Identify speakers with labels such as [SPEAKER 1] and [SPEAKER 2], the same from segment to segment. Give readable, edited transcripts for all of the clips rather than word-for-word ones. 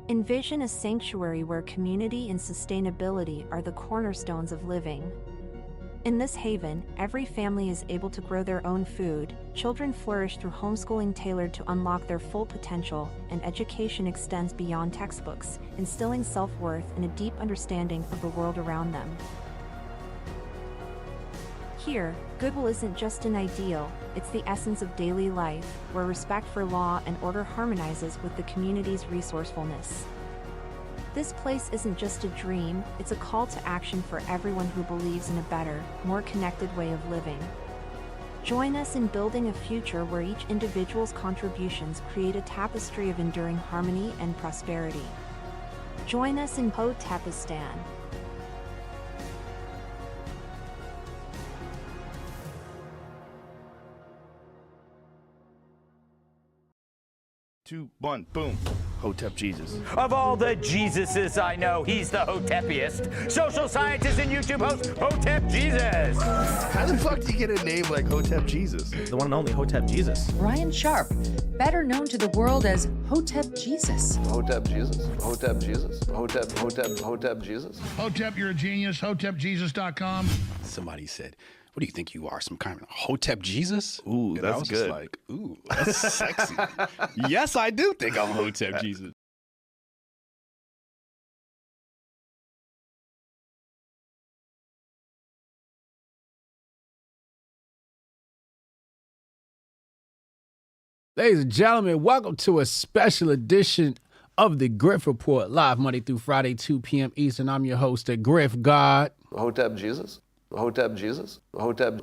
[SPEAKER 1] Envision a sanctuary where community and sustainability are the cornerstones of living. In this haven, every family is able to grow their own food, children flourish through homeschooling tailored to unlock their full potential, and education extends beyond textbooks, instilling self-worth and a deep understanding of the world around them. Here, goodwill isn't just an ideal, it's the essence of daily life, where respect for law and order harmonizes with the community's resourcefulness. This place isn't just a dream, it's a call to action for everyone who believes in a better, more connected way of living. Join us in building a future where each individual's contributions create a tapestry of enduring harmony and prosperity. Join us in Hotepistan.
[SPEAKER 2] Two, one, boom. Hotep Jesus.
[SPEAKER 3] Of all the Jesuses I know, he's the Hotepiest. Social scientist and YouTube host, Hotep Jesus.
[SPEAKER 2] How the fuck do you get a name like Hotep Jesus?
[SPEAKER 4] The one and only Hotep Jesus.
[SPEAKER 5] Ryan Sharp, better known to the world as Hotep Jesus.
[SPEAKER 6] Hotep Jesus. Hotep Jesus. Hotep Jesus.
[SPEAKER 7] Hotep, you're a genius. HotepJesus.com.
[SPEAKER 8] Somebody said, what do you think you are, some kind of Hotep Jesus?
[SPEAKER 2] Ooh,
[SPEAKER 8] and
[SPEAKER 2] that's
[SPEAKER 8] I was
[SPEAKER 2] good.
[SPEAKER 8] Just like, ooh, that's sexy. Yes, I do think I'm Hotep Jesus.
[SPEAKER 9] Ladies and gentlemen, welcome to a special edition of the Grift Report, live Monday through Friday, 2 p.m. Eastern. I'm your host, the Grift God.
[SPEAKER 6] Hotep Jesus. Hotep Jesus. Hotep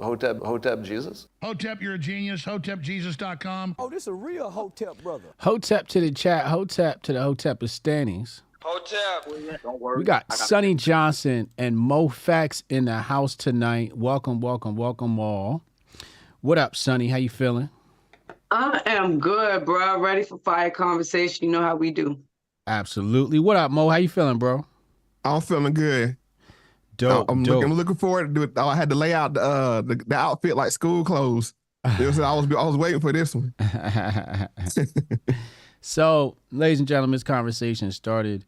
[SPEAKER 6] Jesus.
[SPEAKER 7] Hotep, you're a genius. HotepJesus.com.
[SPEAKER 10] Oh, this a real Hotep brother.
[SPEAKER 9] Hotep to the chat, Hotep to the Hotepistanis.
[SPEAKER 10] Hotep. Don't worry.
[SPEAKER 9] We got Sonnie Johnson and Moe Factz in the house tonight. Welcome, welcome, welcome all. What up, Sonnie? How you feeling?
[SPEAKER 11] I am good, bro. Ready for fire conversation. You know how we do.
[SPEAKER 9] Absolutely. What up, Mo? How you feeling, bro?
[SPEAKER 12] I'm feeling good.
[SPEAKER 9] Dope.
[SPEAKER 12] I'm looking forward to it. I had to lay out the outfit like school clothes. I was waiting for this one.
[SPEAKER 9] So, ladies and gentlemen, this conversation started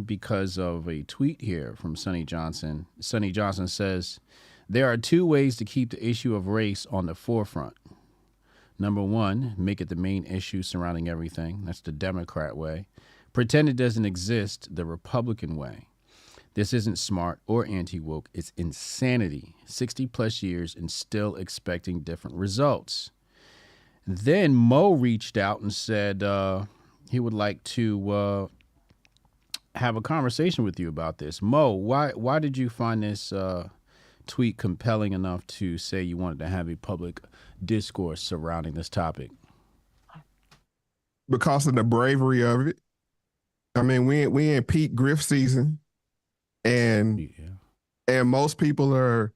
[SPEAKER 9] because of a tweet here from Sonnie Johnson. Sonnie Johnson says, there are two ways to keep the issue of race on the forefront. Number one, make it the main issue surrounding everything. That's the Democrat way. Pretend it doesn't exist, the Republican way. This isn't smart or anti-woke. It's insanity. 60 plus years and still expecting different results. Then Mo reached out and said he would like to have a conversation with you about this. Mo, why did you find this tweet compelling enough to say you wanted to have a public discourse surrounding this topic?
[SPEAKER 12] Because of the bravery of it. I mean, we in peak grift season. And most people are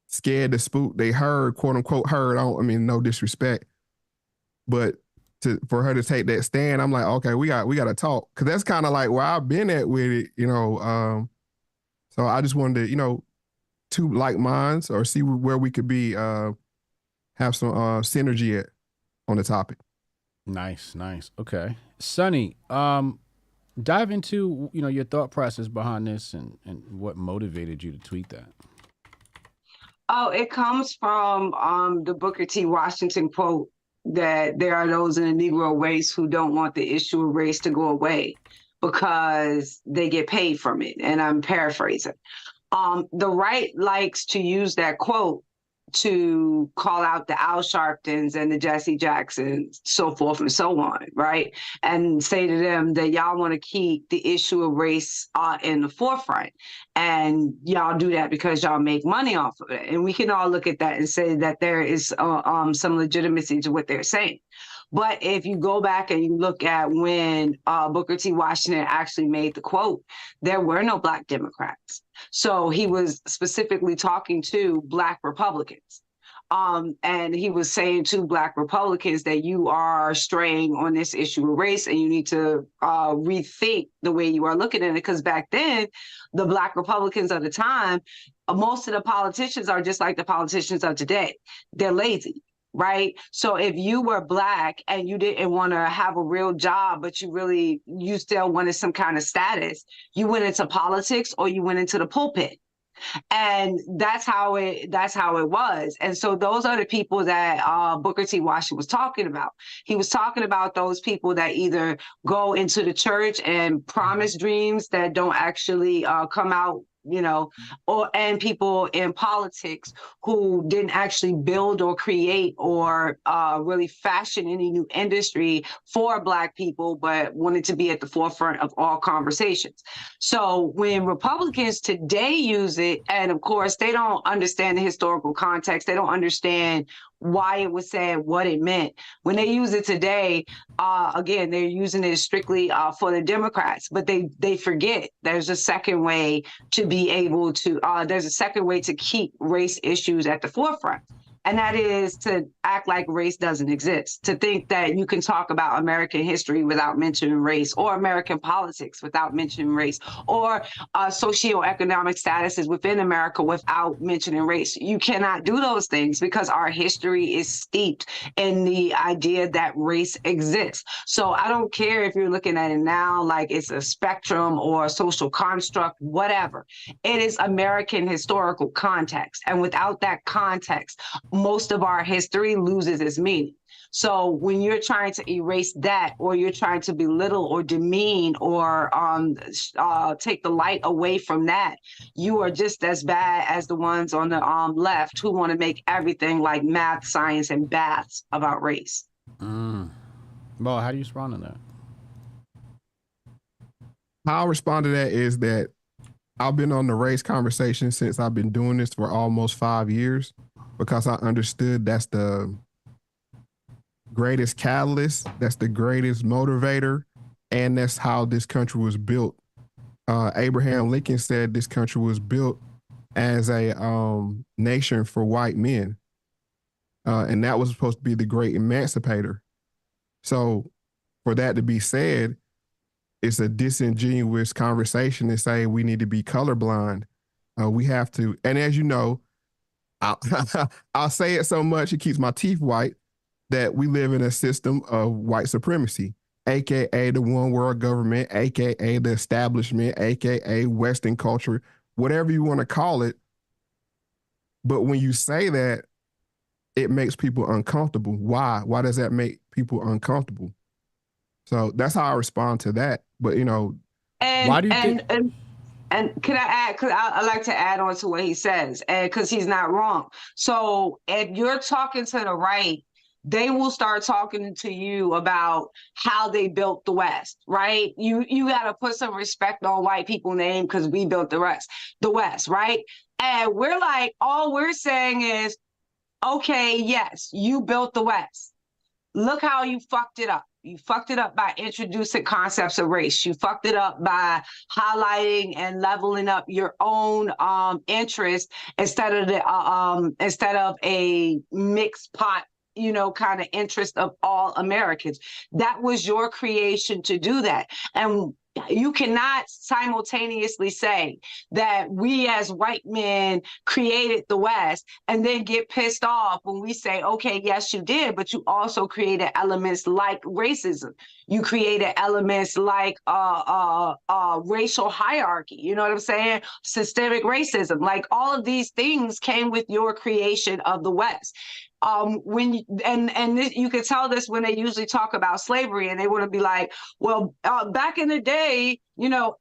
[SPEAKER 12] scared to spook. They heard, quote unquote, heard. No disrespect, but for her to take that stand, I'm like, okay, we got to talk, because that's kind of like where I've been at with it, So I just wanted to, two like minds, or see where we could be, have some synergy at on the topic.
[SPEAKER 9] Nice. Okay, Sonnie. Dive into, your thought process behind this and what motivated you to tweet that.
[SPEAKER 11] Oh, it comes from the Booker T. Washington quote that there are those in the Negro race who don't want the issue of race to go away because they get paid from it. And I'm paraphrasing. The right likes to use that quote to call out the Al Sharptons and the Jesse Jacksons, so forth and so on, right? And say to them that y'all want to keep the issue of race in the forefront. And y'all do that because y'all make money off of it. And we can all look at that and say that there is some legitimacy to what they're saying. But if you go back and you look at when Booker T. Washington actually made the quote, there were no Black Democrats. So he was specifically talking to Black Republicans. And he was saying to Black Republicans that you are straying on this issue of race and you need to rethink the way you are looking at it. Because back then, the Black Republicans of the time, most of the politicians are just like the politicians of today. They're lazy. right? So if you were Black and you didn't want to have a real job, but you still wanted some kind of status, you went into politics or you went into the pulpit. And that's how it was. And so those are the people that Booker T. Washington was talking about. He was talking about those people that either go into the church and promise dreams that don't actually come out, and people in politics who didn't actually build or create or really fashion any new industry for Black people, but wanted to be at the forefront of all conversations. So when Republicans today use it, and of course, they don't understand the historical context, they don't understand why it was said, what it meant. When they use it today, again, they're using it strictly for the Democrats, but they forget there's a second way to be able to, there's a second way to keep race issues at the forefront. And that is to act like race doesn't exist, to think that you can talk about American history without mentioning race, or American politics without mentioning race, or socioeconomic statuses within America without mentioning race. You cannot do those things because our history is steeped in the idea that race exists. So I don't care if you're looking at it now like it's a spectrum or a social construct, whatever. It is American historical context. And without that context, most of our history loses its meaning. So when you're trying to erase that, or you're trying to belittle or demean or take the light away from that, you are just as bad as the ones on the left who want to make everything like math, science, and baths about race.
[SPEAKER 9] Well, how do you respond to that?
[SPEAKER 12] How I respond to that is that I've been on the race conversation since I've been doing this for almost 5 years, because I understood that's the greatest catalyst, that's the greatest motivator, and that's how this country was built. Abraham Lincoln said this country was built as a nation for white men, and that was supposed to be the great emancipator. So for that to be said, it's a disingenuous conversation to say we need to be colorblind. We have to, and as you know, I'll say it so much it keeps my teeth white, that we live in a system of white supremacy, aka the one world government, aka the establishment, aka Western culture, whatever you want to call it. But when you say that, it makes people uncomfortable. Why? Why does that make people uncomfortable? So that's how I respond to that. But
[SPEAKER 9] why do you think?
[SPEAKER 11] And can I add, because I like to add on to what he says, and because he's not wrong. So if you're talking to the right, they will start talking to you about how they built the West, right? You got to put some respect on white people's name because we built the West, right? And we're like, all we're saying is, okay, yes, you built the West. Look how you fucked it up. You fucked it up by introducing concepts of race. You fucked it up by highlighting and leveling up your own interest instead of a mixed pot, kind of interest of all Americans. That was your creation to do that. And you cannot simultaneously say that we as white men created the West and then get pissed off when we say, okay, yes, you did, but you also created elements like racism. You created elements like racial hierarchy, you know what I'm saying? Systemic racism, like all of these things came with your creation of the West. You could tell this when they usually talk about slavery, and they want to be like, well, back in the day,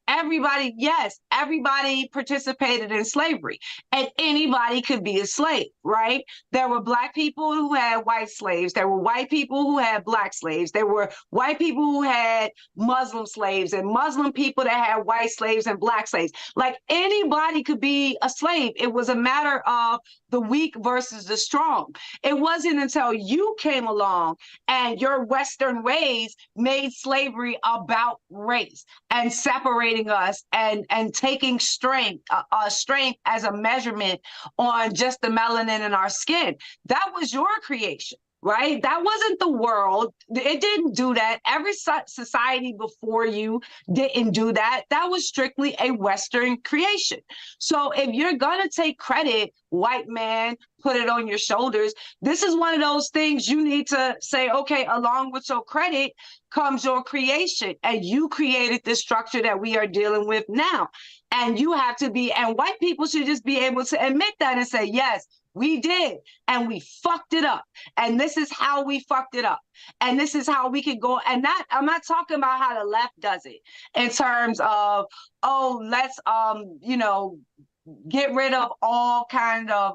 [SPEAKER 11] everybody participated in slavery, and anybody could be a slave, right? There were Black people who had white slaves. There were white people who had Black slaves. There were white people who had Muslim slaves, and Muslim people that had white slaves and Black slaves. Like anybody could be a slave. It was a matter of the weak versus the strong. It wasn't until you came along and your Western ways made slavery about race and separating us and taking strength as a measurement on just the melanin in our skin. That was your creation, right? That wasn't the world. It didn't do that. Every society before you didn't do that. That was strictly a Western creation. So if you're going to take credit, white man, put it on your shoulders, this is one of those things you need to say, okay, along with your credit comes your creation. And you created this structure that we are dealing with now. And you have to be, and white people should just be able to admit that and say, yes, we did, and we fucked it up. And this is how we fucked it up. And this is how we could go. And that, I'm not talking about how the left does it in terms of, oh, let's, get rid of all kind of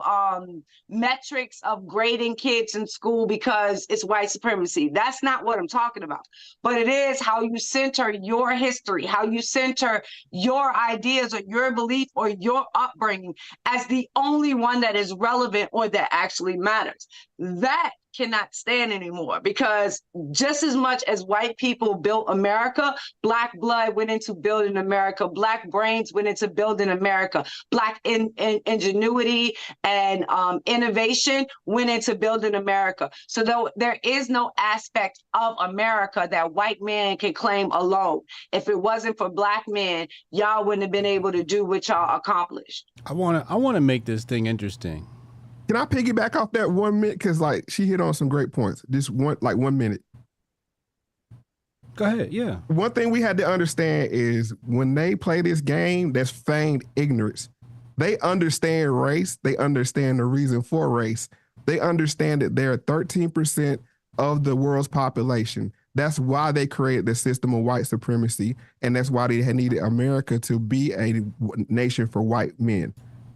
[SPEAKER 11] metrics of grading kids in school because it's white supremacy. That's not what I'm talking about. But it is how you center your history, how you center your ideas or your belief or your upbringing as the only one that is relevant or that actually matters. That cannot stand anymore, because just as much as white people built America, black blood went into building America, black brains went into building America, black ingenuity and innovation went into building America. So though there is no aspect of America that white man can claim alone. If it wasn't for black men, y'all wouldn't have been able to do what y'all accomplished.
[SPEAKER 9] I wanna make this thing interesting.
[SPEAKER 12] Can I piggyback off that 1 minute? Because like she hit on some great points. Just 1 minute.
[SPEAKER 9] Go ahead, yeah.
[SPEAKER 12] One thing we had to understand is when they play this game, that's feigned ignorance. They understand race. They understand the reason for race. They understand that they're 13% of the world's population. That's why they created the system of white supremacy, and that's why they had needed America to be a nation for white men.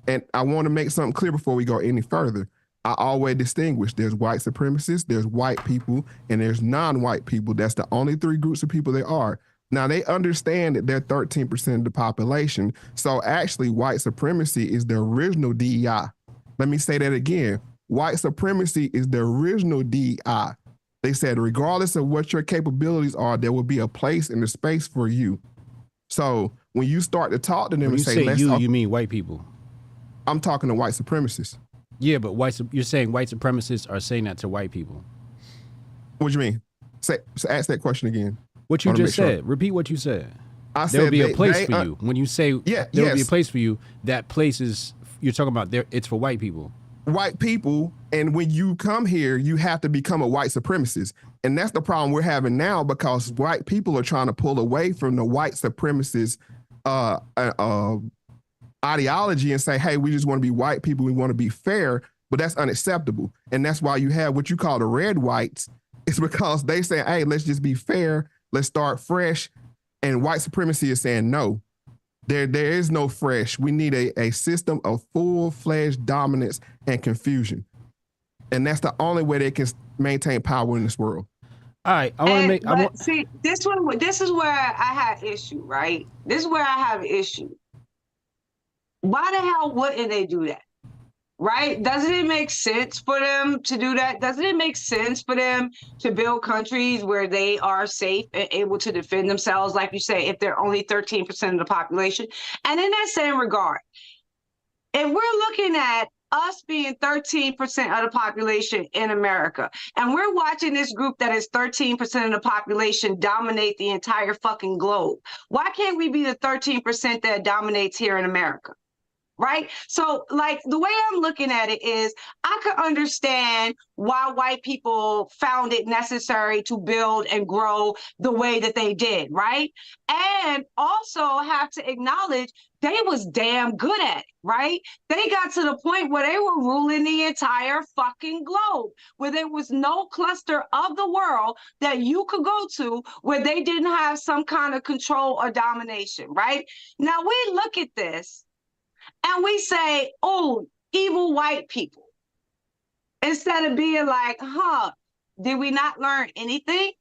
[SPEAKER 12] And I want to make something clear before we go any further. I always distinguish. There's white supremacists, there's white people, and there's non-white people. That's the only three groups of people there are. Now, they understand that they're 13% of the population. So actually, white supremacy is the original DEI. Let me say that again. White supremacy is the original DEI. They said, regardless of what your capabilities are, there will be a place and a space for you. So when you start to talk to them
[SPEAKER 9] When
[SPEAKER 12] and
[SPEAKER 9] you
[SPEAKER 12] say,
[SPEAKER 9] say you mean white people.
[SPEAKER 12] I'm talking to white supremacists.
[SPEAKER 9] Yeah, but you're saying white supremacists are saying that to white people.
[SPEAKER 12] What do you mean? So ask that question again.
[SPEAKER 9] What you just said. Sure. Repeat what you said. There will be a place for you. When you say there will be a place for you, that place is, you're talking about there. It's for white people.
[SPEAKER 12] White people, and when you come here, you have to become a white supremacist. And that's the problem we're having now, because white people are trying to pull away from the white supremacist ideology and say, hey, we just want to be white people, we want to be fair, but that's unacceptable. And that's why you have what you call the red whites. It's because they say, hey, let's just be fair, let's start fresh. And white supremacy is saying, no, there is no fresh. We need a system of full-fledged dominance and confusion. And that's the only way they can maintain power in this world.
[SPEAKER 9] All right, I want to make.
[SPEAKER 11] See, this is where I have issue, right? This is where I have issue. Why the hell wouldn't they do that? Right? Doesn't it make sense for them to do that? Doesn't it make sense for them to build countries where they are safe and able to defend themselves, like you say, if they're only 13% of the population? And in that same regard, if we're looking at us being 13% of the population in America, and we're watching this group that is 13% of the population dominate the entire fucking globe, why can't we be the 13% that dominates here in America? Right? So like the way I'm looking at it is I could understand why white people found it necessary to build and grow the way that they did, right? And also have to acknowledge they was damn good at it, right? They got to the point where they were ruling the entire fucking globe, where there was no cluster of the world that you could go to where they didn't have some kind of control or domination, right? Now we look at this and we say, oh, evil white people. Instead of being like, did we not learn anything?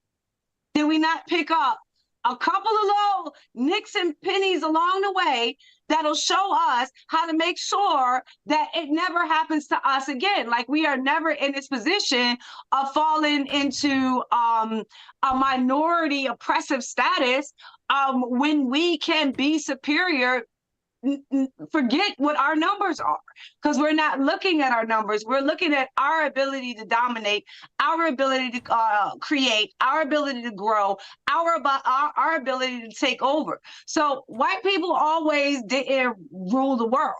[SPEAKER 11] Did we not pick up a couple of little nicks and pennies along the way that'll show us how to make sure that it never happens to us again? Like we are never in this position of falling into a minority oppressive status when we can be superior forget what our numbers are, because we're not looking at our numbers. We're looking at our ability to dominate, our ability to create, our ability to grow, our ability to take over. So white people always didn't rule the world.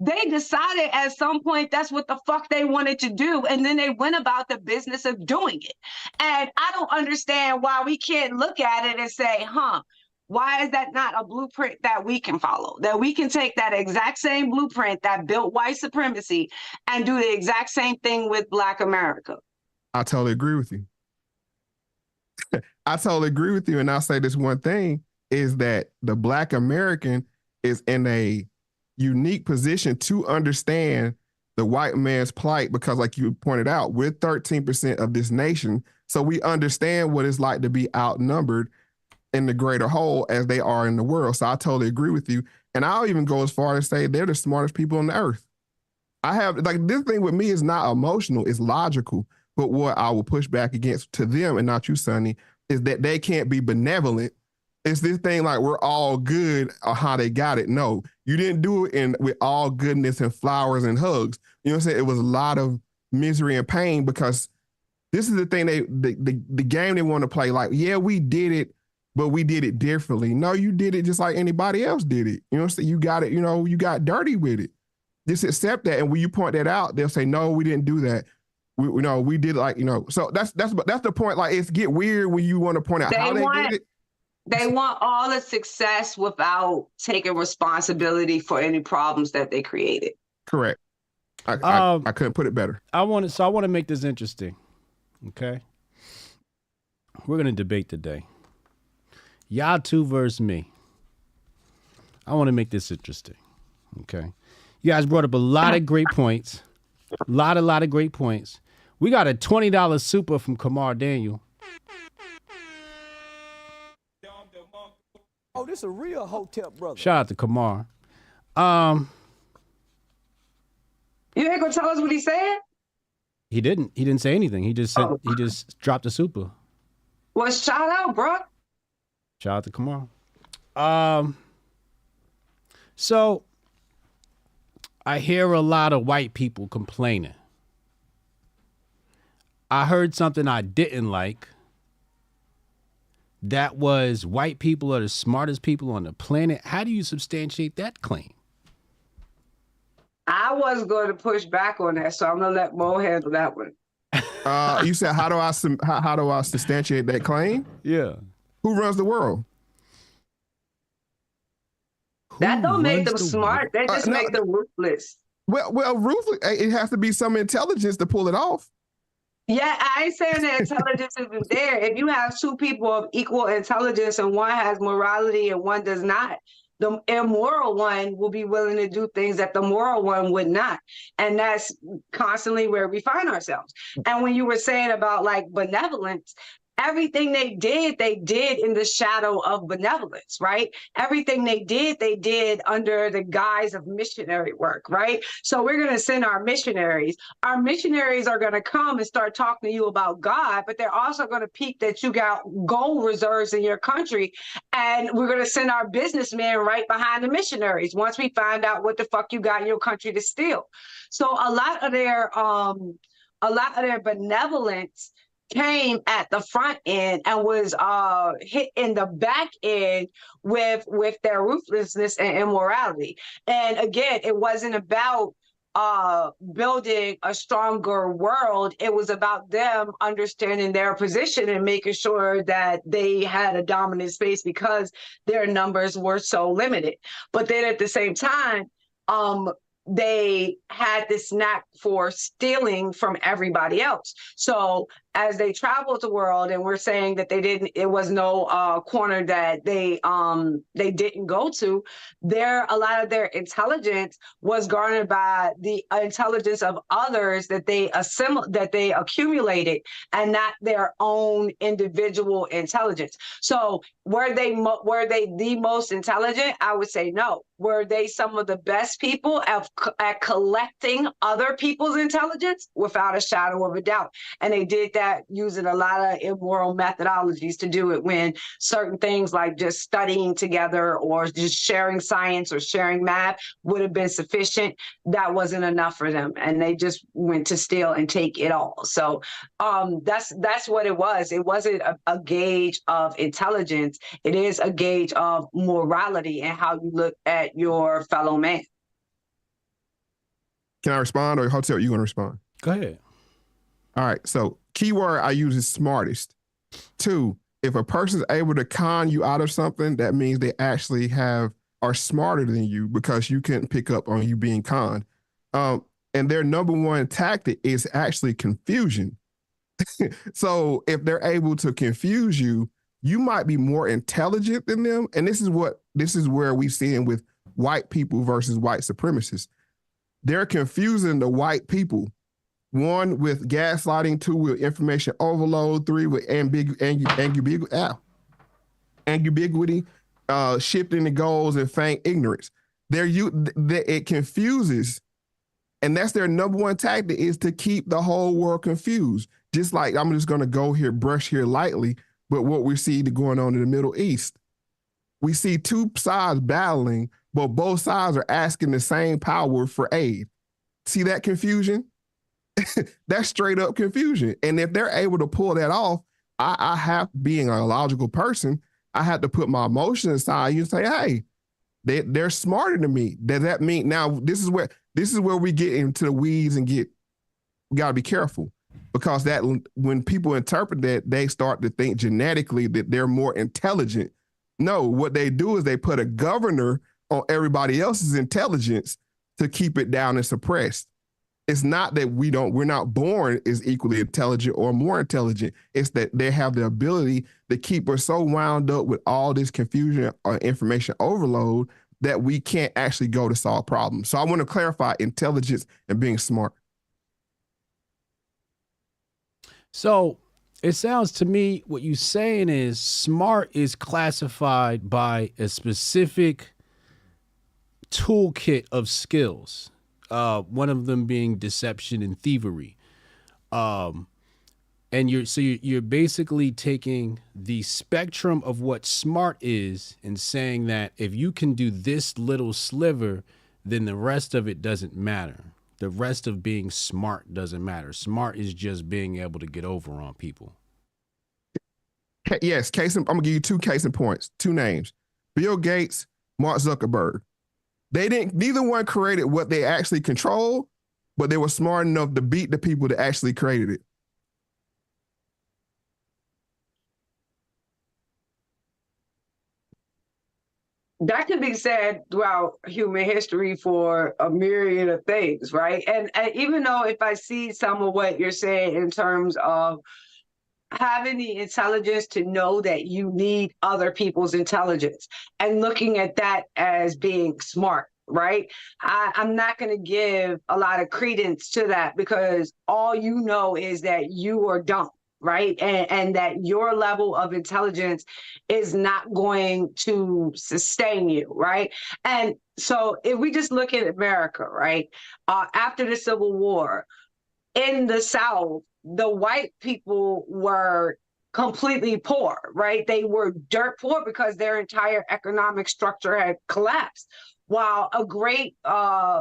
[SPEAKER 11] They decided at some point that's what the fuck they wanted to do, and then they went about the business of doing it. And I don't understand why we can't look at it and say, why is that not a blueprint that we can follow? That we can take that exact same blueprint that built white supremacy and do the exact same thing with Black America.
[SPEAKER 12] I totally agree with you. I totally agree with you. And I'll say this one thing is that the Black American is in a unique position to understand the white man's plight, because like you pointed out, we're 13% of this nation. So we understand what it's like to be outnumbered in the greater whole as they are in the world. So I totally agree with you. And I'll even go as far as say they're the smartest people on the earth. I have, like, this thing with me is not emotional, it's logical. But what I will push back against to them, and not you, Sonnie, is that they can't be benevolent. It's this thing like we're all good or how they got it. No, you didn't do it with all goodness and flowers and hugs. You know what I'm saying? It was a lot of misery and pain, because this is the thing the game they want to play. Like, yeah, we did it, but we did it differently. No, you did it just like anybody else did it. You know what I'm saying? You got it, you got dirty with it. Just accept that. And when you point that out, they'll say, no, we didn't do that. We did like, so that's the point. Like, it's get weird when you want to point out how they did it.
[SPEAKER 11] They want all the success without taking responsibility for any problems that they created.
[SPEAKER 12] Correct. I couldn't put it better.
[SPEAKER 9] I want to make this interesting. Okay. We're going to debate today. Y'all two versus me. I want to make this interesting. Okay. You guys brought up a lot of great points. A lot of great points. We got a $20 super from Kamar Daniel.
[SPEAKER 10] Oh, this is a real Hotep brother.
[SPEAKER 9] Shout out to Kamar.
[SPEAKER 11] You ain't gonna tell us what he said?
[SPEAKER 9] He didn't say anything. He just said he just dropped a super.
[SPEAKER 11] Well, shout out, bro.
[SPEAKER 9] Shout out to Kamar. So I hear a lot of white people complaining. I heard something I didn't like. That was white people are the smartest people on the planet. How do you substantiate that claim?
[SPEAKER 11] I was going to push back on that, so I'm going to let Moe handle that one.
[SPEAKER 12] You said, how do I substantiate that claim?
[SPEAKER 9] Yeah.
[SPEAKER 12] Who runs the world?
[SPEAKER 11] That don't make them smart. They just make them ruthless.
[SPEAKER 12] Well, ruthless. It has to be some intelligence to pull it off.
[SPEAKER 11] Yeah, I ain't saying that intelligence isn't there. If you have two people of equal intelligence and one has morality and one does not, the immoral one will be willing to do things that the moral one would not. And that's constantly where we find ourselves. And when you were saying about like benevolence, everything they did in the shadow of benevolence, right? Everything they did under the guise of missionary work, right? So we're going to send our missionaries. Our missionaries are going to come and start talking to you about God, but they're also going to peek that you got gold reserves in your country. And we're going to send our businessmen right behind the missionaries once we find out what the fuck you got in your country to steal. So a lot of their benevolence came at the front end and was hit in the back end with their ruthlessness and immorality. And again, it wasn't about building a stronger world. It was about them understanding their position and making sure that they had a dominant space because their numbers were so limited. But then at the same time, they had this knack for stealing from everybody else. So as they traveled the world, and we're saying that it was no corner that they didn't go to, a lot of their intelligence was garnered by the intelligence of others that they accumulated, and not their own individual intelligence. So were they the most intelligent? I would say no. Were they some of the best people at collecting other people's intelligence? Without a shadow of a doubt. And they did that that using a lot of immoral methodologies to do it, when certain things like just studying together or just sharing science or sharing math would have been sufficient. That wasn't enough for them, and they just went to steal and take it all. So that's what it was. It wasn't a gauge of intelligence. It is a gauge of morality and how you look at your fellow man.
[SPEAKER 12] Can I respond, or Hotep, you want to respond?
[SPEAKER 9] Go ahead.
[SPEAKER 12] All right. So keyword I use is smartest. 2, if a person's able to con you out of something, that means they actually are smarter than you because you couldn't pick up on you being conned. And their number one tactic is actually confusion. So if they're able to confuse you, you might be more intelligent than them. And this is where we see it with white people versus white supremacists. They're confusing the white people. 1, with gaslighting, 2, with information overload, 3, with ambiguity, shifting the goals, and feign ignorance. It confuses, and that's their number one tactic, is to keep the whole world confused. Just like, I'm just going to go here, brush here lightly, but what we see going on in the Middle East, we see 2 sides battling, but both sides are asking the same power for aid. See that confusion? That's straight up confusion. And if they're able to pull that off, I have, being a logical person, I have to put my emotions aside and say, hey, they're smarter than me. Does that mean, now this is where we get into the weeds and we got to be careful, because that when people interpret that, they start to think genetically that they're more intelligent. No, what they do is they put a governor on everybody else's intelligence to keep it down and suppressed. It's not that we're not born as equally intelligent or more intelligent. It's that they have the ability to keep us so wound up with all this confusion or information overload that we can't actually go to solve problems. So I want to clarify intelligence and being smart.
[SPEAKER 9] So it sounds to me what you're saying is smart is classified by a specific toolkit of skills. One of them being deception and thievery. And you're basically taking the spectrum of what smart is and saying that if you can do this little sliver, then the rest of it doesn't matter. The rest of being smart doesn't matter. Smart is just being able to get over on people.
[SPEAKER 12] Yes, I'm gonna give you 2 case in points, 2 names. Bill Gates, Mark Zuckerberg. Neither one created what they actually control, but they were smart enough to beat the people that actually created it.
[SPEAKER 11] That can be said throughout human history for a myriad of things, right? And even though if I see some of what you're saying in terms of having the intelligence to know that you need other people's intelligence and looking at that as being smart, right? I'm not going to give a lot of credence to that, because all you know is that you are dumb, right? And that your level of intelligence is not going to sustain you, right? And so if we just look at America, right, after the Civil War, in the South, the white people were completely poor, right? They were dirt poor because their entire economic structure had collapsed. While a great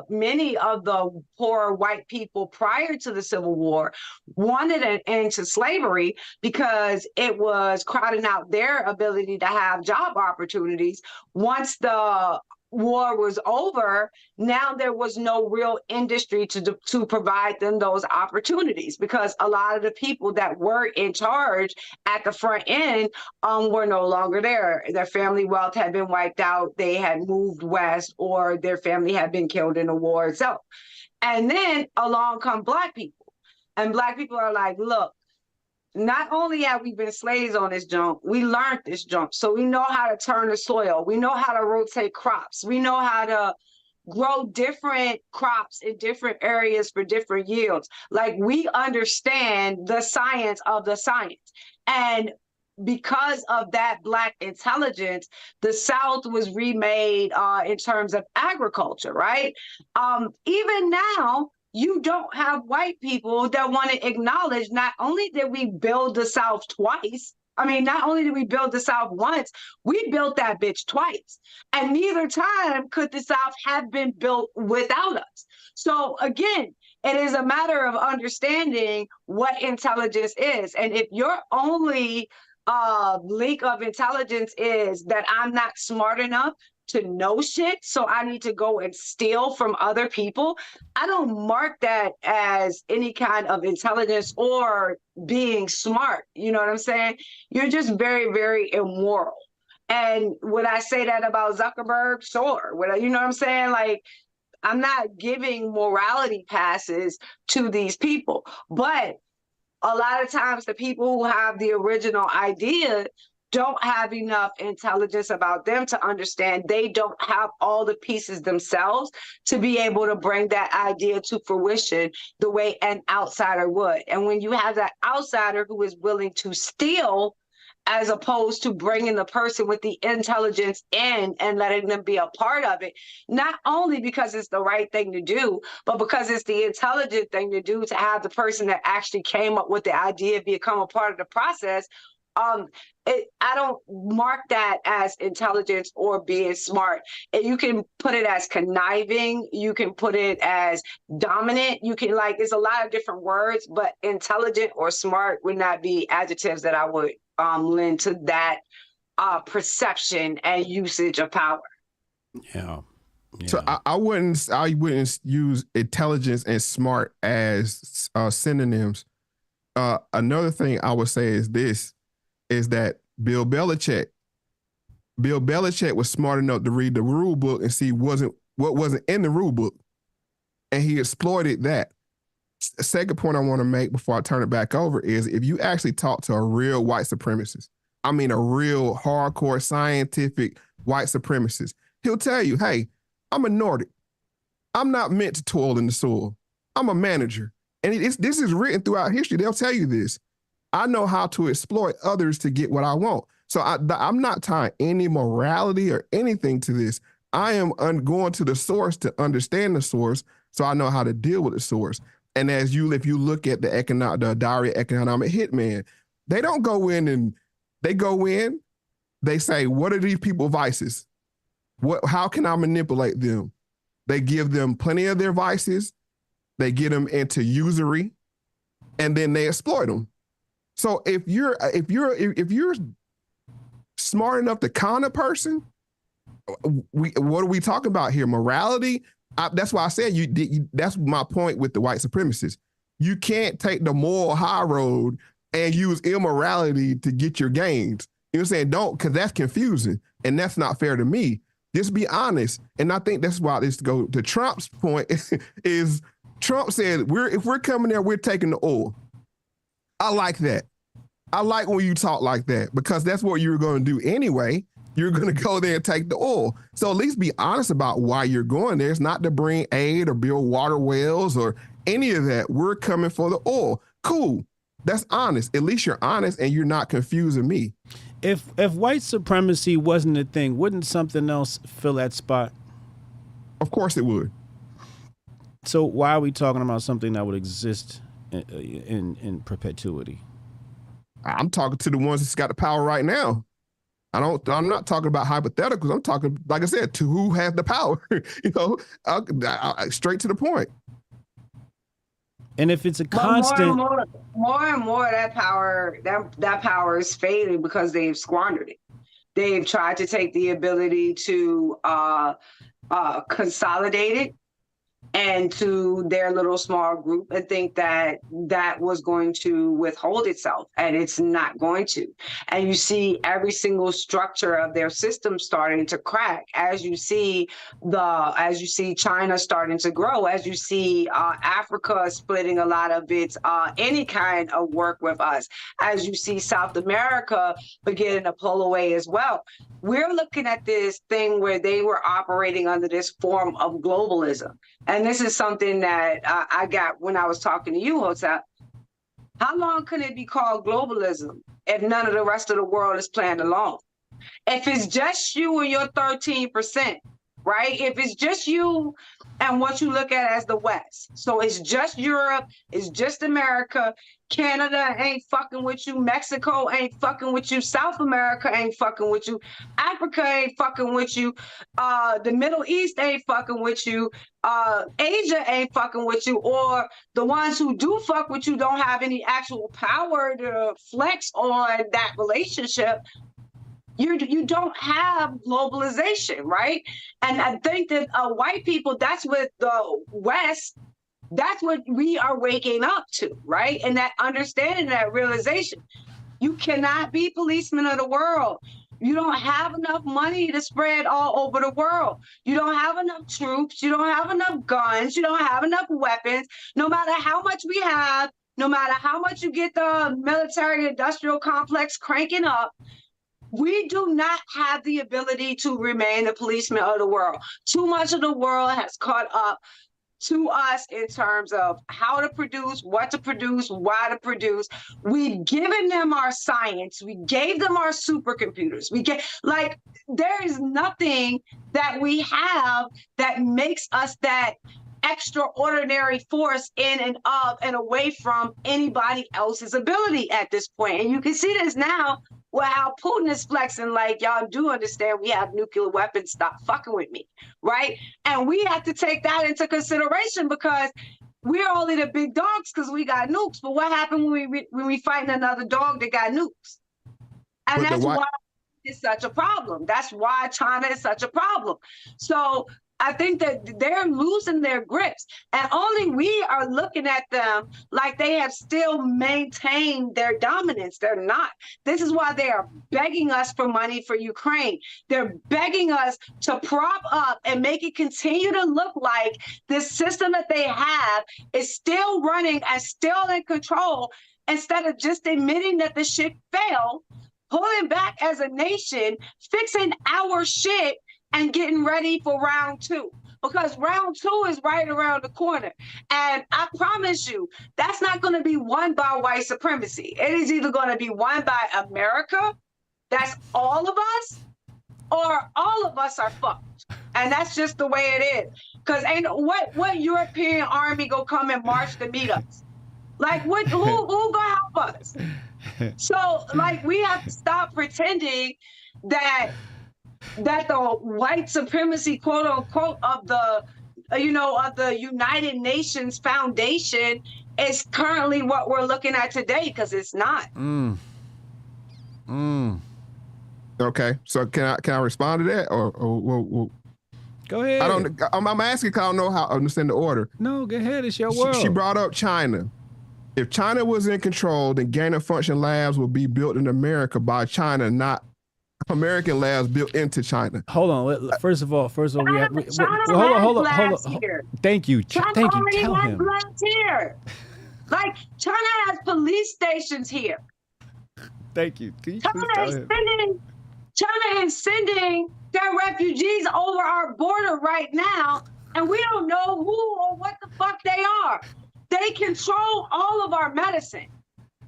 [SPEAKER 11] many of the poor white people prior to the Civil War wanted an end to slavery because it was crowding out their ability to have job opportunities. Once the war was over, now there was no real industry to provide them those opportunities, because a lot of the people that were in charge at the front end were no longer there. Their family wealth had been wiped out. They had moved west, or their family had been killed in the war itself. And then along come Black people. And Black people are like, look, not only have we been slaves on this junk, we learned this junk. So we know how to turn the soil. We know how to rotate crops. We know how to grow different crops in different areas for different yields. Like, we understand the science of the science. And because of that Black intelligence, the South was remade in terms of agriculture, right? Even now, you don't have white people that want to acknowledge not only did we build the South twice, I mean, not only did we build the South once, we built that bitch twice. And neither time could the South have been built without us. So again, it is a matter of understanding what intelligence is. And if your only link of intelligence is that I'm not smart enough to know shit, so I need to go and steal from other people, I don't mark that as any kind of intelligence or being smart. You know what I'm saying? You're just very, very immoral. And would I say that about Zuckerberg? Sure. You know what I'm saying? Like, I'm not giving morality passes to these people, but a lot of times the people who have the original idea don't have enough intelligence about them to understand they don't have all the pieces themselves to be able to bring that idea to fruition the way an outsider would. And when you have that outsider who is willing to steal as opposed to bringing the person with the intelligence in and letting them be a part of it, not only because it's the right thing to do, but because it's the intelligent thing to do to have the person that actually came up with the idea become a part of the process. I don't mark that as intelligence or being smart. You can put it as conniving. You can put it as dominant. You can, like, it's a lot of different words, but intelligent or smart would not be adjectives that I would lend to that perception and usage of power.
[SPEAKER 9] Yeah.
[SPEAKER 12] So I wouldn't use intelligence and smart as synonyms. Another thing I would say is that Bill Belichick was smart enough to read the rule book and see what wasn't in the rule book, and he exploited that. The second point I want to make before I turn it back over is if you actually talk to a real white supremacist, I mean a real hardcore scientific white supremacist, he'll tell you, hey, I'm a Nordic. I'm not meant to toil in the soil. I'm a manager. And this is written throughout history. They'll tell you this. I know how to exploit others to get what I want. So I'm not tying any morality or anything to this. I am going to the source to understand the source, so I know how to deal with the source. And if you look at the diary economic hitman, they don't go in and they say, what are these people's vices? How can I manipulate them? They give them plenty of their vices. They get them into usury, and then they exploit them. So if you're smart enough to con a person, what are we talking about here? Morality? That's why I said that's my point with the white supremacists. You can't take the moral high road and use immorality to get your gains. You know what I'm saying? Don't, because that's confusing, and that's not fair to me. Just be honest. And I think that's why this go to Trump's point is Trump said, if we're coming there, we're taking the oil. I like that. I like when you talk like that, because that's what you're going to do anyway. You're going to go there and take the oil. So at least be honest about why you're going there. It's not to bring aid or build water wells or any of that. We're coming for the oil. Cool. That's honest. At least you're honest and you're not confusing me.
[SPEAKER 9] If white supremacy wasn't a thing, wouldn't something else fill that spot?
[SPEAKER 12] Of course it would.
[SPEAKER 9] So why are we talking about something that would exist in perpetuity?
[SPEAKER 12] I'm talking to the ones that's got the power right now. I'm not talking about hypotheticals. I'm talking, like I said, to who has the power. Straight to the point.
[SPEAKER 9] And if it's a constant,
[SPEAKER 11] more and more that power is fading because they've squandered it. They've tried to take the ability to consolidate it and to their little small group and think that that was going to withhold itself, and it's not going to. And you see every single structure of their system starting to crack as you see China starting to grow, as you see Africa splitting a lot of its any kind of work with us, as you see South America beginning to pull away as well. We're looking at this thing where they were operating under this form of globalism. And this is something that I got when I was talking to you, Hotep. How long can it be called globalism if none of the rest of the world is playing along? If it's just you and your 13%, right? If it's just you and what you look at as the West, so it's just Europe, it's just America, Canada ain't fucking with you, Mexico ain't fucking with you, South America ain't fucking with you, Africa ain't fucking with you, the Middle East ain't fucking with you, Asia ain't fucking with you, or the ones who do fuck with you don't have any actual power to flex on that relationship, you don't have globalization, right? And I think that white people, that's what the West, that's what we are waking up to, right? And that understanding, that realization. You cannot be policemen of the world. You don't have enough money to spread all over the world. You don't have enough troops. You don't have enough guns. You don't have enough weapons. No matter how much we have, no matter how much you get the military industrial complex cranking up, we do not have the ability to remain the policemen of the world. Too much of the world has caught up to us in terms of how to produce, what to produce, why to produce. We've given them our science. We gave them our supercomputers. There is nothing that we have that makes us that extraordinary force in and of and away from anybody else's ability at this point. And you can see this now, well, how Putin is flexing, like, y'all do understand we have nuclear weapons, stop fucking with me, right? And we have to take that into consideration because we're only the big dogs because we got nukes. But what happened when we fighting another dog that got nukes? And that's why it's such a problem. That's why China is such a problem. So I think that they're losing their grips, and only we are looking at them like they have still maintained their dominance. They're not. This is why they are begging us for money for Ukraine. They're begging us to prop up and make it continue to look like this system that they have is still running and still in control, instead of just admitting that the shit failed, pulling back as a nation, fixing our shit, and getting ready for round two, because round two is right around the corner. And I promise you, that's not going to be won by white supremacy. It is either going to be won by America, that's all of us, or all of us are fucked. And that's just the way it is. Because ain't what European army go come and march to meet us? Like, who gonna help us? So, like, we have to stop pretending that the white supremacy, quote unquote, of the United Nations Foundation is currently what we're looking at today, because it's not.
[SPEAKER 12] Okay, so can I respond to that, or
[SPEAKER 9] go ahead?
[SPEAKER 12] I'm asking because I don't know how to understand the order.
[SPEAKER 9] No, go ahead. It's your world.
[SPEAKER 12] She brought up China. If China was in control, then gain of function labs would be built in America by China, not American labs built into China.
[SPEAKER 9] Hold on. First of all, we have. Hold on. Thank you. Thank you. Tell him.
[SPEAKER 11] Here. Like, China has police stations here.
[SPEAKER 9] Thank you. Can you
[SPEAKER 11] China is sending their refugees over our border right now, and we don't know who or what the fuck they are. They control all of our medicine.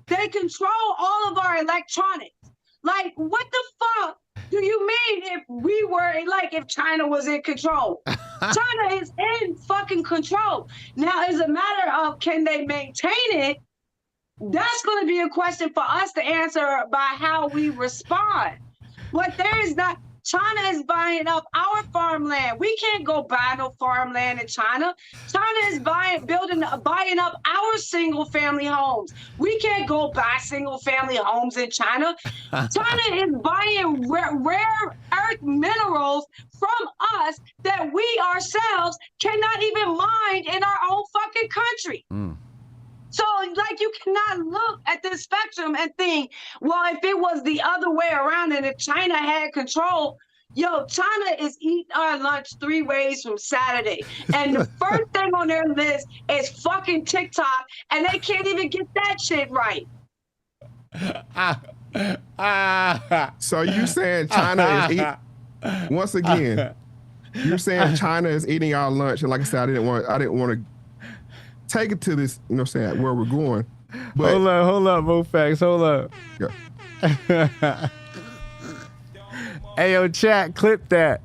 [SPEAKER 11] They control all of our electronics. Like, what the fuck do you mean if China was in control? China is in fucking control. Now, it's a matter of, can they maintain it? That's going to be a question for us to answer by how we respond. What there is not, China is buying up our farmland. We can't go buy no farmland in China. China is buying up our single-family homes. We can't go buy single-family homes in China. China is buying rare earth minerals from us that we ourselves cannot even mine in our own fucking country. So, like, you cannot look at this spectrum and think, well, if it was the other way around and if China had control, China is eating our lunch 3 ways from Saturday. And the first thing on their list is fucking TikTok, and they can't even get that shit right.
[SPEAKER 12] So you saying China is eating, once again, you're saying China is eating our lunch, and like I said, I didn't want to take it to this, where we're going. But
[SPEAKER 9] hold up, Moe Factz, hold up. Yeah. Hey, yo, chat, clip that.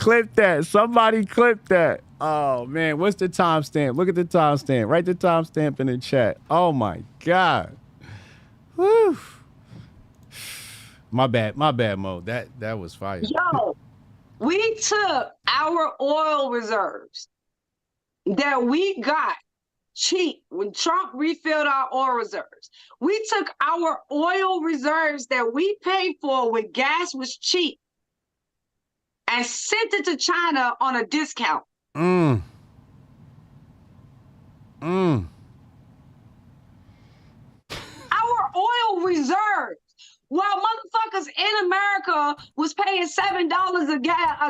[SPEAKER 9] clip that. Somebody clip that. Oh, man. What's the timestamp? Look at the timestamp. Write the timestamp in the chat. Oh, my God. Whew. My bad, Mo. That was fire.
[SPEAKER 11] Yo, we took our oil reserves that we got cheap when Trump refilled our oil reserves. We took our oil reserves that we paid for when gas was cheap and sent it to China on a discount.
[SPEAKER 9] Our
[SPEAKER 11] oil reserves, while motherfuckers in America was paying $7 a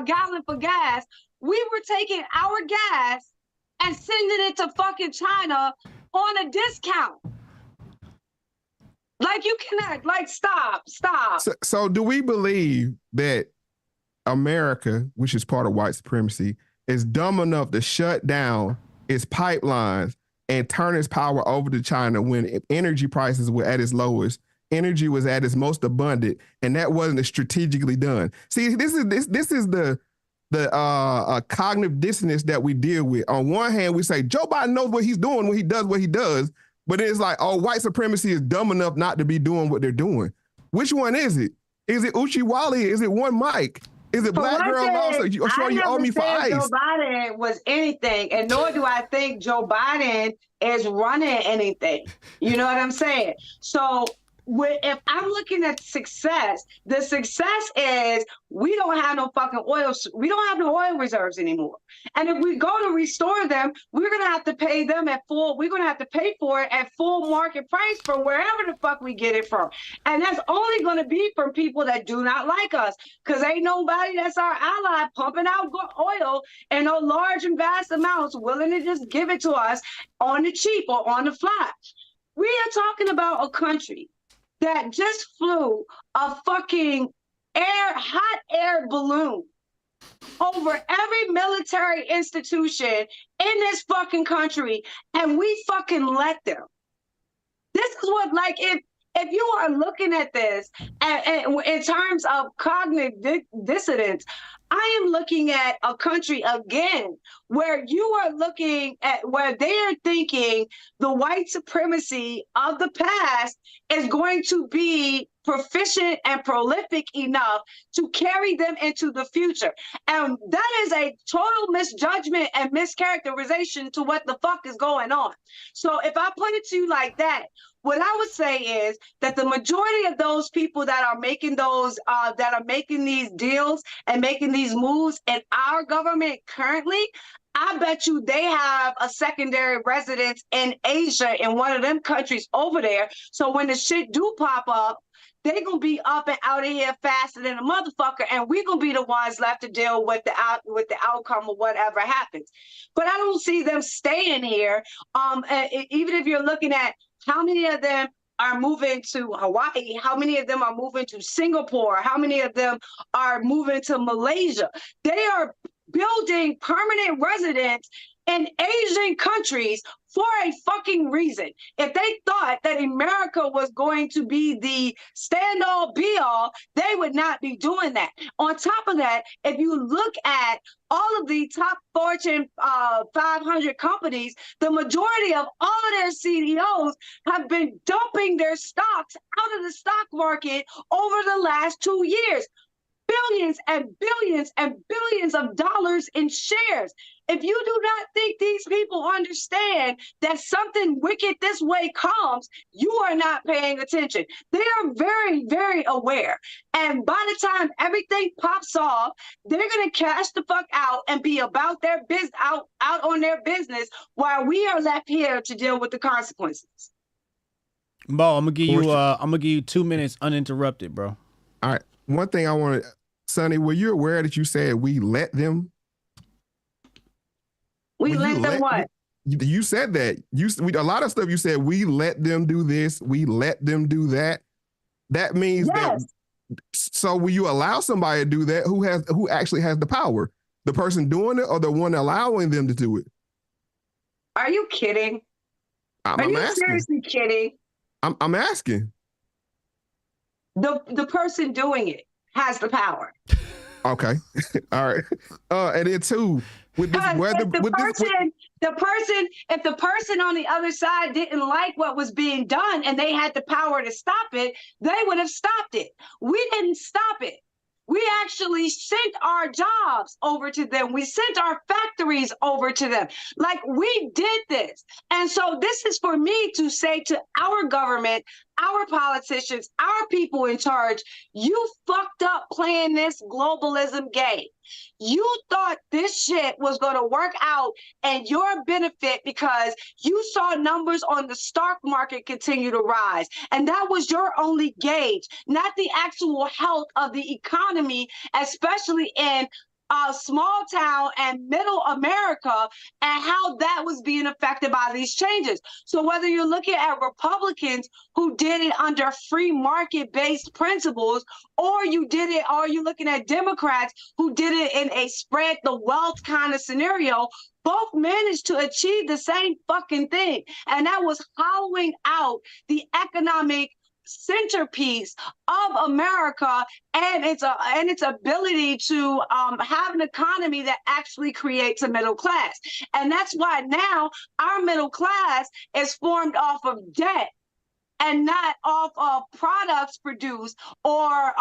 [SPEAKER 11] gallon for gas, we were taking our gas and sending it to fucking China on a discount. Like, you cannot, like, stop.
[SPEAKER 12] So do we believe that America, which is part of white supremacy, is dumb enough to shut down its pipelines and turn its power over to China when energy prices were at its lowest, energy was at its most abundant, and that wasn't strategically done? See, this is the cognitive dissonance that we deal with. On one hand, we say Joe Biden knows what he's doing when he does what he does, but it's like, oh, white supremacy is dumb enough not to be doing what they're doing. Which one is it? Is it Uchiwali? Is it one Mike? Is it Black Girl Law? I'm sure you owe me for ice.
[SPEAKER 11] Joe Biden was anything, and nor do I think Joe Biden is running anything. You know what I'm saying? So if I'm looking at success, the success is we don't have no fucking oil. We don't have no oil reserves anymore. And if we go to restore them, we're going to have to pay them at full. We're going to have to pay for it at full market price from wherever the fuck we get it from. And that's only going to be from people that do not like us, because ain't nobody that's our ally pumping out oil in no large and vast amounts willing to just give it to us on the cheap or on the fly. We are talking about a country that just flew a fucking hot air balloon over every military institution in this fucking country, and we fucking let them. This is what, like, if you are looking at this and in terms of cognitive dissonance, I am looking at a country again where you are looking at where they are thinking the white supremacy of the past is going to be proficient and prolific enough to carry them into the future. And that is a total misjudgment and mischaracterization to what the fuck is going on. So if I put it to you like that, what I would say is that the majority of those people that are making these deals and making these moves in our government currently, I bet you they have a secondary residence in Asia, in one of them countries over there. So when the shit do pop up, they gonna be up and out of here faster than a motherfucker, and we gonna be the ones left to deal with the outcome of whatever happens. But I don't see them staying here. Even if you're looking at how many of them are moving to Hawaii, how many of them are moving to Singapore, how many of them are moving to Malaysia, they are building permanent residence in Asian countries for a fucking reason. If they thought that America was going to be the stand-all be-all, they would not be doing that. On top of that, if you look at all of the top Fortune 500 companies, the majority of all of their CEOs have been dumping their stocks out of the stock market over the last 2 years. Billions and billions and billions of dollars in shares. If you do not think these people understand that something wicked this way comes, you are not paying attention. They are very, very aware. And by the time everything pops off, they're going to cash the fuck out and be about their business, out on their business, while we are left here to deal with the consequences.
[SPEAKER 9] Mo, I'm gonna give you 2 minutes uninterrupted, bro.
[SPEAKER 12] All right. One thing I want to, Sonnie, were you aware that you said we let them?
[SPEAKER 11] We let them what?
[SPEAKER 12] You said that. A lot of stuff you said, we let them do this, we let them do that. That means
[SPEAKER 11] yes.
[SPEAKER 12] that. So will you allow somebody to do that who actually has the power? The person doing it or the one allowing them to do it?
[SPEAKER 11] Are you kidding? Are you seriously kidding?
[SPEAKER 12] I'm asking.
[SPEAKER 11] The person doing it has the power.
[SPEAKER 12] Okay. All right. And then two, with this weather,
[SPEAKER 11] if the person on the other side didn't like what was being done and they had the power to stop it, they would have stopped it. We didn't stop it. We actually sent our jobs over to them. We sent our factories over to them. Like, we did this. And so this is for me to say to our government, our politicians, our people in charge, you fucked up playing this globalism game. You thought this shit was going to work out in your benefit because you saw numbers on the stock market continue to rise. And that was your only gauge, not the actual health of the economy, especially in small town and middle America, and how that was being affected by these changes. So whether you're looking at Republicans who did it under free market-based principles, or you're looking at Democrats who did it in a spread the wealth kind of scenario, both managed to achieve the same fucking thing. And that was hollowing out the economic centerpiece of America and its ability to have an economy that actually creates a middle class. And that's why now our middle class is formed off of debt and not off of products produced or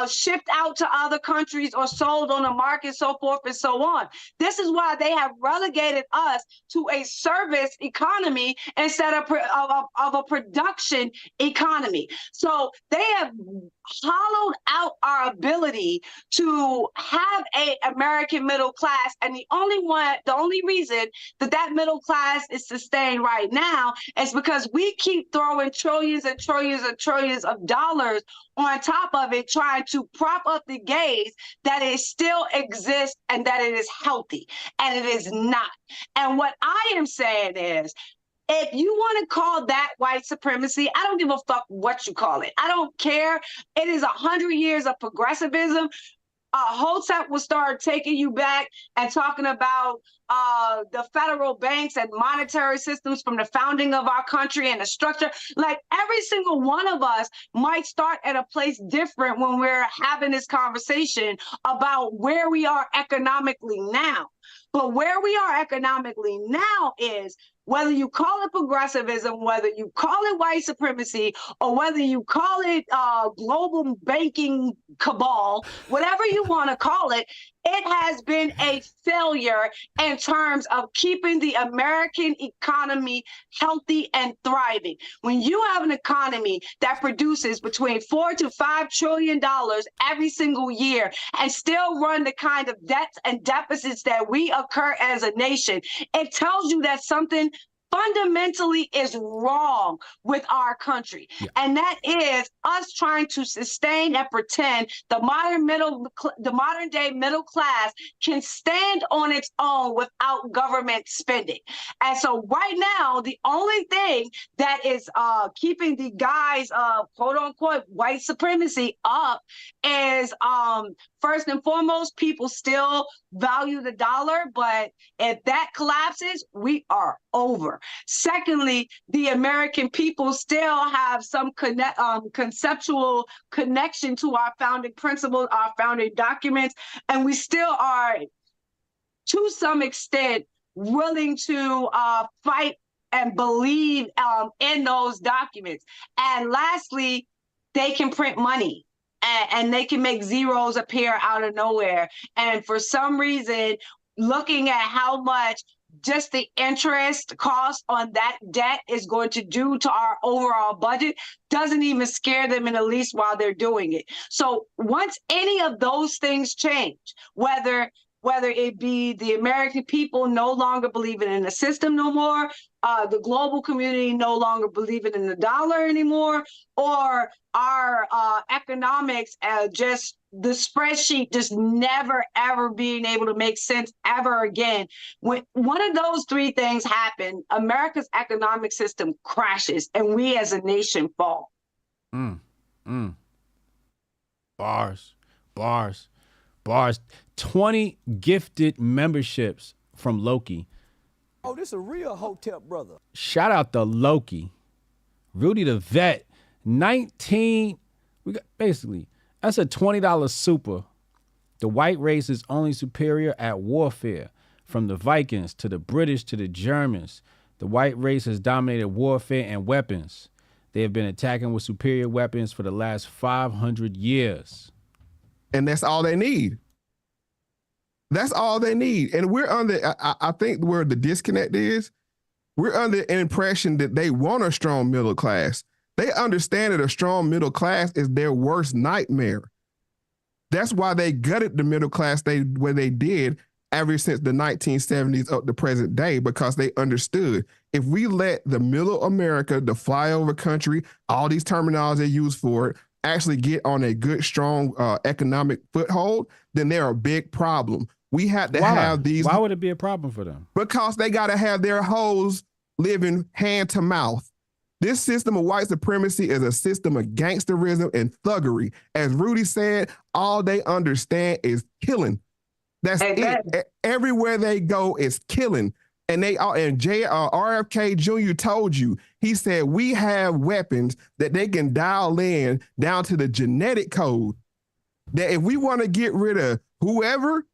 [SPEAKER 11] shipped out to other countries or sold on the market, so forth and so on. This is why they have relegated us to a service economy instead of a production economy. So they have hollowed out our ability to have an American middle class. And the only reason that middle class is sustained right now is because we keep throwing trillions and trillions and trillions of dollars on top of it, trying to prop up the gaze that it still exists and that it is healthy, and it is not. And what I am saying is, if you want to call that white supremacy, I don't give a fuck what you call it. I don't care. It is 100 years of progressivism. Hotep will start taking you back and talking about the federal banks and monetary systems from the founding of our country and the structure. Like, every single one of us might start at a place different when we're having this conversation about where we are economically now. But where we are economically now is, whether you call it progressivism, whether you call it white supremacy, or whether you call it global banking cabal, whatever you want to call it, it has been a failure in terms of keeping the American economy healthy and thriving. When you have an economy that produces between $4 to $5 trillion every single year and still run the kind of debts and deficits that we occur as a nation, it tells you that something fundamentally is wrong with our country. Yeah. And that is us trying to sustain and pretend the modern day middle class can stand on its own without government spending. And so right now, the only thing that is keeping the guys of quote unquote white supremacy up is first and foremost, people still value the dollar, but if that collapses, we are over. Secondly, the American people still have some conceptual connection to our founding principles, our founding documents, and we still are, to some extent, willing to fight and believe in those documents. And lastly, they can print money. And they can make zeros appear out of nowhere. And for some reason, looking at how much just the interest cost on that debt is going to do to our overall budget doesn't even scare them in the least while they're doing it. So once any of those things change, whether it be the American people no longer believing in the system no more, the global community no longer believing in the dollar anymore, or our economics, just the spreadsheet just never, ever being able to make sense ever again. When one of those three things happen, America's economic system crashes and we as a nation fall.
[SPEAKER 9] Bars. 20 gifted memberships from Loki.
[SPEAKER 10] Oh, this a real Hotep brother.
[SPEAKER 9] Shout out to Loki. Rudy the Vet, 19. We got basically, that's a $20 super The white race is only superior at warfare. From the Vikings to the British to the Germans, the white race has dominated warfare and weapons. They have been attacking with superior weapons for the last 500 years.
[SPEAKER 12] And that's all they need. That's all they need. And we're under, I think where the disconnect is, we're under an impression that they want a strong middle class. They understand that a strong middle class is their worst nightmare. That's why they gutted the middle class where they did ever since the 1970s up to present day, because they understood if we let the middle America, the flyover country, all these terminologies they use for it, actually get on a good, strong economic foothold, then they're a big problem. We have to have these.
[SPEAKER 9] Why would it be a problem for them?
[SPEAKER 12] Because they got to have their hoes living hand to mouth. This system of white supremacy is a system of gangsterism and thuggery. As Rudy said, all they understand is killing. That's it. Everywhere they go is killing. And RFK Jr. told you, he said, we have weapons that they can dial in down to the genetic code. That if we want to get rid of whoever,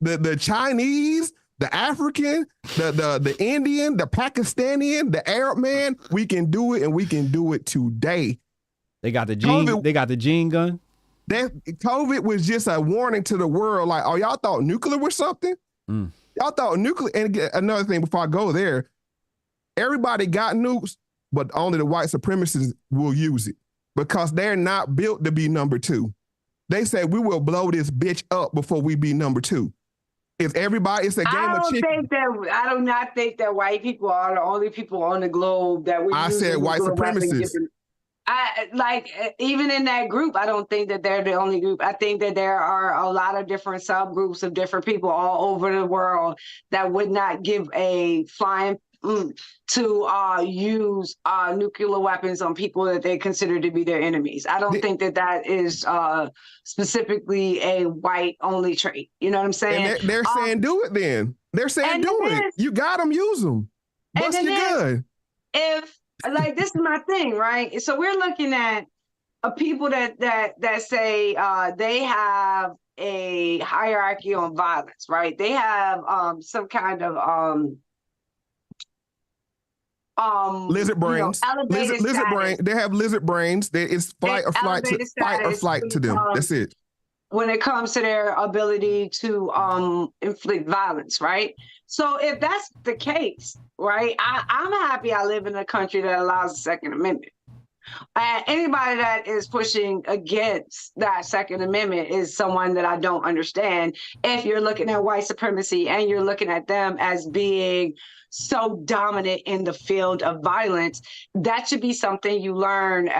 [SPEAKER 12] the Chinese, the African, the Indian, the Pakistani, the Arab man, we can do it, and we can do it today.
[SPEAKER 9] They got the gene gun.
[SPEAKER 12] That COVID was just a warning to the world. Like, oh, y'all thought nuclear was something? Y'all thought nuclear. And another thing before I go there, everybody got nukes, but only the white supremacists will use it because they're not built to be number two. They said we will blow this bitch up before we be number two. It's a game of chicken.
[SPEAKER 11] I do not think that white people are the only people on the globe that we.
[SPEAKER 12] I said white supremacists.
[SPEAKER 11] Even in that group, I don't think that they're the only group. I think that there are a lot of different subgroups of different people all over the world that would not give a flying to use nuclear weapons on people that they consider to be their enemies. I don't think that is specifically a white only trait. You know what I'm saying?
[SPEAKER 12] And they're saying do it then. They're saying do it. You got them, use them. Bust your gun.
[SPEAKER 11] This is my thing, right? So we're looking at people that say they have a hierarchy on violence, right? They have some kind of
[SPEAKER 12] lizard brains. Lizard brain. They have lizard brains. It's fight or flight to them. That's it.
[SPEAKER 11] When it comes to their ability to inflict violence, right? So if that's the case, right, I'm happy I live in a country that allows the Second Amendment. Anybody that is pushing against that Second Amendment is someone that I don't understand. If you're looking at white supremacy and you're looking at them as being so dominant in the field of violence, that should be something you learn.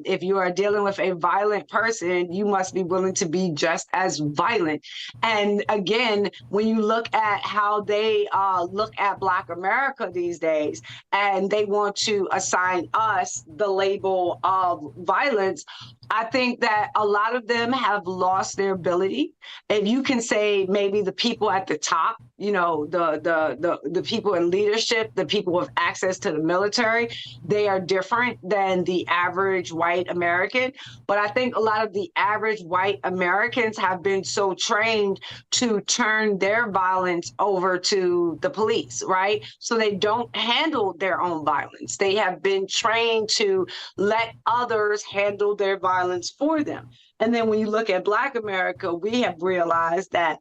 [SPEAKER 11] If you are dealing with a violent person, you must be willing to be just as violent. And again, when you look at how they look at Black America these days, and they want to assign us the label of violence, I think that a lot of them have lost their ability. And you can say maybe the people at the top, you know, the people in leadership, the people with access to the military, they are different than the average white American. But I think a lot of the average white Americans have been so trained to turn their violence over to the police, right? So they don't handle their own violence. They have been trained to let others handle their violence for them. And then when you look at Black America, we have realized that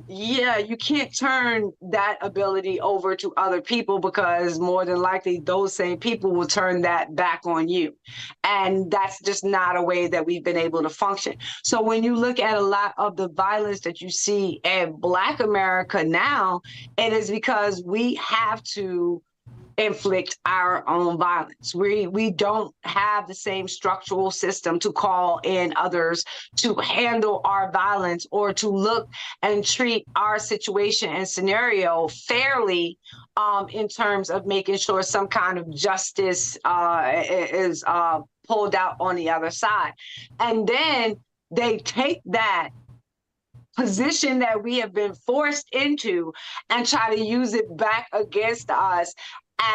[SPEAKER 11] you can't turn that ability over to other people, because more than likely those same people will turn that back on you. And that's just not a way that we've been able to function. So when you look at a lot of the violence that you see in Black America now, it is because we have to inflict our own violence. We don't have the same structural system to call in others to handle our violence or to look and treat our situation and scenario fairly in terms of making sure some kind of justice is pulled out on the other side. And then they take that position that we have been forced into and try to use it back against us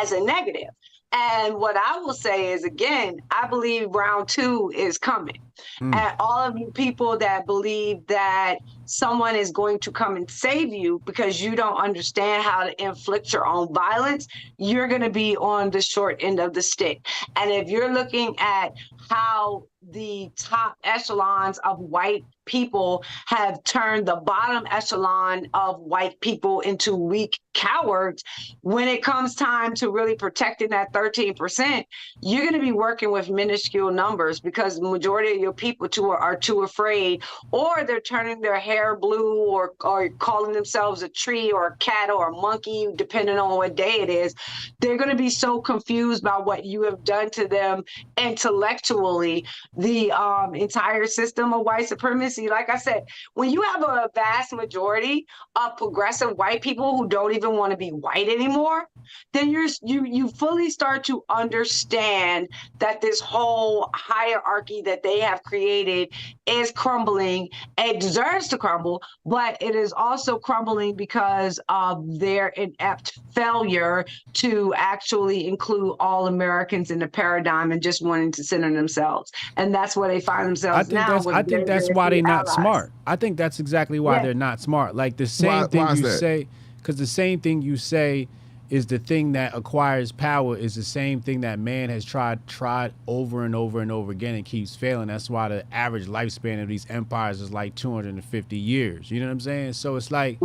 [SPEAKER 11] as a negative. And what I will say is, again, I believe round two is coming. And all of you people that believe that someone is going to come and save you because you don't understand how to inflict your own violence, you're going to be on the short end of the stick. And if you're looking at how the top echelons of white people have turned the bottom echelon of white people into weak cowards, when it comes time to really protecting that 13%, you're going to be working with minuscule numbers because the majority of your people are too afraid, or they're turning their hair blue, or calling themselves a tree or a cat or a monkey, depending on what day it is. They're going to be so confused by what you have done to them intellectually. The entire system of white supremacy, like I said, when you have a vast majority of progressive white people who don't even want to be white anymore, then you fully start to understand that this whole hierarchy that they have created is crumbling. It deserves to crumble, but it is also crumbling because of their inept failure to actually include all Americans in the paradigm and just wanting to center themselves. And that's where they find themselves now.
[SPEAKER 9] I think that's why they're not smart. I think that's exactly why they're not smart. Like the same thing you say, because the same thing you say is the thing that acquires power is the same thing that man has tried over and over and over again and keeps failing. That's why the average lifespan of these empires is like 250 years. You know what I'm saying? So it's like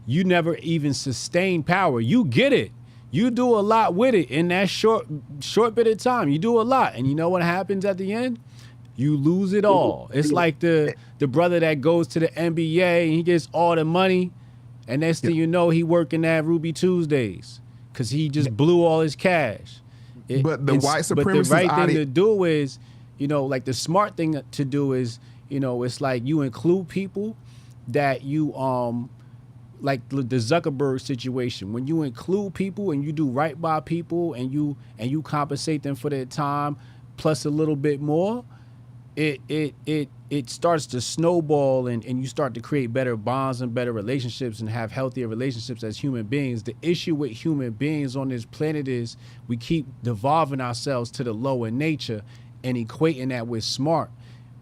[SPEAKER 9] you never even sustain power. You get it. You do a lot with it in that short bit of time. You do a lot. And you know what happens at the end? You lose it all. It's like the brother that goes to the NBA and he gets all the money, and next thing you know, he working at Ruby Tuesdays because he just blew all his cash.
[SPEAKER 12] But the white supremacist,
[SPEAKER 9] but the right thing to do is, like the smart thing to do is, it's like you include people that you like the Zuckerberg situation. When you include people and you do right by people and you compensate them for their time plus a little bit more, it starts to snowball and you start to create better bonds and better relationships and have healthier relationships as human beings. The issue with human beings on this planet is we keep devolving ourselves to the lower nature and equating that with smart.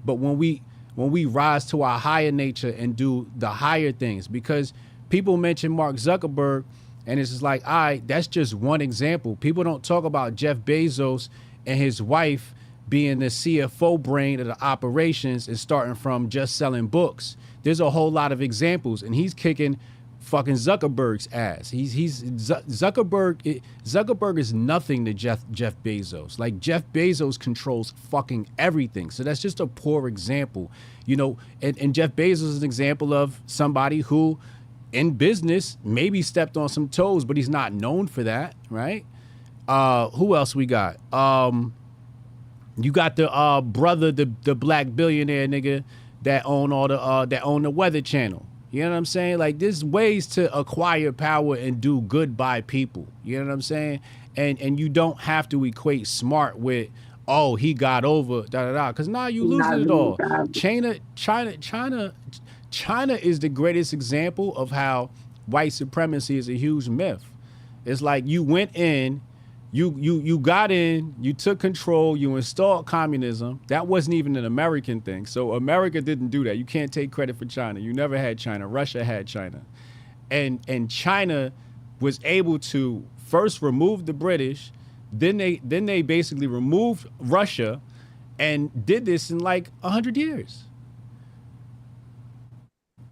[SPEAKER 9] But when we rise to our higher nature and do the higher things, because people mention Mark Zuckerberg and it's just like, all right, that's just one example. People don't talk about Jeff Bezos and his wife being the CFO brain of the operations and starting from just selling books. There's a whole lot of examples, and he's kicking fucking Zuckerberg's ass. Zuckerberg is nothing to Jeff Bezos. Like Jeff Bezos controls fucking everything. So that's just a poor example, and Jeff Bezos is an example of somebody who in business maybe stepped on some toes, but he's not known for that, right? Who else we got? You got the brother, the black billionaire nigga that own all the Weather Channel. You know what I'm saying? Like there's ways to acquire power and do good by people. You know what I'm saying? And you don't have to equate smart with, oh, he got over because now you losing it all. China is the greatest example of how white supremacy is a huge myth. It's like you went in. You got in, you took control, you installed communism. That wasn't even an American thing. So America didn't do that. You can't take credit for China. You never had China. Russia had China. And China was able to first remove the British, then they basically removed Russia and did this in like 100 years.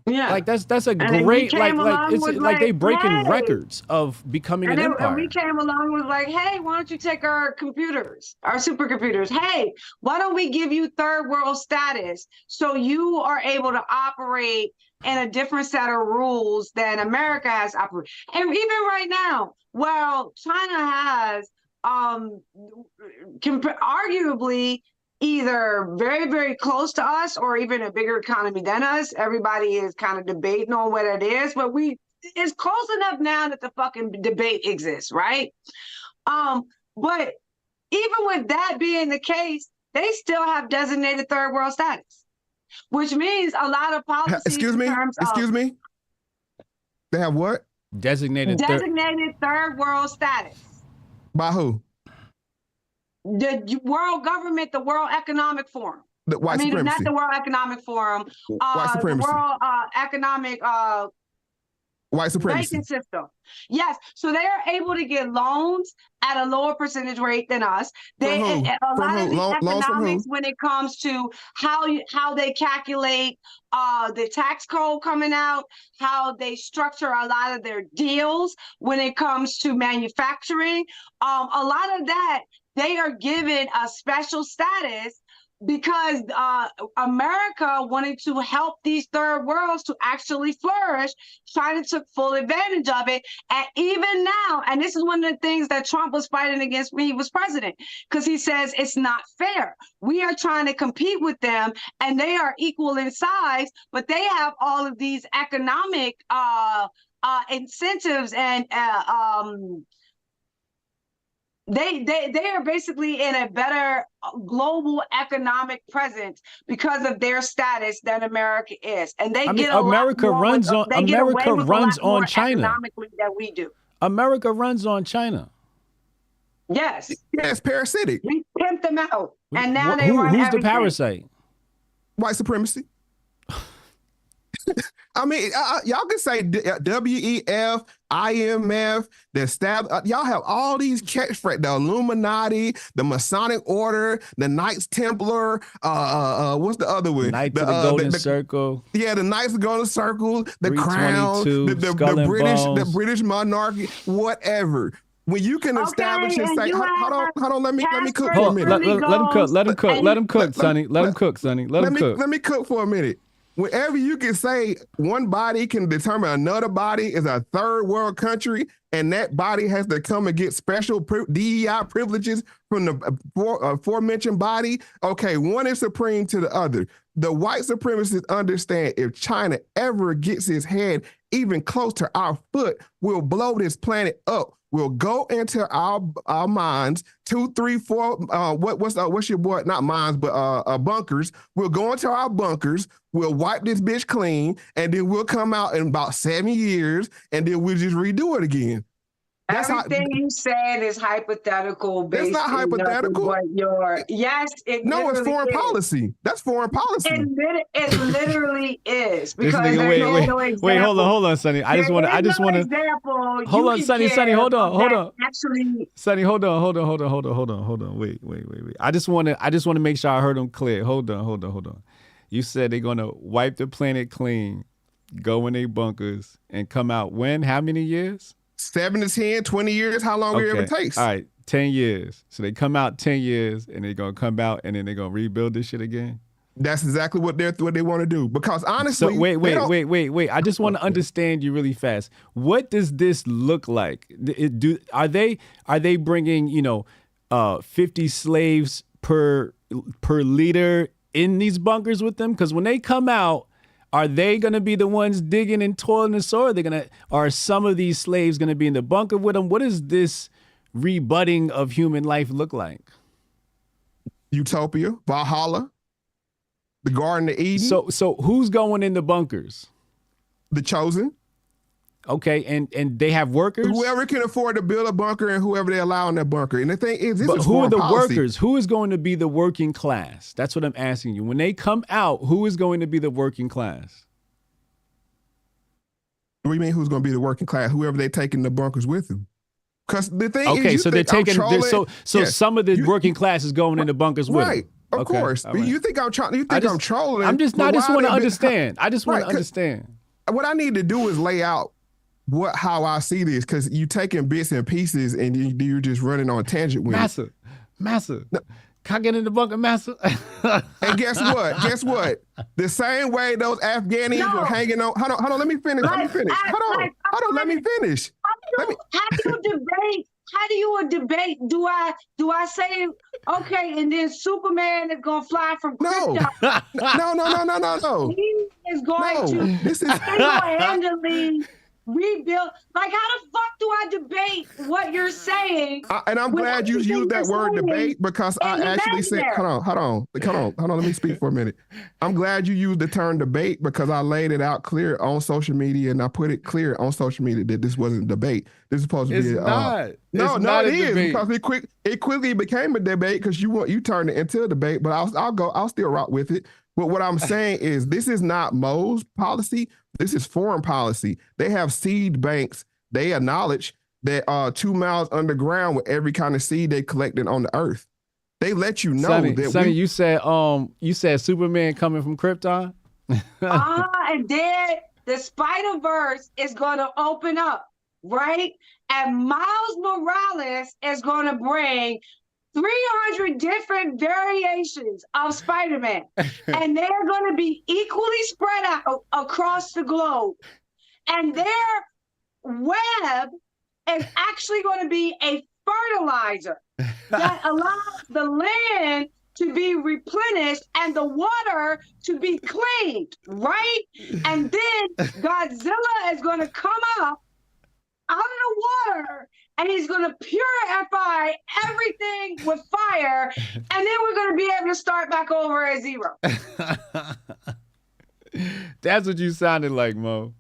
[SPEAKER 11] Yeah,
[SPEAKER 9] like that's a great like they breaking records of becoming an empire.
[SPEAKER 11] And we came along with like, hey, why don't you take our computers, our supercomputers? Hey, why don't we give you third world status so you are able to operate in a different set of rules than America has operated? And even right now, well, China has arguably either very, very close to us or even a bigger economy than us. Everybody is kind of debating on what it is, but it's close enough now that the fucking debate exists, right? But even with that being the case, they still have designated third world status, which means a lot of policies.
[SPEAKER 12] Excuse me. They have what?
[SPEAKER 9] Designated
[SPEAKER 11] third world status.
[SPEAKER 12] By who?
[SPEAKER 11] The world government, the World Economic Forum.
[SPEAKER 12] White supremacy.
[SPEAKER 11] Not the World Economic Forum.
[SPEAKER 12] White supremacy.
[SPEAKER 11] The World Economic
[SPEAKER 12] White supremacy.
[SPEAKER 11] banking system. Yes. So they are able to get loans at a lower percentage rate than us. They a lot of the economics when it comes to how they calculate the tax code coming out, how they structure a lot of their deals when it comes to manufacturing. A lot of that they are given a special status because America wanted to help these third worlds to actually flourish. China took full advantage of it. And even now, and this is one of the things that Trump was fighting against when he was president, because he says it's not fair. We are trying to compete with them and they are equal in size, but they have all of these economic incentives and they are basically in a better global economic presence because of their status than America is, and they get
[SPEAKER 9] America runs on China
[SPEAKER 11] economically than we do.
[SPEAKER 9] America runs on China.
[SPEAKER 11] Yes,
[SPEAKER 12] it's parasitic.
[SPEAKER 11] We pimp them out, and now they run
[SPEAKER 9] who's
[SPEAKER 11] everything.
[SPEAKER 9] the parasite?
[SPEAKER 12] White supremacy. I mean, y'all can say WEF, IMF, y'all have all these catchphrases, the Illuminati, the Masonic Order, the Knights Templar, what's the other one?
[SPEAKER 9] Knights of the Golden Circle.
[SPEAKER 12] Yeah, the Knights of the Golden Circle, the Crown, the British monarchy, whatever. When you can establish and say, hold on, let me cook for a minute.
[SPEAKER 9] Let him cook, Sonnie. Let him cook.
[SPEAKER 12] Let me cook for a minute. Whenever you can say one body can determine another body is a third world country, and that body has to come and get special DEI privileges from the aforementioned body, okay, one is supreme to the other. The white supremacists understand if China ever gets its head even close to our foot, we'll blow this planet up. We'll go into our minds, 2, 3, 4. What's your boy? Not minds, but bunkers. We'll go into our bunkers. We'll wipe this bitch clean, and then we'll come out in about 7 years, and then we'll just redo it again.
[SPEAKER 11] Everything you said is hypothetical.
[SPEAKER 12] It's not hypothetical.
[SPEAKER 11] It's
[SPEAKER 12] foreign policy. That's foreign policy.
[SPEAKER 11] It literally is. Because
[SPEAKER 9] wait, hold on, Sonnie. I just want to. Hold on, Sonnie. Hold on.
[SPEAKER 11] Actually,
[SPEAKER 9] Sonnie, hold on. Wait. I just want to make sure I heard him clear. Hold on. You said they're gonna wipe the planet clean, go in their bunkers, and come out when? How many years?
[SPEAKER 12] 7 to 10, 20 years, how long it ever takes.
[SPEAKER 9] All right, 10 years. So they come out 10 years and they're going to come out and then they're going to rebuild this shit again?
[SPEAKER 12] That's exactly what they want to do. Because honestly...
[SPEAKER 9] So wait. I just want to understand you really fast. What does this look like? Are they bringing, 50 slaves per leader in these bunkers with them? Because when they come out, are they going to be the ones digging and toiling the soil? Are some of these slaves going to be in the bunker with them? What does this rebutting of human life look like?
[SPEAKER 12] Utopia, Valhalla, the Garden of Eden.
[SPEAKER 9] So who's going in the bunkers?
[SPEAKER 12] The chosen.
[SPEAKER 9] Okay, and they have workers?
[SPEAKER 12] Whoever can afford to build a bunker and whoever they allow in that bunker. And the thing is,
[SPEAKER 9] who are the workers? Who is going to be the working class? That's what I'm asking you. When they come out, who is going to be the working class?
[SPEAKER 12] What do you mean who's going to be the working class? Whoever they take in the bunkers with them. Because the thing
[SPEAKER 9] is, so they're taking, some of the working class is going in the bunkers with them.
[SPEAKER 12] Right, of course. Right. You think I'm trolling?
[SPEAKER 9] I just want to understand. I just want to understand.
[SPEAKER 12] What I need to do is lay out how I see this, because you taking bits and pieces and you're just running on a tangent with
[SPEAKER 9] it. Massa. No. Can I get in the bunker, Massa?
[SPEAKER 12] And guess what? The same way those Afghanis were hanging on. Hold on, let me finish. Hold on, let me finish.
[SPEAKER 11] How do you debate? Do I say, okay, and then Superman is gonna fly from Krypton?
[SPEAKER 12] No.
[SPEAKER 11] He is going to single-handedly rebuild. Like, how the fuck do I debate what you're saying?
[SPEAKER 12] And I'm glad you used that word debate, because I actually said, hold on, let me speak for a minute. I'm glad you used the term debate, because I laid it out clear on social media, and I put it clear on social media that this wasn't a debate. This is supposed to be
[SPEAKER 8] not.
[SPEAKER 12] It is, because it quickly became a debate, because you turned it into a debate, but I'll still rock with it. But what I'm saying is, this is not Moe's policy. This is foreign policy. They have seed banks. They acknowledge that 2 miles underground with every kind of seed they collected on the earth. They let you know that.
[SPEAKER 9] Sonny, you said Superman coming from Krypton.
[SPEAKER 11] And then the Spider-Verse is going to open up, right? And Miles Morales is going to bring 300 different variations of Spider-Man, and they're going to be equally spread out across the globe. And their web is actually going to be a fertilizer that allows the land to be replenished and the water to be cleaned, right? And then Godzilla is going to come up out of the water, and he's going to purify everything with fire, and then we're going to be able to start back over at zero.
[SPEAKER 9] That's what you sounded like, Mo.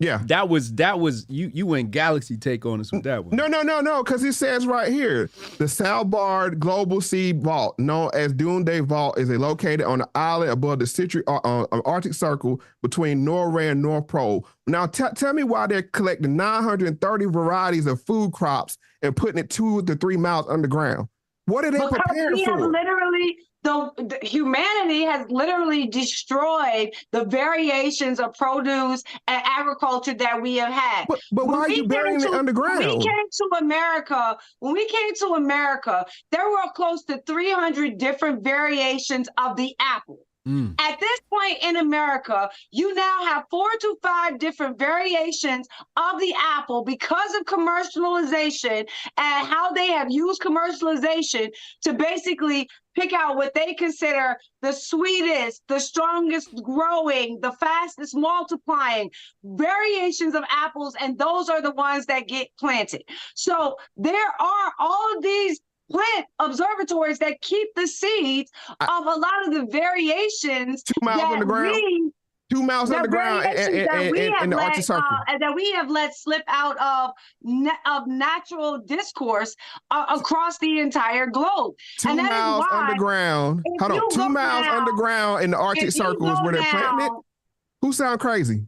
[SPEAKER 12] Yeah.
[SPEAKER 9] That was you went galaxy take on us with that one.
[SPEAKER 12] No, because it says right here, the Svalbard Global Seed Vault, known as Doomsday Vault, is located on the island above the Arctic Circle between Norway and North Pole. Now, tell me why they're collecting 930 varieties of food crops and putting it 2 to 3 miles underground. What are they prepared for?
[SPEAKER 11] The humanity has literally destroyed the variations of produce and agriculture that we have had.
[SPEAKER 12] But why are you burying it underground?
[SPEAKER 11] When we came to America, there were close to 300 different variations of the apple. At this point in America, you now have 4 to 5 different variations of the apple because of commercialization and how they have used commercialization to basically pick out what they consider the sweetest, the strongest growing, the fastest multiplying variations of apples, and those are the ones that get planted. So there are all of these plant observatories that keep the seeds of a lot of the variations
[SPEAKER 12] 2 miles underground. 2 miles underground in the Arctic Circle.
[SPEAKER 11] That we have let slip out of natural discourse across the entire globe.
[SPEAKER 12] 2 miles underground. Hold on, 2 miles underground in the Arctic Circle is where they're planting it? Who sound crazy?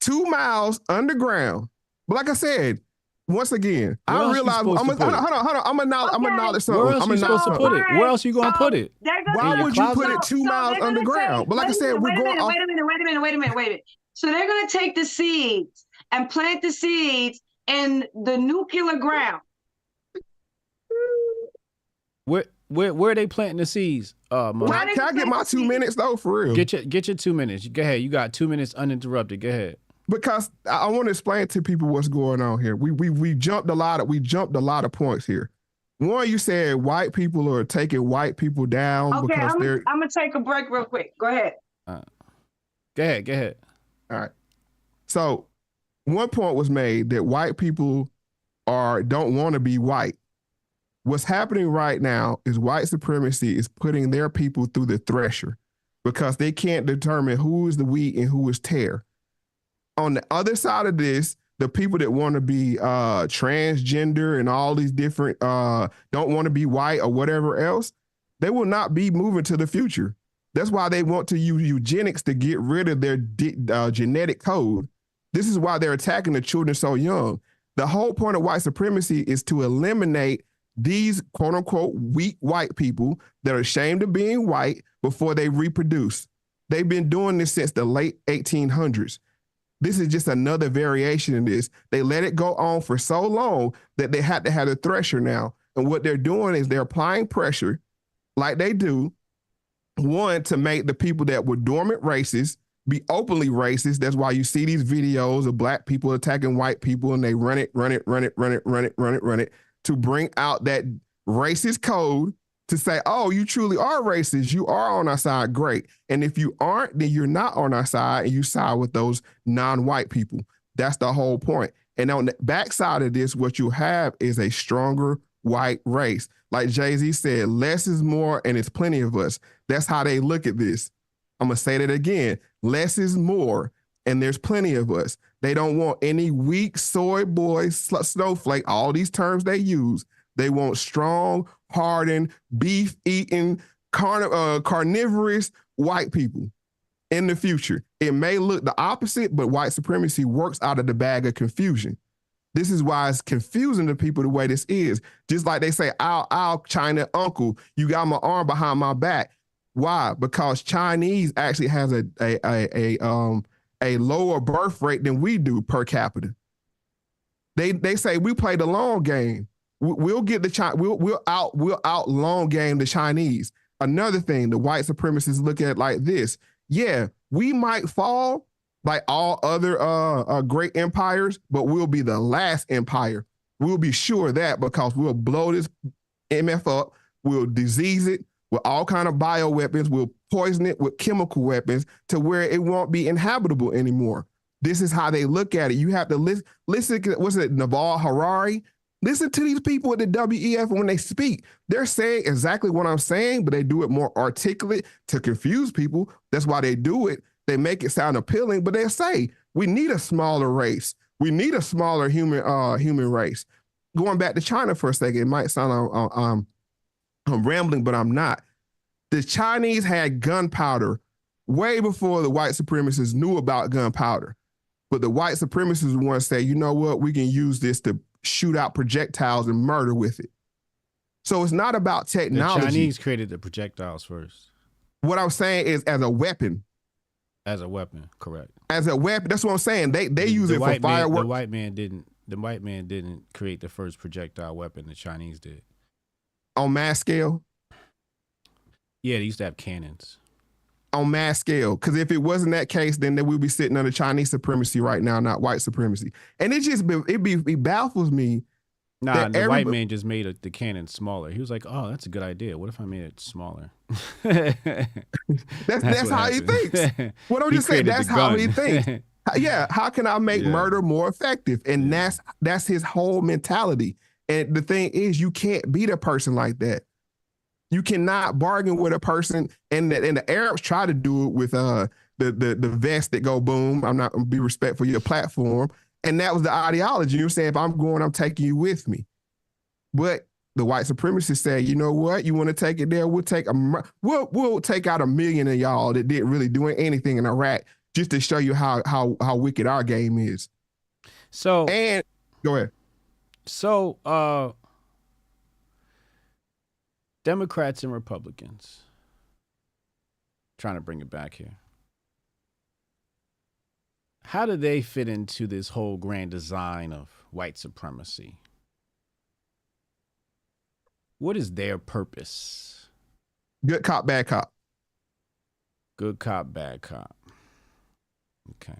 [SPEAKER 12] 2 miles underground. But like I said, once again, I realize I'm gonna acknowledge something.
[SPEAKER 9] Where else are you supposed to put it? Where else are you gonna put it?
[SPEAKER 12] Why would you put it 2 miles underground? But like I said, we're going off.
[SPEAKER 11] Wait a minute. So they're gonna take the seeds and plant the seeds in the nuclear ground.
[SPEAKER 9] Where are they planting the seeds?
[SPEAKER 12] Can I get my 2 minutes though, for real?
[SPEAKER 9] Get your 2 minutes. Go ahead. You got 2 minutes uninterrupted. Go ahead.
[SPEAKER 12] Because I want to explain to people what's going on here. We jumped a lot of points here. One, you said white people are taking white people down.
[SPEAKER 11] Okay,
[SPEAKER 12] because
[SPEAKER 11] I'm gonna take a break real quick. Go ahead.
[SPEAKER 9] Go ahead.
[SPEAKER 12] All right. So one point was made that white people don't want to be white. What's happening right now is white supremacy is putting their people through the thresher because they can't determine who is the wheat and who is tare. On the other side of this, the people that want to be transgender and all these different don't want to be white or whatever else, they will not be moving to the future. That's why they want to use eugenics to get rid of their genetic code. This is why they're attacking the children so young. The whole point of white supremacy is to eliminate these quote unquote weak white people that are ashamed of being white before they reproduce. They've been doing this since the late 1800s. This is just another variation in this. They let it go on for so long that they had to have a thresher now. And what they're doing is they're applying pressure like they do, one, to make the people that were dormant races be openly racist. That's why you see these videos of black people attacking white people and they run it to bring out that racist code to say, oh, you truly are racist. You are on our side. Great. And if you aren't, then you're not on our side and you side with those non-white people. That's the whole point. And on the backside of this, what you have is a stronger white race. Like Jay-Z said, less is more and it's plenty of us. That's how they look at this. I'm going to say that again. Less is more and there's plenty of us. They don't want any weak soy boy, snowflake, all these terms they use. They want strong, hardened, beef-eating, carnivorous white people in the future. It may look the opposite, but white supremacy works out of the bag of confusion. This is why it's confusing to people the way this is. Just like they say, ow, China uncle, you got my arm behind my back. Why? Because Chinese actually has a lower birth rate than we do per capita. They say we play the long game. We'll get the we'll out long game the Chinese. Another thing, the white supremacists look at it like this. Yeah, we might fall like all other great empires, but we'll be the last empire. We'll be sure of that because we'll blow this MF up. We'll disease it with all kind of bioweapons. We'll poison it with chemical weapons to where it won't be inhabitable anymore. This is how they look at it. You have to listen. What's it, Naval Harari? Listen to these people at the WEF when they speak. They're saying exactly what I'm saying, but they do it more articulate to confuse people. That's why they do it. They make it sound appealing, but they say we need a smaller race. We need a smaller human race. Going back to China for a second, it might sound I'm rambling, but I'm not. The Chinese had gunpowder way before the white supremacists knew about gunpowder. But the white supremacists want to say, you know what, we can use this to shoot out projectiles and murder with it. So it's not about technology.
[SPEAKER 9] The Chinese created the projectiles first.
[SPEAKER 12] What I'm saying is as a weapon.
[SPEAKER 9] As a weapon, correct.
[SPEAKER 12] As a weapon, that's what I'm saying. They use it for fireworks.
[SPEAKER 9] The white man didn't create the first projectile weapon. The Chinese did.
[SPEAKER 12] On mass scale?
[SPEAKER 9] Yeah, they used to have cannons.
[SPEAKER 12] On mass scale. Because if it wasn't that case, then we'd be sitting under Chinese supremacy right now, not white supremacy. And it baffles me.
[SPEAKER 9] Nah, the white man just made the cannon smaller. He was like, oh, that's a good idea. What if I made it smaller?
[SPEAKER 12] that's how he thinks. What I'm just saying, that's how he thinks. Yeah, how can I make murder more effective? And that's his whole mentality. And the thing is, you can't beat a person like that. You cannot bargain with a person. And the Arabs try to do it with the vest that go boom. I'm not going to be respectful of your platform. And that was the ideology. You're saying, if I'm going, I'm taking you with me. But the white supremacists say, you know what? You want to take it there? We'll take out 1 million of y'all that didn't really do anything in Iraq just to show you how wicked our game is.
[SPEAKER 9] So
[SPEAKER 12] and go ahead.
[SPEAKER 9] So Democrats and Republicans, trying to bring it back here. How do they fit into this whole grand design of white supremacy? What is their purpose?
[SPEAKER 12] Good cop, bad cop.
[SPEAKER 9] Good cop, bad cop. Okay.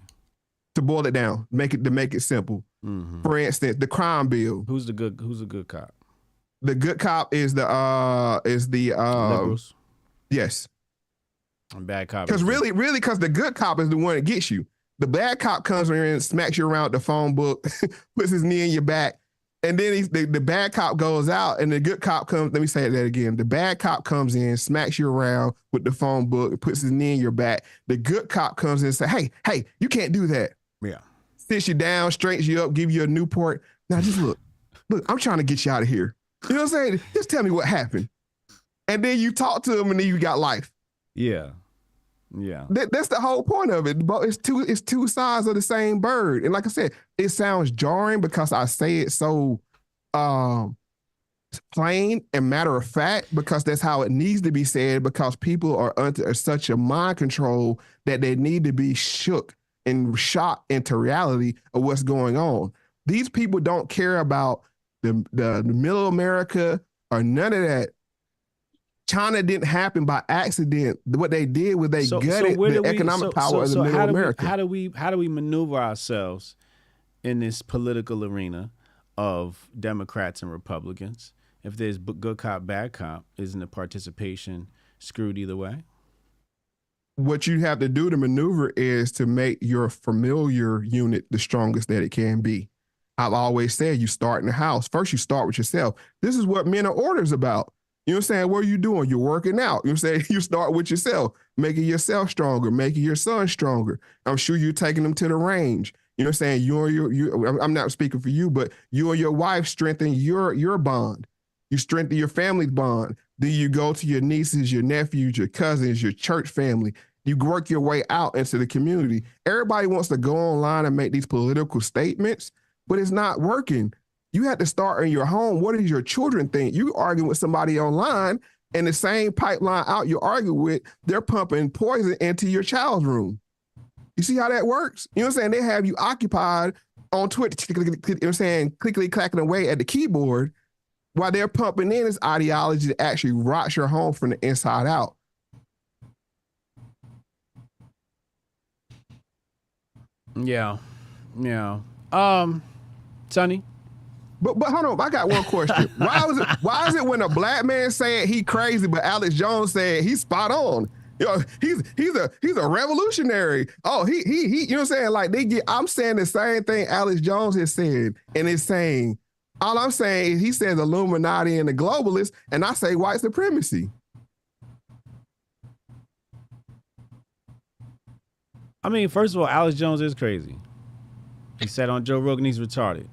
[SPEAKER 12] To boil it down, make it simple. Mm-hmm. For instance, the crime bill.
[SPEAKER 9] Who's the good cop?
[SPEAKER 12] The good cop is the
[SPEAKER 9] liberals.
[SPEAKER 12] Yes.
[SPEAKER 9] And bad cop.
[SPEAKER 12] Because really, because the good cop is the one that gets you. The bad cop comes in and smacks you around with the phone book, puts his knee in your back, and then the bad cop goes out, and the good cop comes. Let me say that again. The bad cop comes in, smacks you around with the phone book, puts his knee in your back. The good cop comes in and says, hey, you can't do that.
[SPEAKER 9] Yeah.
[SPEAKER 12] Sits you down, straightens you up, give you a Newport. Now just look, I'm trying to get you out of here. You know what I'm saying? Just tell me what happened. And then you talk to him, and then you got life.
[SPEAKER 9] Yeah. Yeah.
[SPEAKER 12] That's the whole point of it. But it's two sides of the same bird. And like I said, it sounds jarring because I say it so plain and matter of fact, because that's how it needs to be said, because people are under such a mind control that they need to be shook and shocked into reality of what's going on. These people don't care about the middle America or none of that. China didn't happen by accident. What they did was they gutted the economic power of the middle America.
[SPEAKER 9] How do we maneuver ourselves in this political arena of Democrats and Republicans if there's good cop, bad cop, isn't the participation screwed either way?
[SPEAKER 12] What you have to do to maneuver is to make your familiar unit the strongest that it can be. I've always said you start in the house. First, you start with yourself. This is what Men of Order is about. You know what I'm saying? What are you doing? You're working out. You know what I'm saying? You start with yourself, making yourself stronger, making your son stronger. I'm sure you're taking them to the range. You know what I'm saying? I'm not speaking for you, but you and your wife strengthen your bond. You strengthen your family's bond. Then you go to your nieces, your nephews, your cousins, your church family. You work your way out into the community. Everybody wants to go online and make these political statements, but it's not working. You have to start in your home. What does your children think? You argue with somebody online, and the same pipeline out you argue with, they're pumping poison into your child's room. You see how that works? You know what I'm saying? They have you occupied on Twitter, you know what I'm saying, clickety clacking away at the keyboard while they're pumping in this ideology that actually rots your home from the inside out.
[SPEAKER 9] Yeah. Sonnie?
[SPEAKER 12] But hold on, I got one question. Why is it when a black man said he crazy, but Alex Jones said he's spot on? You know, he's a revolutionary. Oh, he you know what I'm saying? Like I'm saying the same thing Alex Jones has said, and it's saying, all I'm saying is he says Illuminati and the globalists, and I say white supremacy.
[SPEAKER 9] I mean, first of all, Alex Jones is crazy. He said on Joe Rogan he's retarded.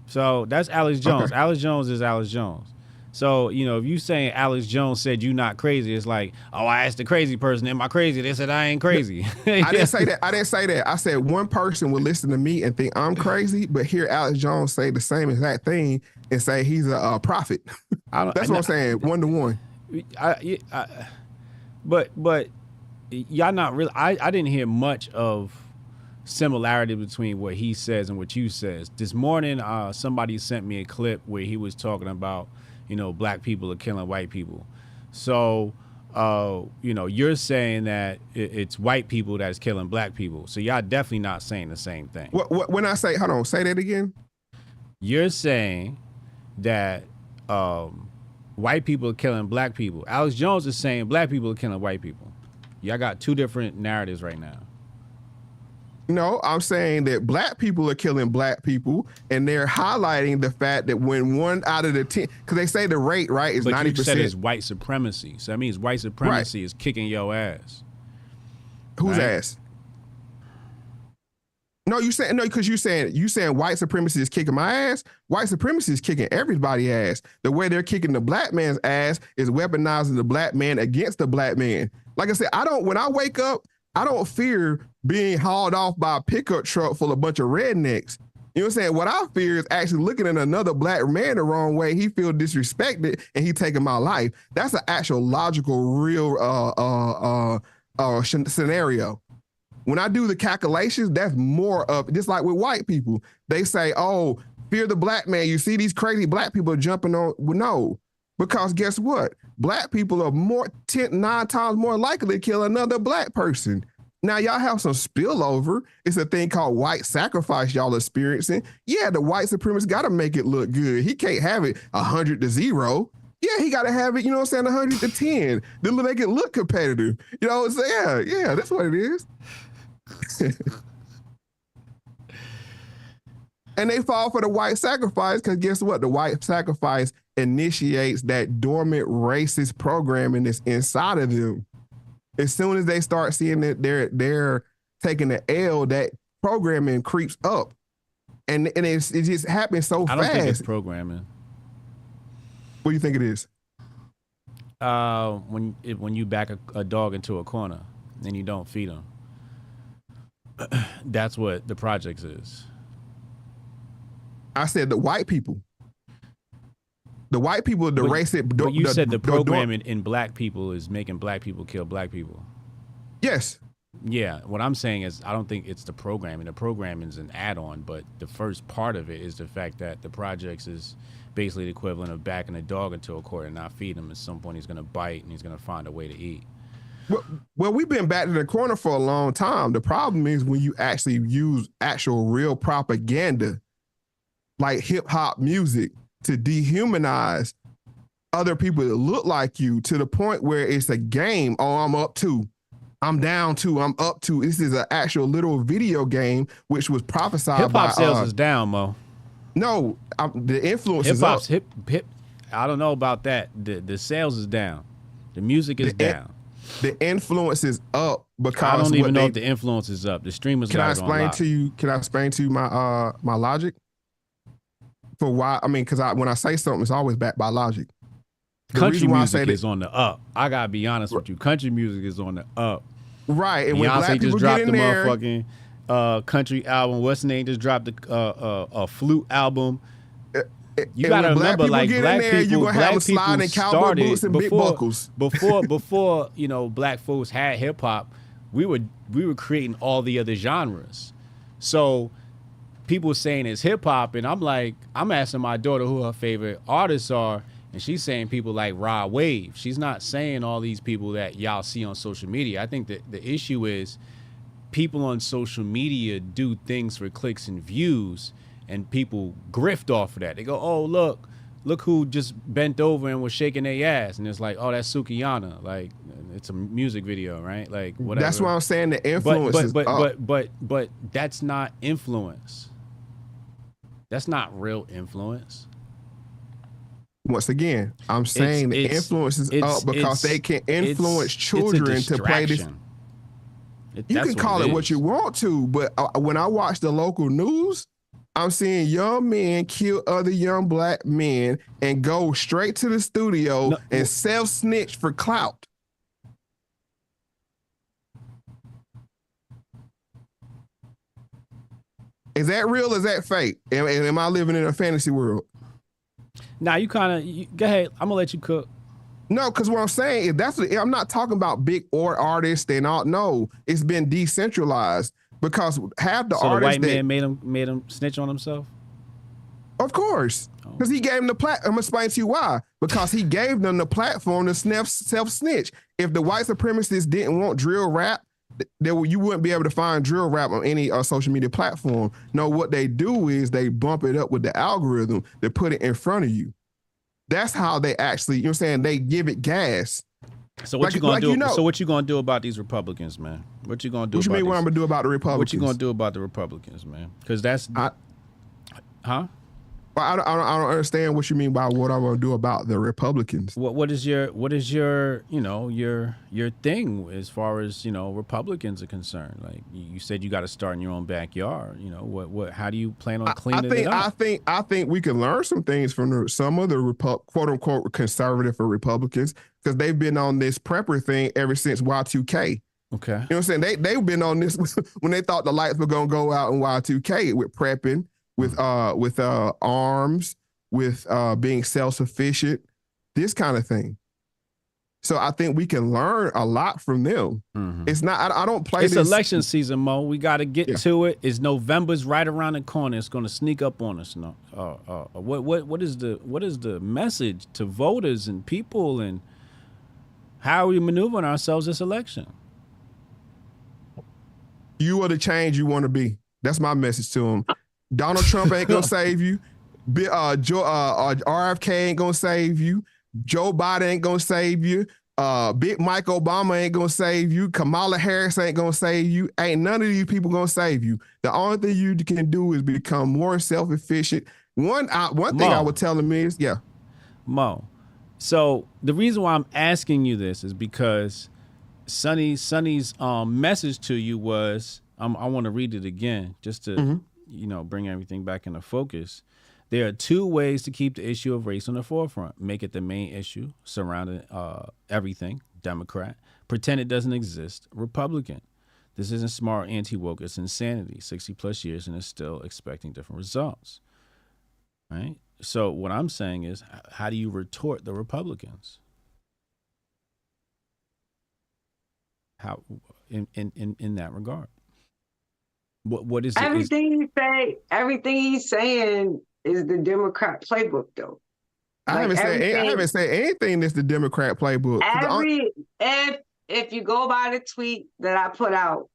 [SPEAKER 9] So that's Alex Jones. Okay. Alex Jones is Alex Jones. So, you know, if you saying Alex Jones said you not crazy, it's like, oh, I asked the crazy person, am I crazy? They said I ain't crazy.
[SPEAKER 12] I didn't say that. I said one person would listen to me and think I'm crazy, but hear Alex Jones say the same exact thing and say he's a prophet. That's what I'm saying, 1-to-1.
[SPEAKER 9] But y'all not really, I didn't hear much of similarity between what he says and what you says. This morning, somebody sent me a clip where he was talking about, you know, black people are killing white people. So, you know, you're saying that it's white people that's killing black people. So y'all definitely not saying the same thing.
[SPEAKER 12] When I say, hold on, say that again.
[SPEAKER 9] You're saying that white people are killing black people. Alex Jones is saying black people are killing white people. Y'all got two different narratives right now.
[SPEAKER 12] No, I'm saying that black people are killing black people, and they're highlighting the fact that when 1 out of the 10, because they say the rate, right, is 90%.
[SPEAKER 9] You said it's white supremacy. So that means white supremacy is kicking your ass.
[SPEAKER 12] Whose ass? No, you saying no, because you saying white supremacy is kicking my ass. White supremacy is kicking everybody's ass. The way they're kicking the black man's ass is weaponizing the black man against the black man. Like I said, when I wake up, I don't fear being hauled off by a pickup truck full of a bunch of rednecks. You know what I'm saying? What I fear is actually looking at another black man the wrong way. He feels disrespected and he taking my life. That's an actual logical, real scenario. When I do the calculations, that's more of, just like with white people. They say, oh, fear the black man. You see these crazy black people jumping on. Well, no, because guess what? Black people are 9 times more likely to kill another black person. Now, y'all have some spillover. It's a thing called white sacrifice y'all experiencing. Yeah, the white supremacist got to make it look good. He can't have it 100-0. Yeah, he got to have it, you know what I'm saying, 100-10. Then make it look competitive. You know what I'm saying? Yeah, that's what it is. And they fall for the white sacrifice because guess what? The white sacrifice initiates that dormant racist programming that's inside of them. As soon as they start seeing that they're taking the L, that programming creeps up, and it just happens so fast.
[SPEAKER 9] I don't think it's programming.
[SPEAKER 12] What do you think it is?
[SPEAKER 9] When you back a dog into a corner and you don't feed him, that's what the projects is.
[SPEAKER 12] I said the white people. The white people, the racist.
[SPEAKER 9] But you said the programming in black people is making black people kill black people.
[SPEAKER 12] Yes.
[SPEAKER 9] Yeah. What I'm saying is I don't think it's the programming. The programming is an add-on, but the first part of it is the fact that the projects is basically the equivalent of backing a dog into a corner and not feeding him. At some point, he's going to bite and he's going to find a way to eat.
[SPEAKER 12] Well, we've been back in the corner for a long time. The problem is when you actually use actual real propaganda, like hip hop music, to dehumanize other people that look like you to the point where it's a game. Oh, I'm up 2. I'm down 2. I'm up 2. This is an actual little video game, which was prophesied by...
[SPEAKER 9] Hip-hop sales is down, Mo.
[SPEAKER 12] No, the influence is up.
[SPEAKER 9] Hip. I don't know about that. The sales is down. The music is down.
[SPEAKER 12] The influence is up because
[SPEAKER 9] I don't even know if the influence is up. The streamers.
[SPEAKER 12] Can I explain to you my my logic for why? I mean, because when I say something, it's always backed by logic.
[SPEAKER 9] Country music is on the up. I gotta be honest with you. Country music is on the up.
[SPEAKER 12] Right, and
[SPEAKER 9] Beyonce
[SPEAKER 12] when black people
[SPEAKER 9] just dropped
[SPEAKER 12] get in
[SPEAKER 9] the
[SPEAKER 12] there,
[SPEAKER 9] motherfucking country album. What's the name? Just dropped a flute album. You gotta remember, like black people started before you know black folks had hip hop. We were creating all the other genres. So people saying it's hip hop, and I'm asking my daughter who her favorite artists are, and she's saying people like Rod Wave. She's not saying all these people that y'all see on social media. I think that the issue is people on social media do things for clicks and views. And people grift off of that. They go, oh, look who just bent over and was shaking their ass. And it's like, oh, that's Sukiyana. Like, it's a music video, right? Like, whatever.
[SPEAKER 12] That's why I'm saying the influence is up.
[SPEAKER 9] But that's not influence. That's not real influence.
[SPEAKER 12] Once again, I'm saying the influence is up because they can influence children to play this. You can call it what you want to, but when I watch the local news, I'm seeing young men kill other young black men and go straight to the studio and self-snitch for clout. Is that real or is that fake? Am I living in a fantasy world?
[SPEAKER 9] Nah, you kind of, go ahead. I'm going to let you cook.
[SPEAKER 12] No, because what I'm saying is I'm not talking about big artists and all. No, it's been decentralized. Because half the artists
[SPEAKER 9] the white man made him snitch on himself?
[SPEAKER 12] Of course. Because he gave him the platform. I'm going to explain to you why. Because he gave them the platform to self-snitch. If the white supremacists didn't want drill rap, you wouldn't be able to find drill rap on any social media platform. No, what they do is they bump it up with the algorithm. They put it in front of you. That's how they actually, you know what I'm saying, they give it gas.
[SPEAKER 9] So what you gonna do? So what you gonna do about these Republicans, man? What you gonna do?
[SPEAKER 12] What you mean? What I'm gonna do about the Republicans?
[SPEAKER 9] What you gonna do about the Republicans, man? Because that's, huh?
[SPEAKER 12] I don't understand what you mean by what I'm gonna do about the Republicans.
[SPEAKER 9] What is your your thing as far as Republicans are concerned? Like you said, you got to start in your own backyard. What? How do you plan on cleaning it up?
[SPEAKER 12] I think we can learn some things from some of the quote unquote conservative or Republicans because they've been on this prepper thing ever since Y2K.
[SPEAKER 9] Okay,
[SPEAKER 12] you know what I'm saying? They've been on this when they thought the lights were gonna go out in Y2K with prepping. With arms, with being self-sufficient, this kind of thing. So I think we can learn a lot from them. Mm-hmm. It's not. I don't play.
[SPEAKER 9] It's election season, Mo. We got to get to it. It's November's right around the corner. It's going to sneak up on us. No. What is the message to voters and people, and how are we maneuvering ourselves this election?
[SPEAKER 12] You are the change you want to be. That's my message to them. Donald Trump ain't gonna save you. RFK ain't gonna save you. Joe Biden ain't gonna save you. Big Mike Obama ain't gonna save you. Kamala Harris ain't gonna save you. Ain't none of these people gonna save you. The only thing you can do is become more self-efficient. One thing I would tell them is,
[SPEAKER 9] Mo. So the reason why I'm asking you this is because Sonny's message to you was, I want to read it again just to bring everything back into focus. There are two ways to keep the issue of race on the forefront. Make it the main issue surrounding everything, Democrat. Pretend it doesn't exist, Republican. This isn't smart anti-woke, it's insanity. 60 plus years and it's still expecting different results. Right? So what I'm saying is, how do you retort the Republicans? How in that regard? What is
[SPEAKER 11] everything he's saying is the Democrat playbook, though.
[SPEAKER 12] I haven't said anything that's the Democrat playbook.
[SPEAKER 11] If you go by the tweet that I put out,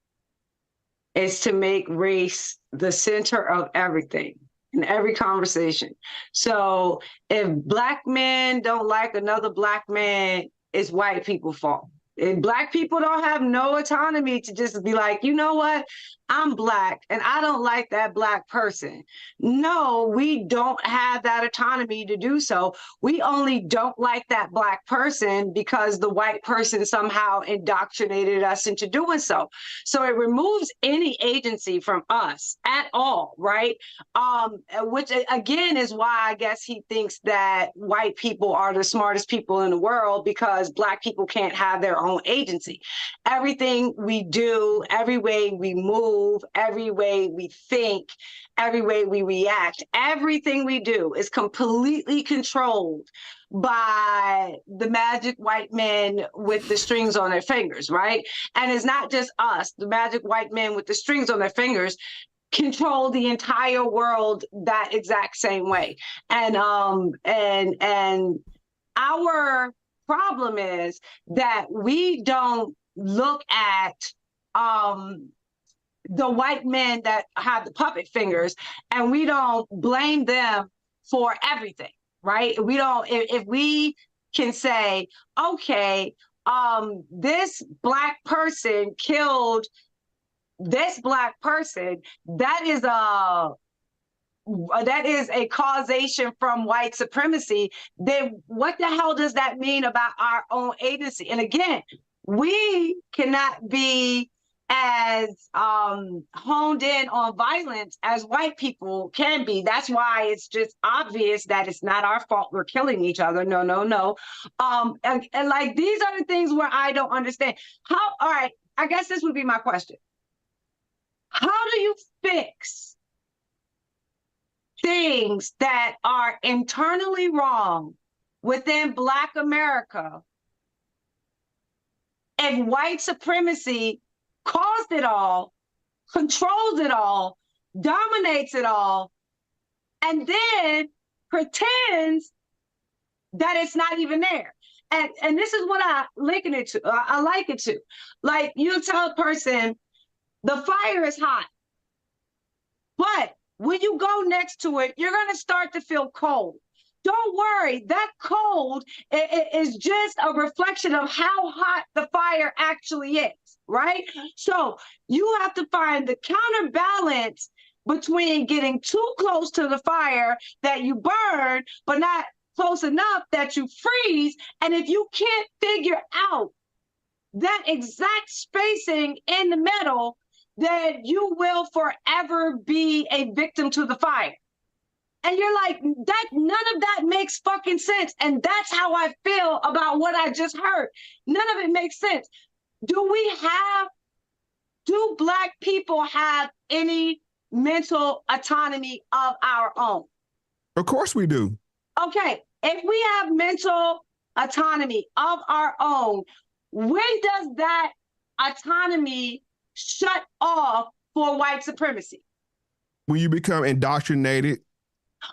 [SPEAKER 11] it's to make race the center of everything. in every conversation. So if black men don't like another black man, it's white people's fault. And black people don't have no autonomy to just be like, you know what? I'm black and I don't like that black person. No, we don't have that autonomy to do so. We only don't like that black person because the white person somehow indoctrinated us into doing so. So it removes any agency from us at all, right? Which again is why I guess he thinks that white people are the smartest people in the world, because black people can't have their own agency. Everything we do, every way we move, every way we think, every way we react, everything we do is completely controlled by the magic white men with the strings on their fingers, right? And it's not just us. The magic white men with the strings on their fingers control the entire world that exact same way. And our problem is that we don't look at the white men that have the puppet fingers, and we don't blame them for everything, right? We don't, if we can say, okay, this black person killed this black person, that is a causation from white supremacy, then what the hell does that mean about our own agency? And again, we cannot be as honed in on violence as white people can be. That's why it's just obvious that it's not our fault we're killing each other. No. And like, these are the things where I don't understand. All right, I guess this would be my question. How do you fix things that are internally wrong within Black America if white supremacy caused it all, controls it all, dominates it all, and then pretends that it's not even there? And this is what I liken it to. I like it to. Like, you tell a person, the fire is hot, but when you go next to it, you're going to start to feel cold. Don't worry, that cold is just a reflection of how hot the fire actually is, right? So you have to find the counterbalance between getting too close to the fire that you burn, but not close enough that you freeze. And if you can't figure out that exact spacing in the middle, then you will forever be a victim to the fire. And you're like, that none of that makes fucking sense. And that's how I feel about what I just heard. None of it makes sense. Do Black people have any mental autonomy of our own?
[SPEAKER 12] Of course we do.
[SPEAKER 11] Okay, if we have mental autonomy of our own, when does that autonomy shut off for white supremacy?
[SPEAKER 12] When you become indoctrinated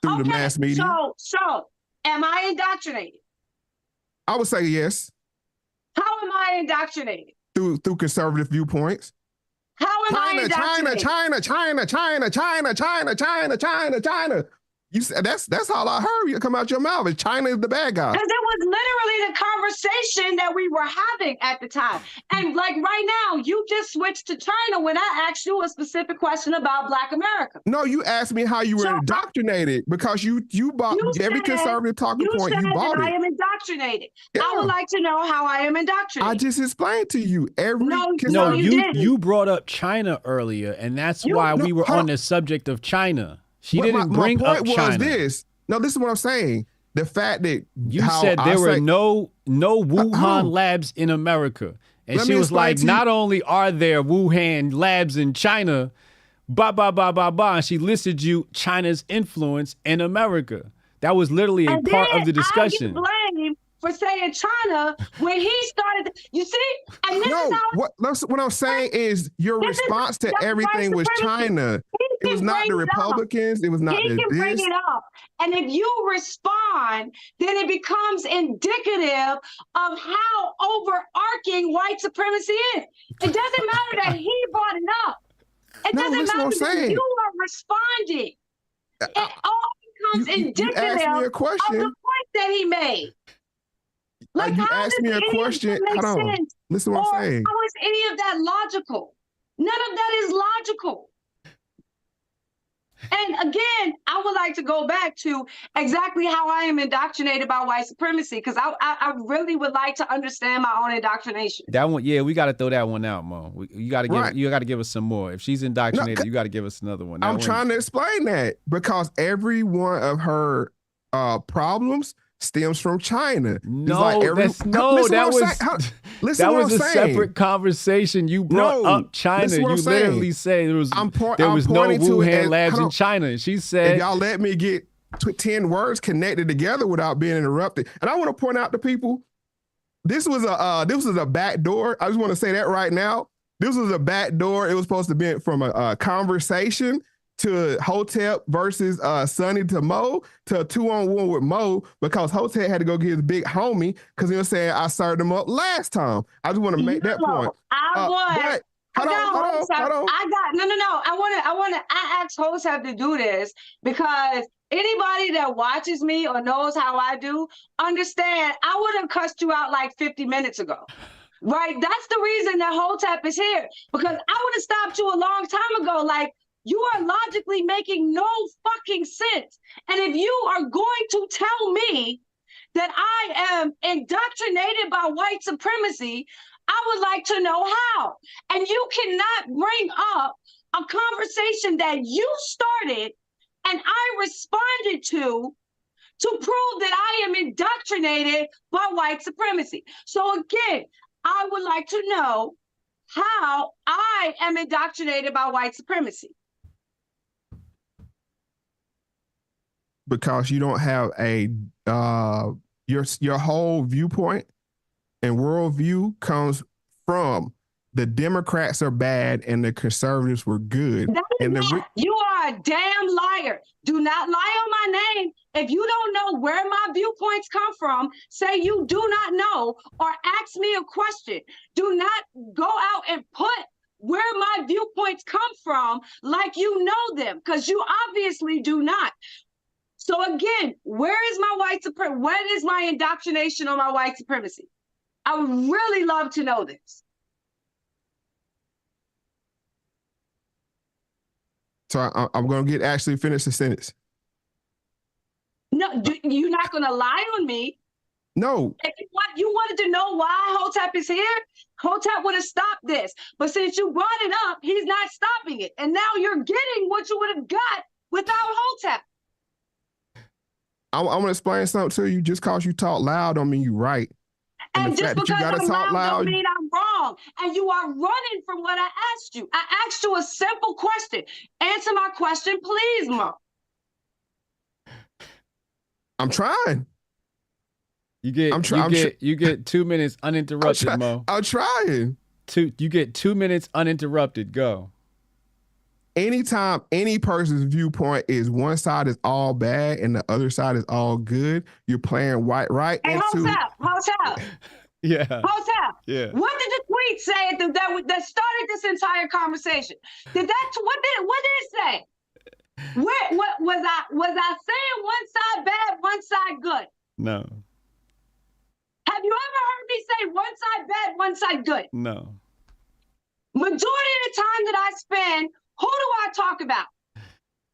[SPEAKER 12] through the mass media.
[SPEAKER 11] So am I indoctrinated?
[SPEAKER 12] I would say yes.
[SPEAKER 11] How am I indoctrinated?
[SPEAKER 12] Through conservative viewpoints.
[SPEAKER 11] How am I indoctrinated?
[SPEAKER 12] China. You said that's all I heard you come out your mouth. Is China is the bad guy.
[SPEAKER 11] Because it was literally the conversation that we were having at the time. And like right now, you just switched to China when I asked you a specific question about Black America.
[SPEAKER 12] No, you asked me how you were indoctrinated because you bought every conservative talking point. You bought it.
[SPEAKER 11] I am indoctrinated.
[SPEAKER 12] Yeah.
[SPEAKER 11] I would like to know how I am indoctrinated.
[SPEAKER 12] I just explained to you
[SPEAKER 9] you brought up China earlier, and that's why we were on the subject of China. She didn't bring up China.
[SPEAKER 12] This is what I'm saying. The fact that
[SPEAKER 9] you said there were no Wuhan labs in America. And she was like, not only are there Wuhan labs in China, and she listed you China's influence in America. That was literally a part of the discussion.
[SPEAKER 11] I get blamed for saying China when he started. You see? And this is how
[SPEAKER 12] what I'm saying is your response to everything was China. It was not the Republicans. It was not
[SPEAKER 11] he can bring it up. And if you respond, then it becomes indicative of how overarching white supremacy is. It doesn't matter that he brought it up. It doesn't matter that you are responding. it all becomes indicative
[SPEAKER 12] asked me a question.
[SPEAKER 11] of the point that he made. Like,
[SPEAKER 12] you
[SPEAKER 11] how
[SPEAKER 12] asked
[SPEAKER 11] does
[SPEAKER 12] me a
[SPEAKER 11] any
[SPEAKER 12] question.
[SPEAKER 11] of that make
[SPEAKER 12] Hold on.
[SPEAKER 11] sense?
[SPEAKER 12] Listen to what
[SPEAKER 11] Or
[SPEAKER 12] I'm saying.
[SPEAKER 11] how is any of that logical? None of that is logical. And again, I would like to go back to exactly how I am indoctrinated by white supremacy, because I really would like to understand my own indoctrination.
[SPEAKER 9] That one, yeah, we got to throw that one out, Mo. You got to give us some more. If she's indoctrinated, you got to give us another one.
[SPEAKER 12] I'm trying to explain that because every one of her problems stems from China.
[SPEAKER 9] No, that was a separate conversation. You brought up China. You literally say there was no Wuhan labs in China. And she said,
[SPEAKER 12] if y'all let me get 10 words connected together without being interrupted. And I want to point out to people, this was a back door. I just want to say that right now. This was a back door. It was supposed to be from a conversation to Hotep versus Sonnie to Moe to a 2-on-1 with Moe, because Hotep had to go get his big homie because you know what I'm saying, I served him up last time. I just want to make that point.
[SPEAKER 11] I asked Hotep to do this because anybody that watches me or knows how I do understand I would have cussed you out like 50 minutes ago. Right? That's the reason that Hotep is here, because I would have stopped you a long time ago. Like, you are logically making no fucking sense. And if you are going to tell me that I am indoctrinated by white supremacy, I would like to know how. And you cannot bring up a conversation that you started and I responded to prove that I am indoctrinated by white supremacy. So again, I would like to know how I am indoctrinated by white supremacy.
[SPEAKER 12] Because you don't have your whole viewpoint and worldview comes from the Democrats are bad and the conservatives were good.
[SPEAKER 11] You are a damn liar. Do not lie on my name. If you don't know where my viewpoints come from, say you do not know or ask me a question. Do not go out and put where my viewpoints come from like you know them, because you obviously do not. So again, where is my white supremacy? What is my indoctrination on my white supremacy? I would really love to know this.
[SPEAKER 12] So I'm going to actually finish the sentence.
[SPEAKER 11] No, you're not going to lie on me.
[SPEAKER 12] No.
[SPEAKER 11] If you wanted to know why Hotep is here, Hotep would have stopped this. But since you brought it up, he's not stopping it. And now you're getting what you would have got without Hotep.
[SPEAKER 12] I want to explain something to you. Just because you talk loud don't mean you're right.
[SPEAKER 11] And just because I'm loud don't mean I'm wrong. And you are running from what I asked you. I asked you a simple question. Answer my question, please, Mo.
[SPEAKER 12] I'm trying.
[SPEAKER 9] You get 2 minutes uninterrupted, Mo.
[SPEAKER 12] I'm trying.
[SPEAKER 9] You get 2 minutes uninterrupted. Go.
[SPEAKER 12] Anytime any person's viewpoint is one side is all bad and the other side is all good, you're playing right
[SPEAKER 11] hey,
[SPEAKER 12] into...
[SPEAKER 11] Hotep.
[SPEAKER 9] Yeah.
[SPEAKER 11] Hotep.
[SPEAKER 9] Yeah.
[SPEAKER 11] What did the tweet say that started this entire conversation? What did it say? What was I saying one side bad, one side good?
[SPEAKER 9] No.
[SPEAKER 11] Have you ever heard me say one side bad, one side good?
[SPEAKER 9] No.
[SPEAKER 12] Majority of the time that I spend, who do I talk about?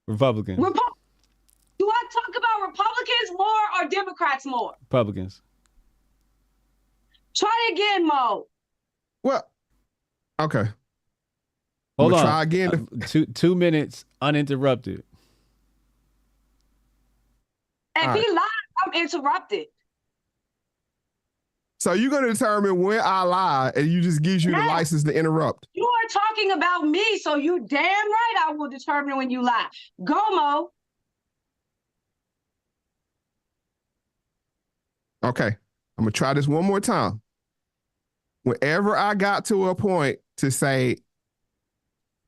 [SPEAKER 9] Republicans.
[SPEAKER 12] Do I talk about Republicans more or Democrats more?
[SPEAKER 9] Republicans.
[SPEAKER 12] Try again, Mo.
[SPEAKER 2] Well, okay.
[SPEAKER 9] Hold on.
[SPEAKER 2] Try again.
[SPEAKER 9] 2 minutes uninterrupted.
[SPEAKER 12] If he lies, I'm interrupted.
[SPEAKER 2] So you're going to determine when I lie, and you just gives you the license to interrupt.
[SPEAKER 12] You are talking about me, so you damn right I will determine when you lie. Go, Mo.
[SPEAKER 2] Okay. I'm going to try this one more time. Whenever I got to a point to say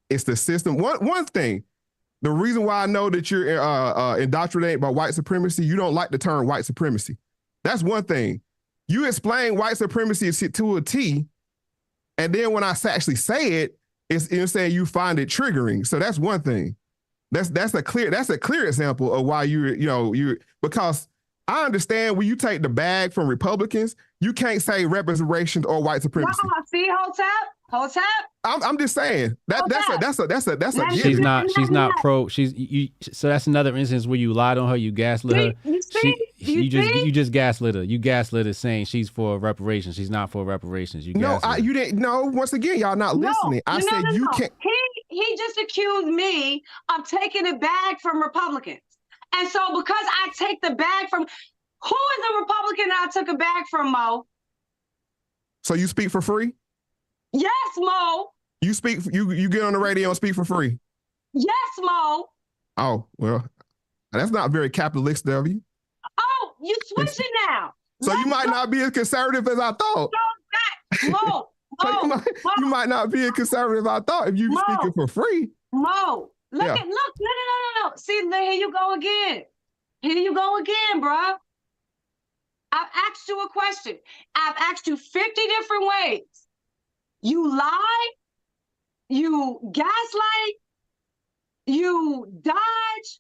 [SPEAKER 2] it's the system, one thing, the reason why I know that you're indoctrinated by white supremacy, you don't like the term white supremacy. That's one thing. You explain white supremacy to a T, and then when I actually say it, it's saying you find it triggering. So that's one thing. That's a clear example of why you because I understand when you take the bag from Republicans, you can't say reparations or white supremacy.
[SPEAKER 11] No, see, Hotep.
[SPEAKER 2] I'm just saying that's a
[SPEAKER 9] She's
[SPEAKER 2] given.
[SPEAKER 9] she's not pro. So that's another instance where you lied on her. You gaslit her. You just gaslit her. You gaslit her saying she's for reparations. She's not for reparations. You
[SPEAKER 2] didn't. No, once again, y'all not listening. I said you can't.
[SPEAKER 11] He just accused me of taking a bag from Republicans. And so because I take the bag from, who is the Republican that I took a bag from, Mo?
[SPEAKER 2] So you speak for free?
[SPEAKER 11] Yes, Mo.
[SPEAKER 2] You speak, you get on the radio and speak for free?
[SPEAKER 11] Yes, Mo.
[SPEAKER 2] Oh, well, that's not very capitalist of you.
[SPEAKER 11] Oh, you switching now.
[SPEAKER 2] So you might not be as conservative as I thought.
[SPEAKER 11] Mo.
[SPEAKER 2] You might not be as conservative as I thought if you speaking for free.
[SPEAKER 11] Mo. Look, no. See, here you go again. Here you go again, bruh. I've asked you a question. I've asked you 50 different ways. You lie, you gaslight, you dodge,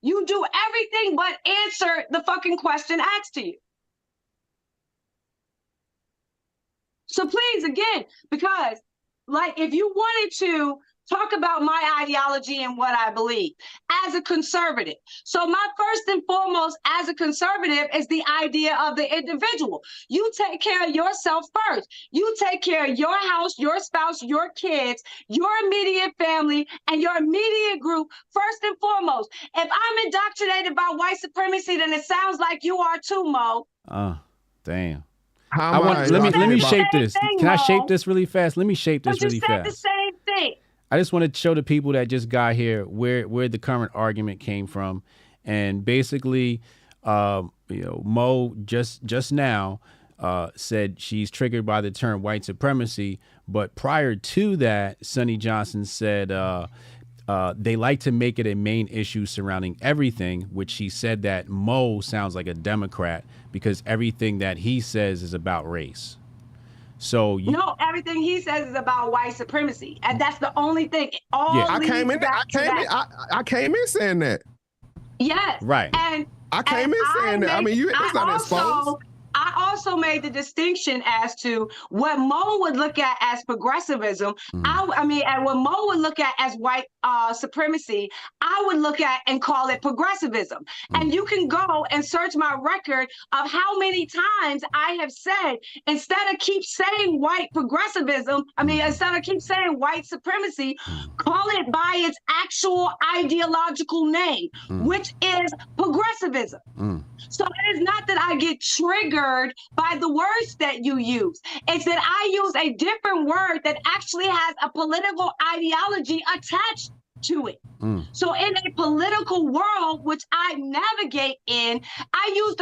[SPEAKER 11] you do everything but answer the fucking question asked to you. So please, again, because like if you wanted to talk about my ideology and what I believe as a conservative. So my first and foremost as a conservative is the idea of the individual. You take care of yourself first. You take care of your house, your spouse, your kids, your immediate family, and your immediate group first and foremost. If I'm indoctrinated by white supremacy, then it sounds like you are too, Mo.
[SPEAKER 9] Oh, damn.
[SPEAKER 2] Let
[SPEAKER 9] me shape this. Can I shape this really fast? Let me shape this really fast.
[SPEAKER 11] You said the same thing.
[SPEAKER 9] I just want to show the people that just got here where the current argument came from, and basically, Mo just now said she's triggered by the term white supremacy, but prior to that, Sonnie Johnson said they like to make it a main issue surrounding everything, which she said that Mo sounds like a Democrat because everything that he says is about race. So
[SPEAKER 11] no, everything he says is about white supremacy, and that's the only thing.
[SPEAKER 2] I came in saying that.
[SPEAKER 11] Yes.
[SPEAKER 9] Right.
[SPEAKER 11] And
[SPEAKER 2] I came in saying that. I mean, it's not exposed.
[SPEAKER 11] I also made the distinction as to what Mo would look at as progressivism. And what Mo would look at as white supremacy, I would look at and call it progressivism. And you can go and search my record of how many times I have said, instead of keep saying white progressivism, instead of keep saying white supremacy, call it by its actual ideological name, which is progressivism. So it is not that I get triggered by the words that you use. It's that I use a different word that actually has a political ideology attached to it. So in a political world, which I navigate in, I use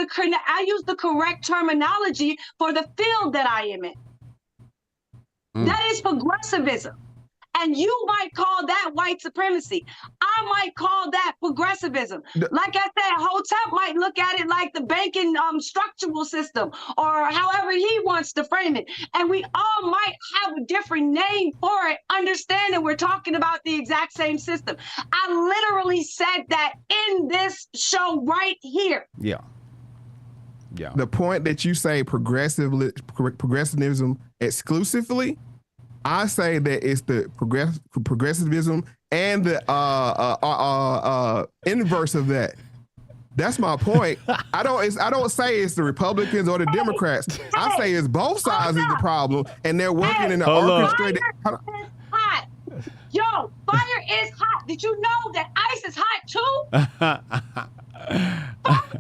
[SPEAKER 11] the correct terminology for the field that I am in. That is progressivism. And you might call that white supremacy. I might call that progressivism. Like I said, Hotep might look at it like the banking structural system, or however he wants to frame it. And we all might have a different name for it, understanding we're talking about the exact same system. I literally said that in this show right here.
[SPEAKER 9] Yeah.
[SPEAKER 2] The point that you say progressivism exclusively, I say that it's the progressivism and the inverse of that. That's my point. I don't say it's the Republicans or the Democrats. I say it's both sides is the problem, and they're working in an orchestrated.
[SPEAKER 11] Fire is hot. Yo, fire is hot. Did you know that ice is hot too? Ice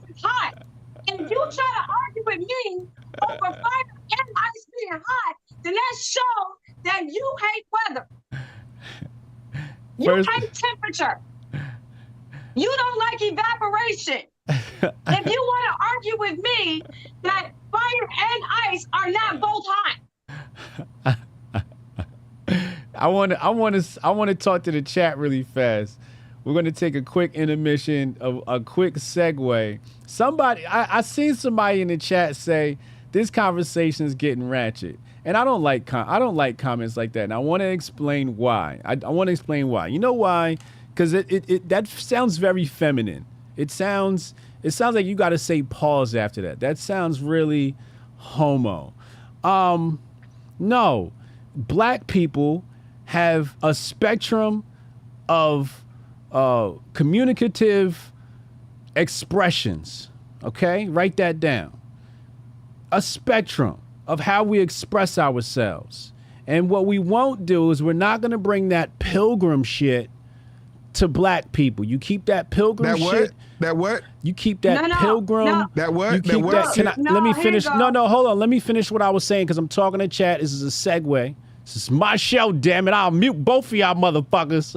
[SPEAKER 11] is hot. And if you try to argue with me over fire and ice being hot, then that shows that you hate weather. You hate temperature. You don't like evaporation. If you want to argue with me that fire and ice are not both hot.
[SPEAKER 9] I want to talk to the chat really fast. We're going to take a quick intermission, a quick segue. I seen somebody in the chat say this conversation is getting ratchet, and I don't like comments like that. And I want to explain why. I want to explain why. You know why? because it that sounds very feminine. It sounds like you got to say pause after that. That sounds really homo. No, black people have a spectrum of communicative expressions. Okay, write that down. A spectrum of how we express ourselves. And what we won't do is we're not going to bring that pilgrim shit to black people. You keep that pilgrim shit.
[SPEAKER 2] That what?
[SPEAKER 9] You keep that pilgrim.
[SPEAKER 11] No.
[SPEAKER 2] That what?
[SPEAKER 9] You keep that. Let me finish. No, hold on. Let me finish what I was saying because I'm talking to chat. This is a segue. This is my show, damn it. I'll mute both of y'all motherfuckers.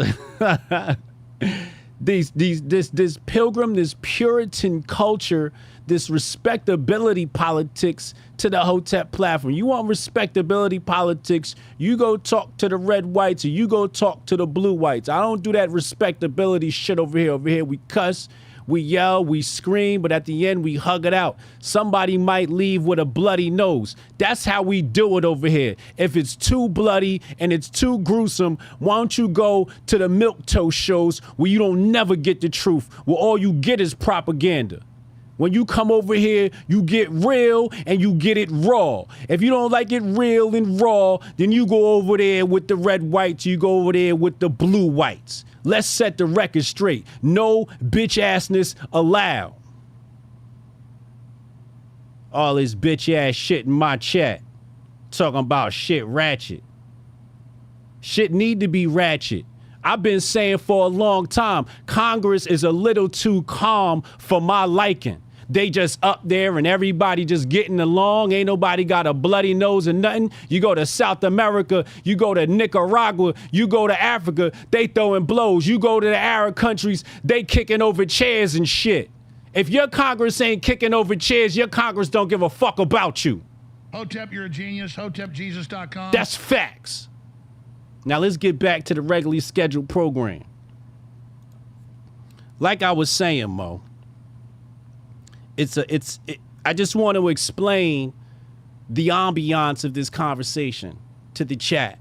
[SPEAKER 9] This pilgrim, this Puritan culture, this respectability politics to the Hotep platform. You want respectability politics, you go talk to the red whites or you go talk to the blue whites. I don't do that respectability shit over here. Over here we cuss, we yell, we scream, but at the end we hug it out. Somebody might leave with a bloody nose. That's how we do it over here. If it's too bloody and it's too gruesome, why don't you go to the milquetoast shows where you don't never get the truth, where all you get is propaganda. When you come over here, you get real and you get it raw. If you don't like it real and raw, then you go over there with the red whites, you go over there with the blue whites. Let's set the record straight. No bitch assness allowed. All this bitch ass shit in my chat. Talking about shit ratchet. Shit need to be ratchet. I've been saying for a long time, Congress is a little too calm for my liking. They just up there and everybody just getting along. Ain't nobody got a bloody nose or nothing. You go to South America, you go to Nicaragua, you go to Africa, they throwing blows. You go to the Arab countries, they kicking over chairs and shit. If your Congress ain't kicking over chairs, your Congress don't give a fuck about you.
[SPEAKER 7] Hotep, you're a genius. HotepJesus.com.
[SPEAKER 9] That's facts. Now let's get back to the regularly scheduled program. Like I was saying, Mo, I just want to explain the ambiance of this conversation to the chat.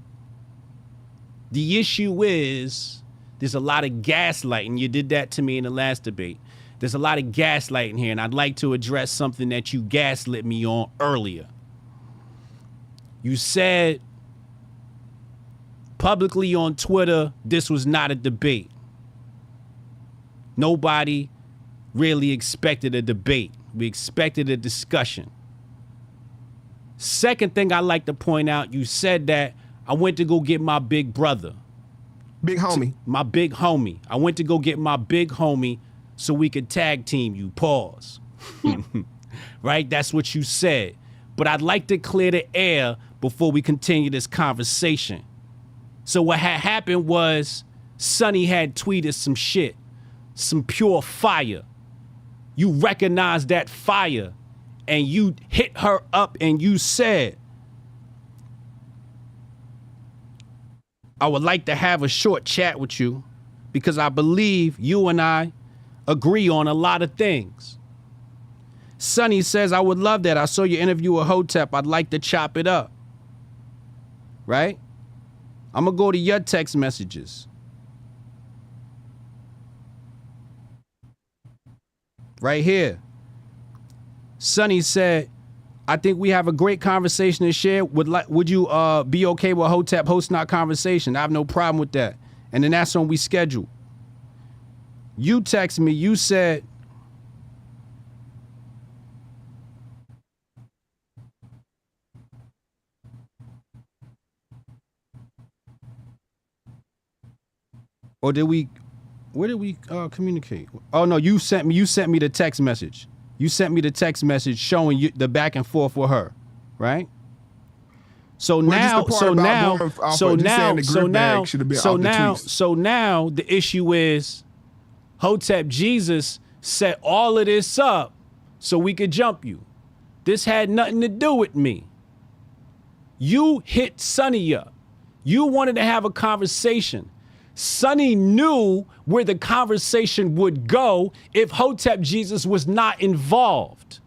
[SPEAKER 9] The issue is there's a lot of gaslighting. You did that to me in the last debate. There's a lot of gaslighting here, and I'd like to address something that you gaslit me on earlier. You said publicly on Twitter, this was not a debate. Nobody really expected a debate. We expected a discussion. Second thing I like to point out, you said that I went to go get my big brother.
[SPEAKER 2] Big homie.
[SPEAKER 9] My big homie. I went to go get my big homie so we could tag team you. Pause. Right? That's what you said. But I'd like to clear the air before we continue this conversation. So what had happened was Sonnie had tweeted some shit, some pure fire. You recognized that fire and you hit her up and you said, I would like to have a short chat with you because I believe you and I agree on a lot of things. Sonnie says, I would love that. I saw your interview with Hotep. I'd like to chop it up. Right? I'm going to go to your text messages. Right here. Sonnie said, I think we have a great conversation to share. Would you be okay with Hotep hosting our conversation? I have no problem with that. And then that's when we schedule. You text me, you said, or did we, where did we communicate? Oh no, you sent me the text message. You sent me the text message showing you the back and forth with her, right? So now the issue is Hotep Jesus set all of this up so we could jump you. This had nothing to do with me. You hit Sonnie up. You wanted to have a conversation. Sonnie knew where the conversation would go if Hotep Jesus was not involved.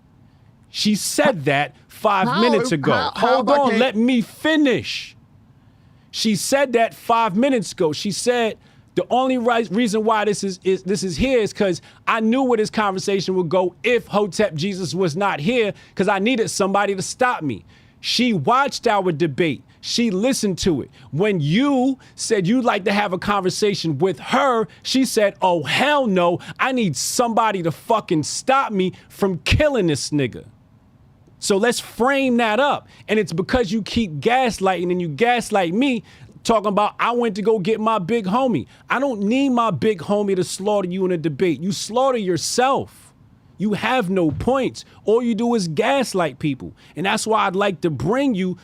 [SPEAKER 9] She said that 5 minutes ago. Hold on, let me finish. She said that 5 minutes ago. She said The only reason why this is here is because I knew where this conversation would go if Hotep Jesus was not here, because I needed somebody to stop me. She watched our debate. She listened to it. When you said you'd like to have a conversation with her, she said, oh, hell no, I need somebody to fucking stop me from killing this nigga. So let's frame that up. And it's because you keep gaslighting and you gaslight me, talking about I went to go get my big homie. I don't need my big homie to slaughter you in a debate. You slaughter yourself. You have no points. All you do is gaslight people. And that's why I'd like to bring you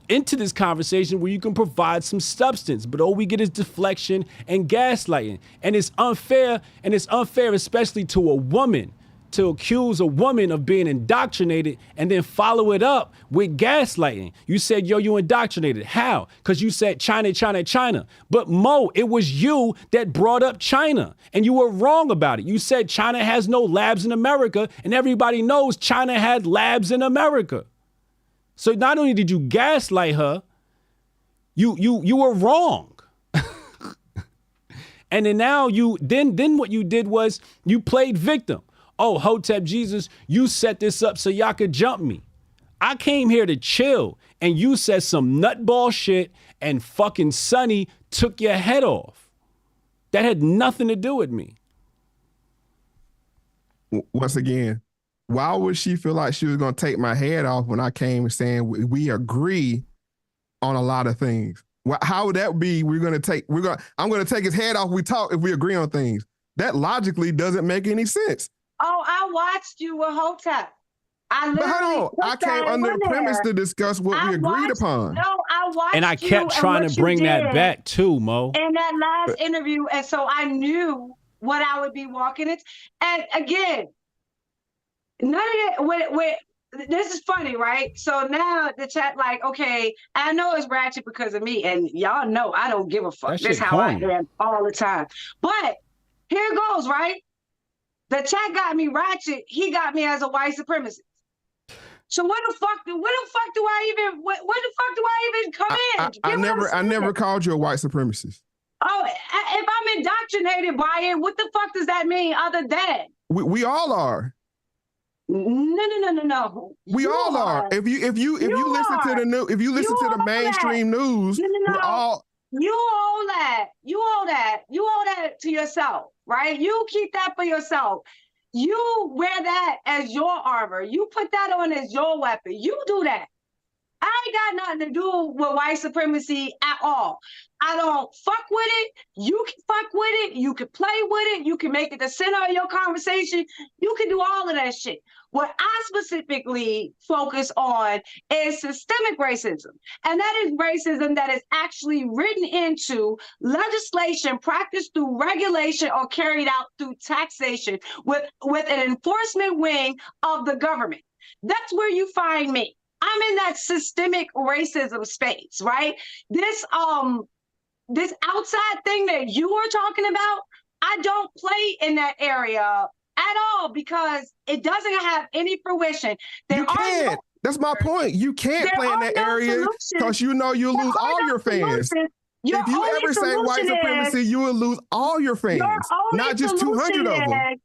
[SPEAKER 9] into this conversation where you can provide some substance. But all we get is deflection and gaslighting. And it's unfair, especially to a woman, to accuse a woman of being indoctrinated and then follow it up with gaslighting. You said, yo, you indoctrinated. How? Because you said China, China, China. But Mo, it was you that brought up China, and you were wrong about it. You said China has no labs in America, and everybody knows China had labs in America. So not only did you gaslight her, you were wrong. And then now then what you did was you played victim. Oh, Hotep Jesus, you set this up so y'all could jump me. I came here to chill, and you said some nutball shit, and fucking Sonnie took your head off. That had nothing to do with me.
[SPEAKER 2] Once again, why would she feel like she was going to take my head off when I came saying we agree on a lot of things? How would that be? I'm going to take his head off. We talk if we agree on things. That logically doesn't make any sense.
[SPEAKER 11] Oh, I watched you with Hotep.
[SPEAKER 2] I came under the premise to discuss what we agreed upon.
[SPEAKER 11] No, I watched.
[SPEAKER 9] And I kept trying to bring that back too, Mo.
[SPEAKER 11] In that last interview, and so I knew what I would be walking into. And again, none of that. This is funny, right? So now the chat, like, okay, I know it's ratchet because of me, and y'all know I don't give a fuck. That's how I am all the time. But here it goes, right? The chat got me ratchet. He got me as a white supremacist. So what the fuck do I even come in?
[SPEAKER 2] I never called you a white supremacist.
[SPEAKER 11] Oh, if I'm indoctrinated by it, what the fuck does that mean other than?
[SPEAKER 2] We all are.
[SPEAKER 11] No.
[SPEAKER 2] We all are. If you listen to the news, if you listen to the mainstream news, we're all.
[SPEAKER 11] You owe that. You owe that to yourself, right? You keep that for yourself. You wear that as your armor. You put that on as your weapon. You do that. I ain't got nothing to do with white supremacy at all. I don't fuck with it. You can fuck with it. You can play with it. You can make it the center of your conversation. You can do all of that shit. What I specifically focus on is systemic racism. And that is racism that is actually written into legislation, practiced through regulation, or carried out through taxation with an enforcement wing of the government. That's where you find me. I'm in that systemic racism space, right? This outside thing that you are talking about, I don't play in that area at all because it doesn't have any fruition.
[SPEAKER 2] You can't. That's my point. You can't play in that area because you know you'll lose all your fans. If you ever say white supremacy, you will lose all your fans, not just 200 of them.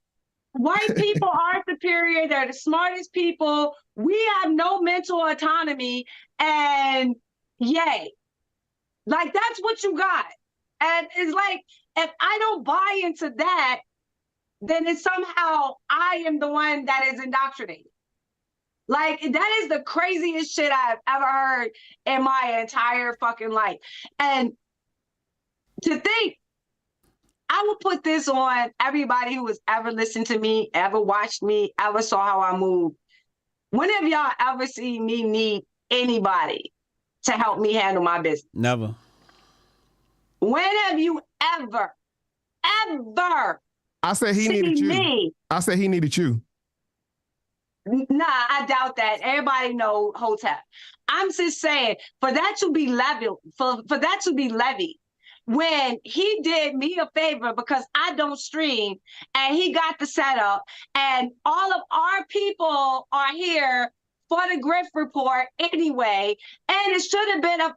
[SPEAKER 11] White people are superior. They're the smartest people. We have no mental autonomy, and yay. Like, that's what you got. And it's like, if I don't buy into that, then it's somehow I am the one that is indoctrinated. Like, that is the craziest shit I've ever heard in my entire fucking life. And to think, I will put this on everybody who has ever listened to me, ever watched me, ever saw how I move. When have y'all ever seen me need anybody to help me handle my business?
[SPEAKER 9] Never.
[SPEAKER 11] When have you ever?
[SPEAKER 2] I said he needed you. Me? I said he needed you.
[SPEAKER 11] Nah, I doubt that. Everybody know Hotep. I'm just saying, for that to be levied, when he did me a favor because I don't stream and he got the setup and all of our people are here for the Grift Report anyway, and it should have been a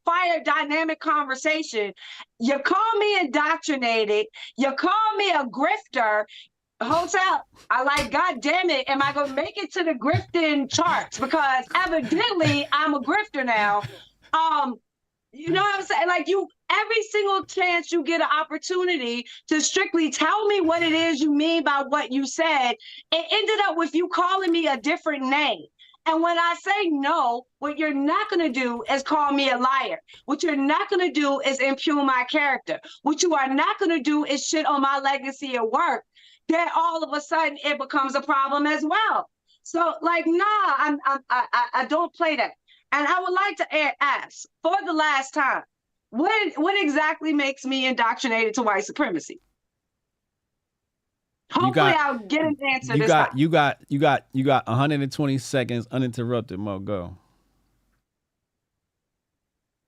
[SPEAKER 11] fire dynamic conversation. You call me indoctrinated. You call me a grifter. Hotep, I like, God damn it, am I going to make it to the grifting charts? Because evidently I'm a grifter now. You know what I'm saying? Like, you, every single chance you get an opportunity to strictly tell me what it is you mean by what you said, it ended up with you calling me a different name. And when I say no, what you're not going to do is call me a liar. What you're not going to do is impugn my character. What you are not going to do is shit on my legacy at work. Then all of a sudden it becomes a problem as well. So, like, nah, I don't play that. And I would like to ask, for the last time, what exactly makes me indoctrinated to white supremacy? Hopefully I'll get an answer this time.
[SPEAKER 9] You got 120 seconds uninterrupted, Mo. Go.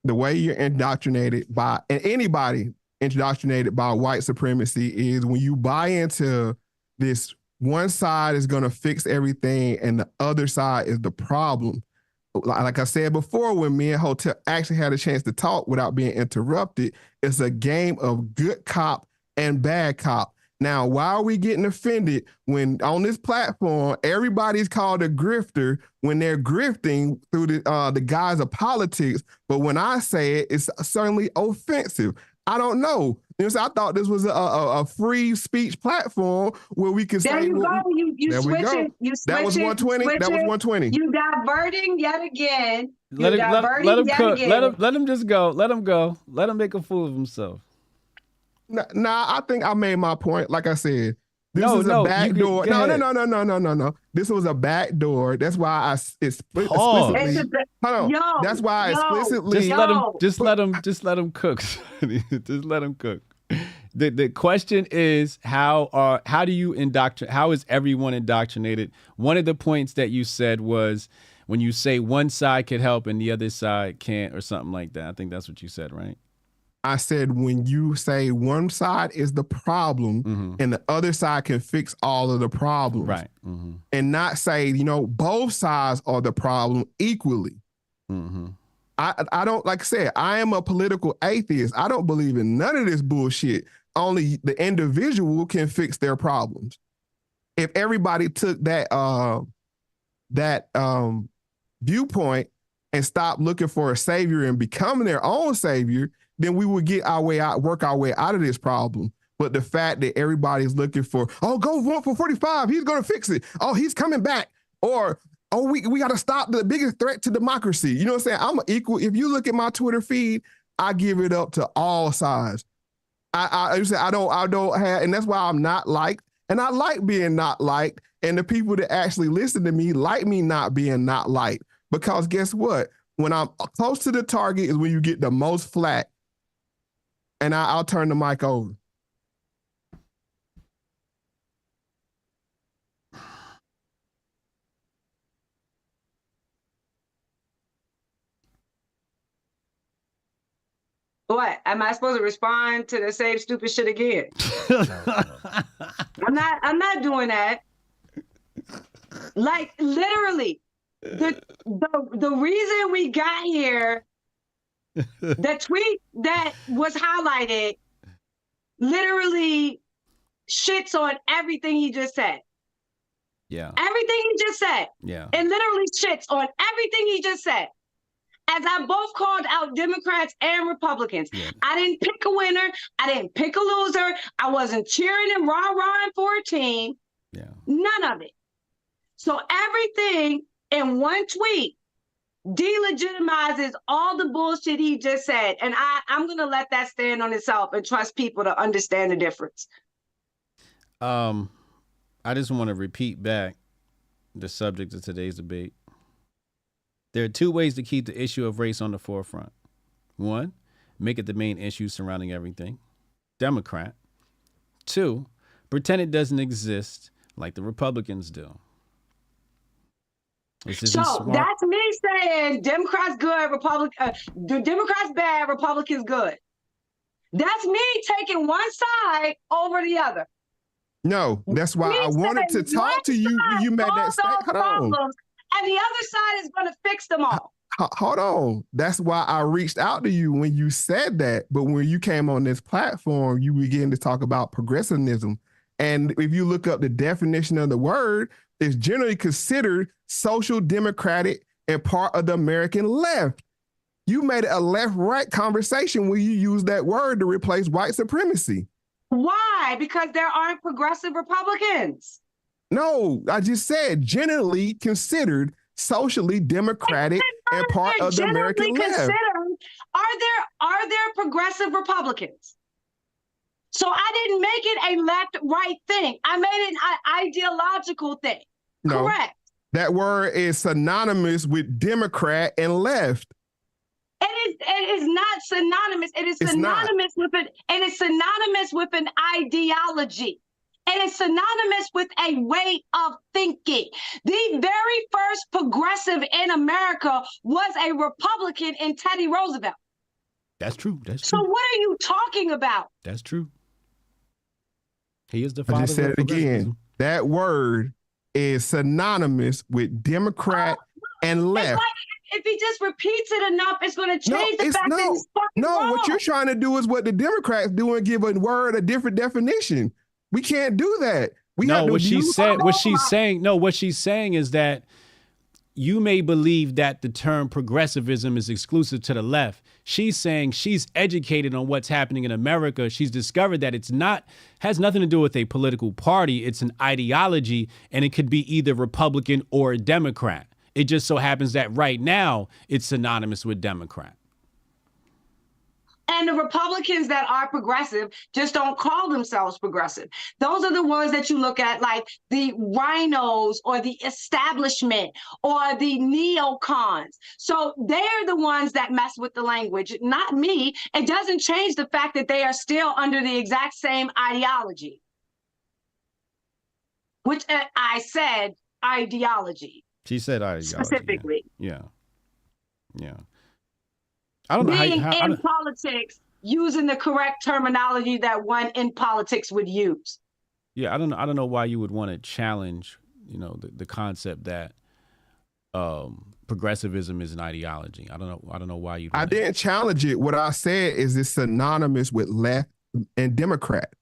[SPEAKER 2] The way you're indoctrinated by, and anybody indoctrinated by white supremacy, is when you buy into this one side is going to fix everything and the other side is the problem. Like I said before, when me and Hotep actually had a chance to talk without being interrupted, it's a game of good cop and bad cop. Now, why are we getting offended when on this platform, everybody's called a grifter when they're grifting through the guise of politics? But when I say it, it's certainly offensive. I don't know. You know, I thought this was a free speech platform where we could say,
[SPEAKER 11] there you go. You switch it. You switch
[SPEAKER 2] that was 120. That was 120.
[SPEAKER 11] You diverting yet again.
[SPEAKER 9] Let him cook. Let him just go. Let him go. Let him make a fool of himself.
[SPEAKER 2] Nah, I think I made my point. Like I said, this was a back door. No. This was a back door. That's why I explicitly. Hold on. That's why I explicitly.
[SPEAKER 9] Just let him cook. Just let him cook. The question is how do you indoctrinate? How is everyone indoctrinated? One of the points that you said was when you say one side could help and the other side can't, or something like that. I think that's what you said, right?
[SPEAKER 2] I said when you say one side is the problem and the other side can fix all of the problems,
[SPEAKER 9] right?
[SPEAKER 2] And not say, both sides are the problem equally. I don't, like I said, I am a political atheist. I don't believe in none of this bullshit. Only the individual can fix their problems. If everybody took that viewpoint and stopped looking for a savior and becoming their own savior, then we would get our way out, work our way out of this problem. But the fact that everybody's looking for, go vote for 45, he's going to fix it. Oh, he's coming back. Or, we got to stop the biggest threat to democracy. You know what I'm saying? I'm equal. If you look at my Twitter feed, I give it up to all sides. I don't have, and that's why I'm not liked. And I like being not liked. And the people that actually listen to me like me not being not liked. Because guess what? When I'm close to the target is when you get the most flack. And I'll turn the mic over.
[SPEAKER 11] What? Am I supposed to respond to the same stupid shit again? I'm not doing that. Like, literally, the reason we got here, the tweet that was highlighted literally shits on everything he just said.
[SPEAKER 9] Yeah.
[SPEAKER 11] Everything he just said.
[SPEAKER 9] Yeah.
[SPEAKER 11] It literally shits on everything he just said. As I both called out Democrats and Republicans. Yeah. I didn't pick a winner. I didn't pick a loser. I wasn't cheering and rah-rahing for a team.
[SPEAKER 9] Yeah.
[SPEAKER 11] None of it. So everything in one tweet delegitimizes all the bullshit he just said. And I'm going to let that stand on itself and trust people to understand the difference.
[SPEAKER 9] I just want to repeat back the subject of today's debate. There are two ways to keep the issue of race on the forefront. One, make it the main issue surrounding everything. Democrat. Two, pretend it doesn't exist like the Republicans do.
[SPEAKER 11] So that's me saying Democrats good, Democrats bad, Republicans good. That's me taking one side over the other.
[SPEAKER 2] No, that's why I wanted to talk to you when you made that statement. Hold on.
[SPEAKER 11] and the other side is going to fix them all.
[SPEAKER 2] Hold on. That's why I reached out to you when you said that. But when you came on this platform, you began to talk about progressivism. And if you look up the definition of the word, it's generally considered social democratic and part of the American left. You made it a left-right conversation when you use that word to replace white supremacy.
[SPEAKER 11] Why? Because there aren't progressive Republicans.
[SPEAKER 2] No, I just said generally considered socially democratic and part of the American left.
[SPEAKER 11] Are there progressive Republicans? So I didn't make it a left-right thing. I made it an ideological thing.
[SPEAKER 2] No,
[SPEAKER 11] correct.
[SPEAKER 2] That word is synonymous with Democrat and left.
[SPEAKER 11] It is not synonymous. It is synonymous with it. It is synonymous with an ideology. It is synonymous with a way of thinking. The very first progressive in America was a Republican in Teddy Roosevelt.
[SPEAKER 9] That's true. That's
[SPEAKER 11] true.
[SPEAKER 9] So
[SPEAKER 11] what are you talking about?
[SPEAKER 9] That's true. He is the father.
[SPEAKER 2] I just said it again. That word is synonymous with Democrat and left.
[SPEAKER 11] If he just repeats it enough, it's going to change the fact that he's fucking wrong.
[SPEAKER 2] What you're trying to do is what the Democrats do and give a word a different definition. We can't do that.
[SPEAKER 9] What she's saying is that you may believe that the term progressivism is exclusive to the left. She's saying she's educated on what's happening in America. She's discovered that has nothing to do with a political party. It's an ideology, and it could be either Republican or Democrat. It just so happens that right now it's synonymous with Democrat.
[SPEAKER 11] And the Republicans that are progressive just don't call themselves progressive. Those are the ones that you look at, like the rhinos or the establishment or the neocons. So they're the ones that mess with the language, not me. It doesn't change the fact that they are still under the exact same ideology, which I said ideology.
[SPEAKER 9] She said ideology.
[SPEAKER 11] Specifically.
[SPEAKER 9] Yeah. I don't know
[SPEAKER 11] being in politics, using the correct terminology that one in politics would use.
[SPEAKER 9] Yeah, I don't know why you would want to challenge, the concept that progressivism is an ideology. I don't know why you.
[SPEAKER 2] I didn't challenge it. What I said is it's synonymous with left and Democrat.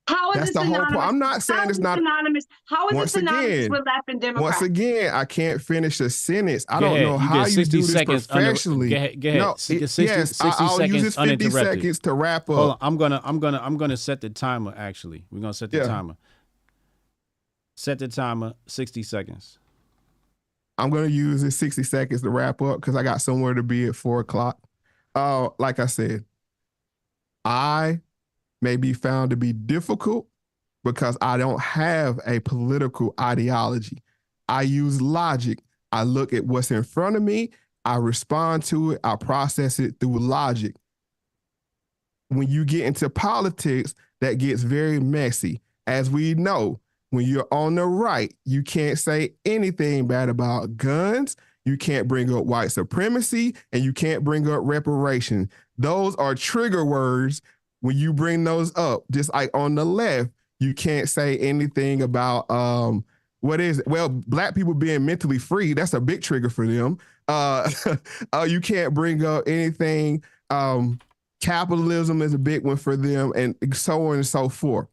[SPEAKER 11] How is
[SPEAKER 2] That's
[SPEAKER 11] it
[SPEAKER 2] the
[SPEAKER 11] synonymous?
[SPEAKER 2] whole point. I'm not saying it's not
[SPEAKER 11] synonymous. How is it synonymous with left and Democrat?
[SPEAKER 2] Once again, I can't finish a sentence. I don't know how you do this professionally.
[SPEAKER 9] Go ahead.
[SPEAKER 2] No, 60 I'll
[SPEAKER 9] seconds
[SPEAKER 2] use this 50 seconds to wrap up.
[SPEAKER 9] Hold on, I'm gonna set the timer. Actually, we're gonna set the timer. Set the timer. 60 seconds.
[SPEAKER 2] I'm gonna use this 60 seconds to wrap up because I got somewhere to be at 4:00. Like I said, I may be found to be difficult because I don't have a political ideology. I use logic. I look at what's in front of me. I respond to it. I process it through logic. When you get into politics, that gets very messy. As we know, when you're on the right, you can't say anything bad about guns. You can't bring up white supremacy, and you can't bring up reparation. Those are trigger words. When you bring those up, just like on the left, you can't say anything about what is it? Well, black people being mentally free, that's a big trigger for them. You can't bring up anything. Capitalism is a big one for them, and so on and so forth.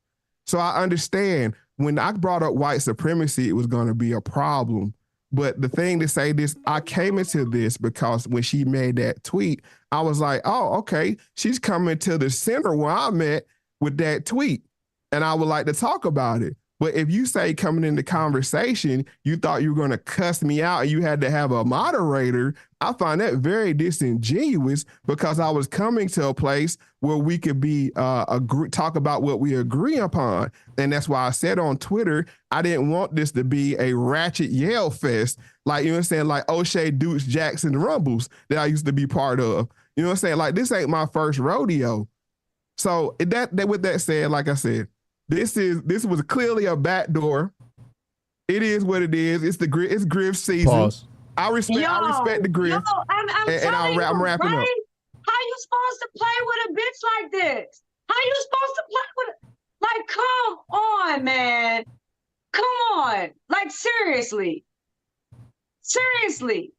[SPEAKER 2] So I understand when I brought up white supremacy, it was going to be a problem. But the thing to say this, I came into this because when she made that tweet, I was like, oh, okay, she's coming to the center where I'm at with that tweet. And I would like to talk about it. But if you say coming into conversation, you thought you were going to cuss me out and you had to have a moderator, I find that very disingenuous because I was coming to a place where we could be talk about what we agree upon. And that's why I said on Twitter, I didn't want this to be a ratchet yell fest, like, you know what I'm saying, like O'Shea Dukes Jackson Rumbles that I used to be part of. You know what I'm saying? Like, this ain't my first rodeo. So with that said, like I said, this was clearly a backdoor. It is what it is. It's Grift season.
[SPEAKER 9] Pause.
[SPEAKER 2] I respect the Grift.
[SPEAKER 11] I'm
[SPEAKER 2] wrapping up.
[SPEAKER 11] How you supposed to play with a bitch like this? How you supposed to play with like, come on, man. Come on. Like, seriously. Seriously.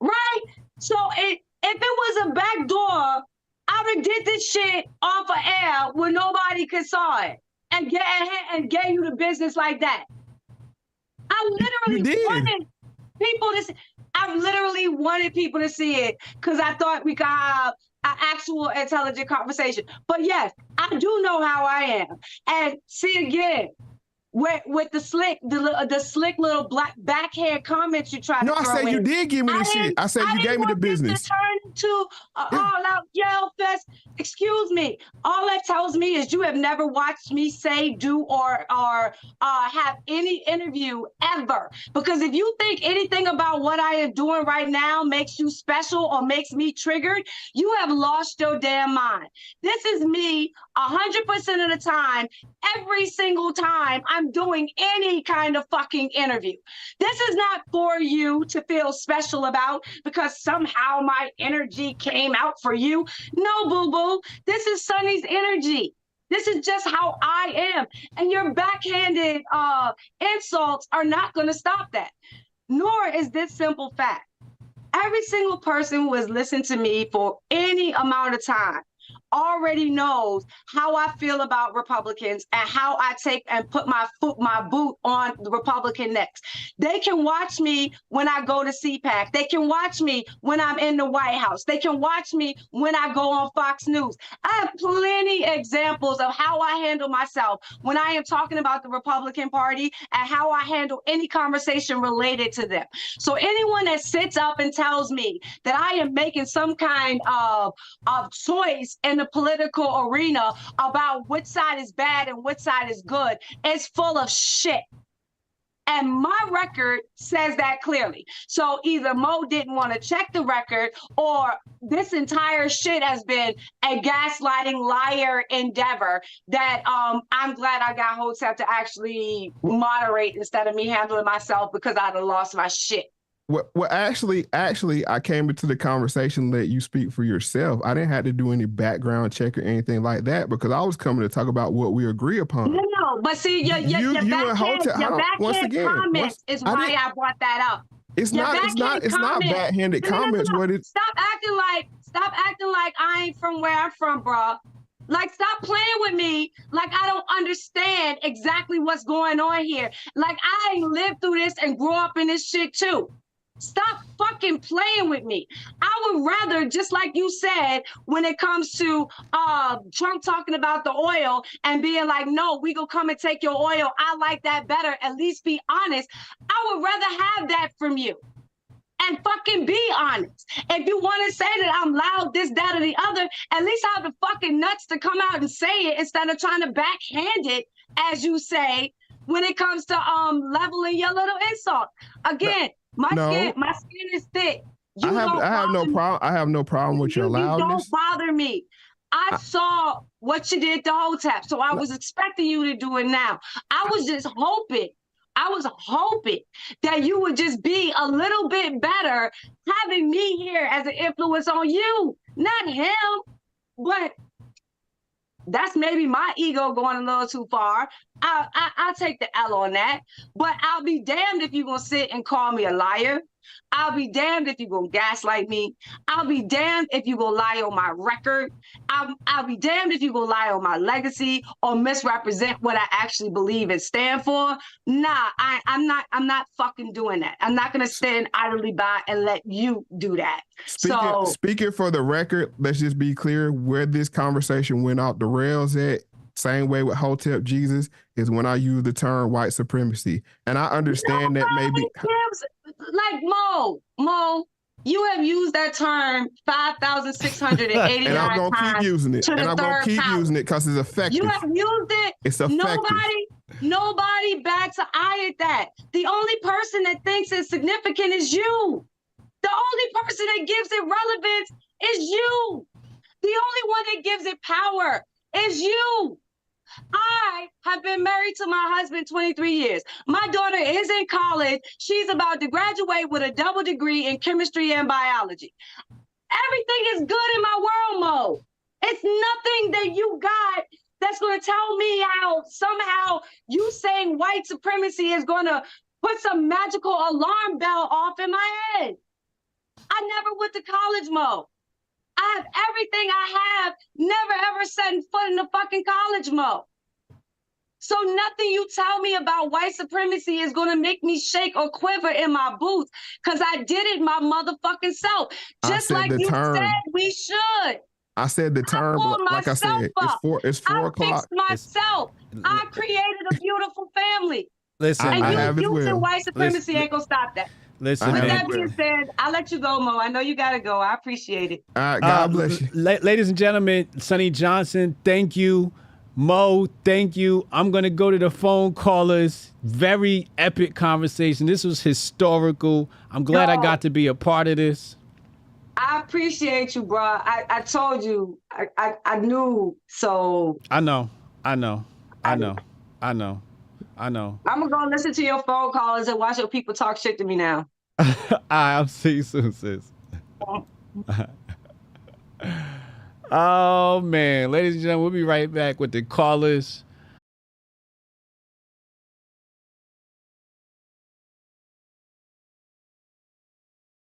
[SPEAKER 11] Right? So if it was a back door, I would have did this shit off of air where nobody could saw it and gave you the business like that. I literally wanted people to see. I literally wanted people to see it because I thought we could have an actual intelligent conversation. But yes, I do know how I am. And see again, with the slick little black backhand comments you try to throw in.
[SPEAKER 2] No, I said you did give me the shit. I said you gave me the business.
[SPEAKER 11] To turn into all-out yell fest. Excuse me. All that tells me is you have never watched me say, do, or have any interview ever. Because if you think anything about what I am doing right now makes you special or makes me triggered, you have lost your damn mind. This is me 100% of the time, every single time I'm doing any kind of fucking interview. This is not for you to feel special about because somehow my energy came out for you. No, boo-boo. This is Sonnie's energy. This is just how I am. And your backhanded insults are not going to stop that. Nor is this simple fact. Every single person who has listened to me for any amount of time already knows how I feel about Republicans and how I take and put my boot on the Republican necks. They can watch me when I go to CPAC. They can watch me when I'm in the White House. They can watch me when I go on Fox News. I have plenty examples of how I handle myself when I am talking about the Republican Party and how I handle any conversation related to them. So anyone that sits up and tells me that I am making some kind of choice in the political arena about which side is bad and which side is good is full of shit. And my record says that clearly. So either Moe didn't want to check the record or this entire shit has been a gaslighting liar endeavor that I'm glad I got Hotep to actually moderate instead of me handling myself because I'd have lost my shit.
[SPEAKER 2] Well, actually, I came into the conversation let you speak for yourself. I didn't have to do any background check or anything like that because I was coming to talk about what we agree upon.
[SPEAKER 11] No, but see, your backhand comments is why I brought that up.
[SPEAKER 2] It's not backhanded comments.
[SPEAKER 11] No. Stop acting like I ain't from where I'm from, bro. Like, stop playing with me like I don't understand exactly what's going on here. Like, I ain't lived through this and grew up in this shit too. Stop fucking playing with me. I would rather, just like you said, when it comes to Trump talking about the oil and being like, no, we gonna come and take your oil. I like that better. At least be honest. I would rather have that from you. And fucking be honest. If you want to say that I'm loud, this, that, or the other, at least I have the fucking nuts to come out and say it instead of trying to backhand it, as you say, when it comes to leveling your little insult. Again, my skin is thick.
[SPEAKER 2] I have no problem with your loudness.
[SPEAKER 11] You don't bother me. I saw what you did to Hotep, so I was expecting you to do it now. I was hoping that you would just be a little bit better having me here as an influence on you, not him. But that's maybe my ego going a little too far. I'll take the L on that. But I'll be damned if you're going to sit and call me a liar. I'll be damned if you're going to gaslight me. I'll be damned if you're going to lie on my record. I'll be damned if you're going to lie on my legacy or misrepresent what I actually believe and stand for. Nah, I'm not fucking doing that. I'm not going to stand idly by and let you do that.
[SPEAKER 2] Speaking for the record, let's just be clear where this conversation went off the rails at. Same way with Hotep Jesus is when I use the term white supremacy. And I understand that maybe...
[SPEAKER 11] Like Moe, you have used that term 5,689 times.
[SPEAKER 2] And I'm going to keep using it. And I'm going to keep using it because it's effective.
[SPEAKER 11] You have used it.
[SPEAKER 2] It's effective.
[SPEAKER 11] Nobody bats an eye at that. The only person that thinks it's significant is you. The only person that gives it relevance is you. The only one that gives it power is you. I have been married to my husband 23 years. My daughter is in college. She's about to graduate with a double degree in chemistry and biology. Everything is good in my world, Moe. It's nothing that you got that's going to tell me how somehow you saying white supremacy is going to put some magical alarm bell off in my head. I never went to college, Mo. I have everything I have, never ever setting foot in the fucking college, Mo. So nothing you tell me about white supremacy is going to make me shake or quiver in my boots, because I did it my motherfucking self. Just like you said we should.
[SPEAKER 2] I said the term, like I said, it's 4 o'clock.
[SPEAKER 11] I fixed myself. I created a beautiful family.
[SPEAKER 9] Listen,
[SPEAKER 11] and you using white supremacy ain't going to stop that.
[SPEAKER 9] Listen,
[SPEAKER 11] with that being said, I'll let you go, Mo. I know you got to go. I appreciate it.
[SPEAKER 2] All right, God bless you.
[SPEAKER 9] Ladies and gentlemen, Sonnie Johnson, thank you. Mo, thank you. I'm going to go to the phone callers. Very epic conversation. This was historical. I'm glad I got to be a part of this.
[SPEAKER 11] I appreciate you, bro. I told you. I knew. So.
[SPEAKER 9] I know. I'm going
[SPEAKER 11] to go listen to your phone callers and watch your people talk shit to me now.
[SPEAKER 9] I'll see you soon, sis. Oh, man. Ladies and gentlemen, we'll be right back with the callers.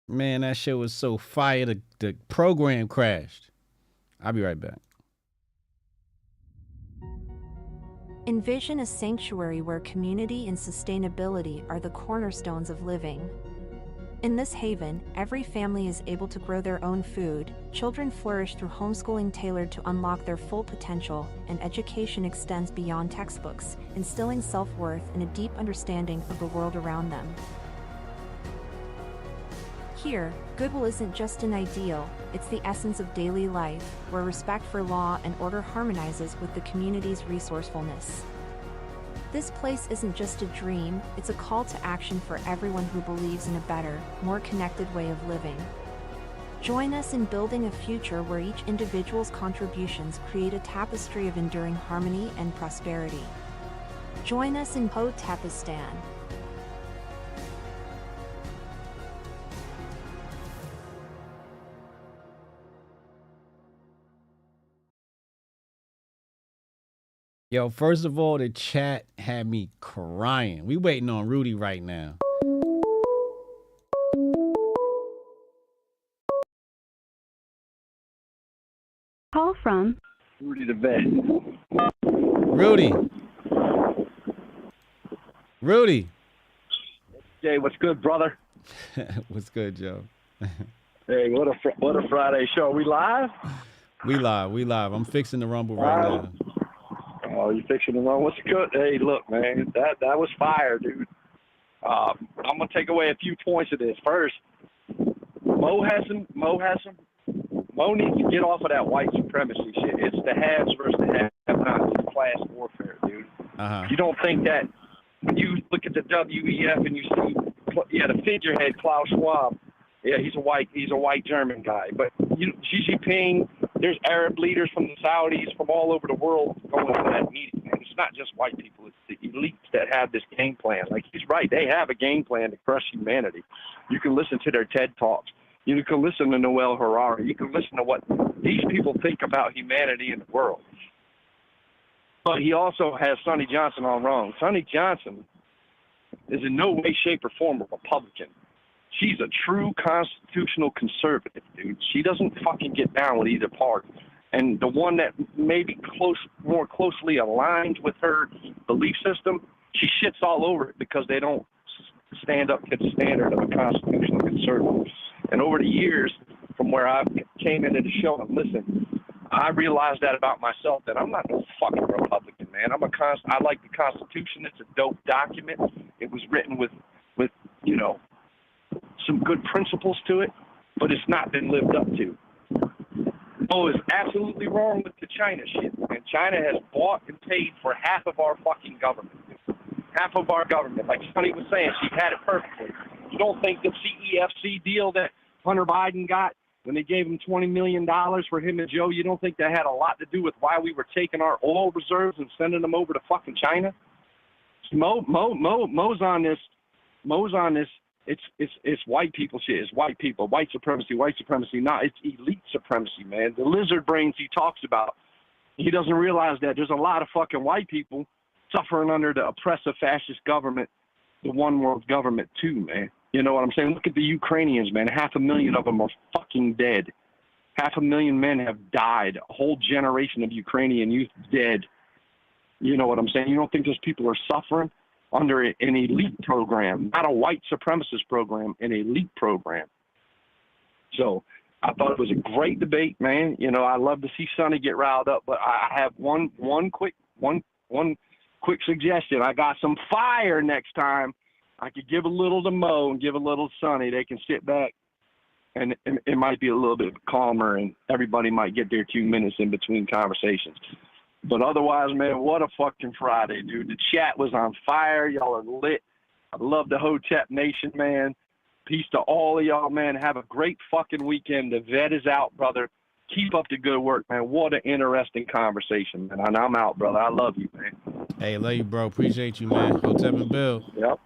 [SPEAKER 9] Man, that shit was so fire. The program crashed. I'll be right back.
[SPEAKER 1] Envision a sanctuary where community and sustainability are the cornerstones of living. In this haven, every family is able to grow their own food, children flourish through homeschooling tailored to unlock their full potential, and education extends beyond textbooks, instilling self-worth and a deep understanding of the world around them. Here, goodwill isn't just an ideal, it's the essence of daily life, where respect for law and order harmonizes with the community's resourcefulness. This place isn't just a dream, it's a call to action for everyone who believes in a better, more connected way of living. Join us in building a future where each individual's contributions create a tapestry of enduring harmony and prosperity. Join us in Hotepistan.
[SPEAKER 9] Yo, first of all, the chat had me crying. We waiting on Rudy right now.
[SPEAKER 4] Call from
[SPEAKER 13] Rudy the vet.
[SPEAKER 9] Rudy.
[SPEAKER 13] Jay, what's good, brother?
[SPEAKER 9] What's good, Joe?
[SPEAKER 13] Hey, what a Friday show. We live?
[SPEAKER 9] We live. I'm fixing the Rumble right now.
[SPEAKER 13] Oh, you fixing the Rumble? What's good? Hey, look, man, that was fire, dude. I'm gonna take away a few points of this. First, Mo needs to get off of that white supremacy shit. It's the haves versus the have-nots. It's class warfare, dude. You don't think that when you look at the WEF and you see, the figurehead Klaus Schwab, yeah, he's a white German guy. But Xi Jinping, there's Arab leaders from the Saudis, from all over the world going to that meeting. And it's not just white people; it's the elites that have this game plan. Like he's right, they have a game plan to crush humanity. You can listen to their TED talks. You can listen to Noel Harari. You can listen to what these people think about humanity and the world. But he also has Sonnie Johnson all wrong. Sonnie Johnson is in no way, shape, or form a Republican. She's a true constitutional conservative, dude. She doesn't fucking get down with either party. And the one that maybe more closely aligned with her belief system, she shits all over it because they don't stand up to the standard of a constitutional conservative. And over the years, from where I came into the show and listened, I realized that about myself, that I'm not no fucking Republican, man. I like the Constitution. It's a dope document. It was written with some good principles to it, but it's not been lived up to. Mo is absolutely wrong with the China shit. And China has bought and paid for half of our fucking government. Half of our government. Like Sonnie was saying, she had it perfectly. You don't think the CEFC deal that Hunter Biden got when they gave him $20 million for him and Joe, you don't think that had a lot to do with why we were taking our oil reserves and sending them over to fucking China? Mo's on this. Mo's on this. It's white people shit. It's white people. White supremacy. Nah, it's elite supremacy, man. The lizard brains he talks about, he doesn't realize that there's a lot of fucking white people suffering under the oppressive fascist government the one world government too, man. You know what I'm saying? Look at the Ukrainians, man. 500,000 of them are fucking dead. 500,000 men have died. A whole generation of Ukrainian youth dead. You know what I'm saying? You don't think those people are suffering under an elite program, not a white supremacist program, an elite program. So I thought it was a great debate, man. You know, I love to see Sonnie get riled up, but I have one quick suggestion. I got some fire next time. I could give a little to Moe and give a little to Sonnie. They can sit back, and it might be a little bit calmer, and everybody might get their 2 minutes in between conversations. But otherwise, man, what a fucking Friday, dude. The chat was on fire. Y'all are lit. I love the Hotep Nation, man. Peace to all of y'all, man. Have a great fucking weekend. The vet is out, brother. Keep up the good work, man. What an interesting conversation, man. And I'm out, brother. I love you, man.
[SPEAKER 9] Hey, love you, bro. Appreciate you, man. Hotep and Bill.
[SPEAKER 13] Yep.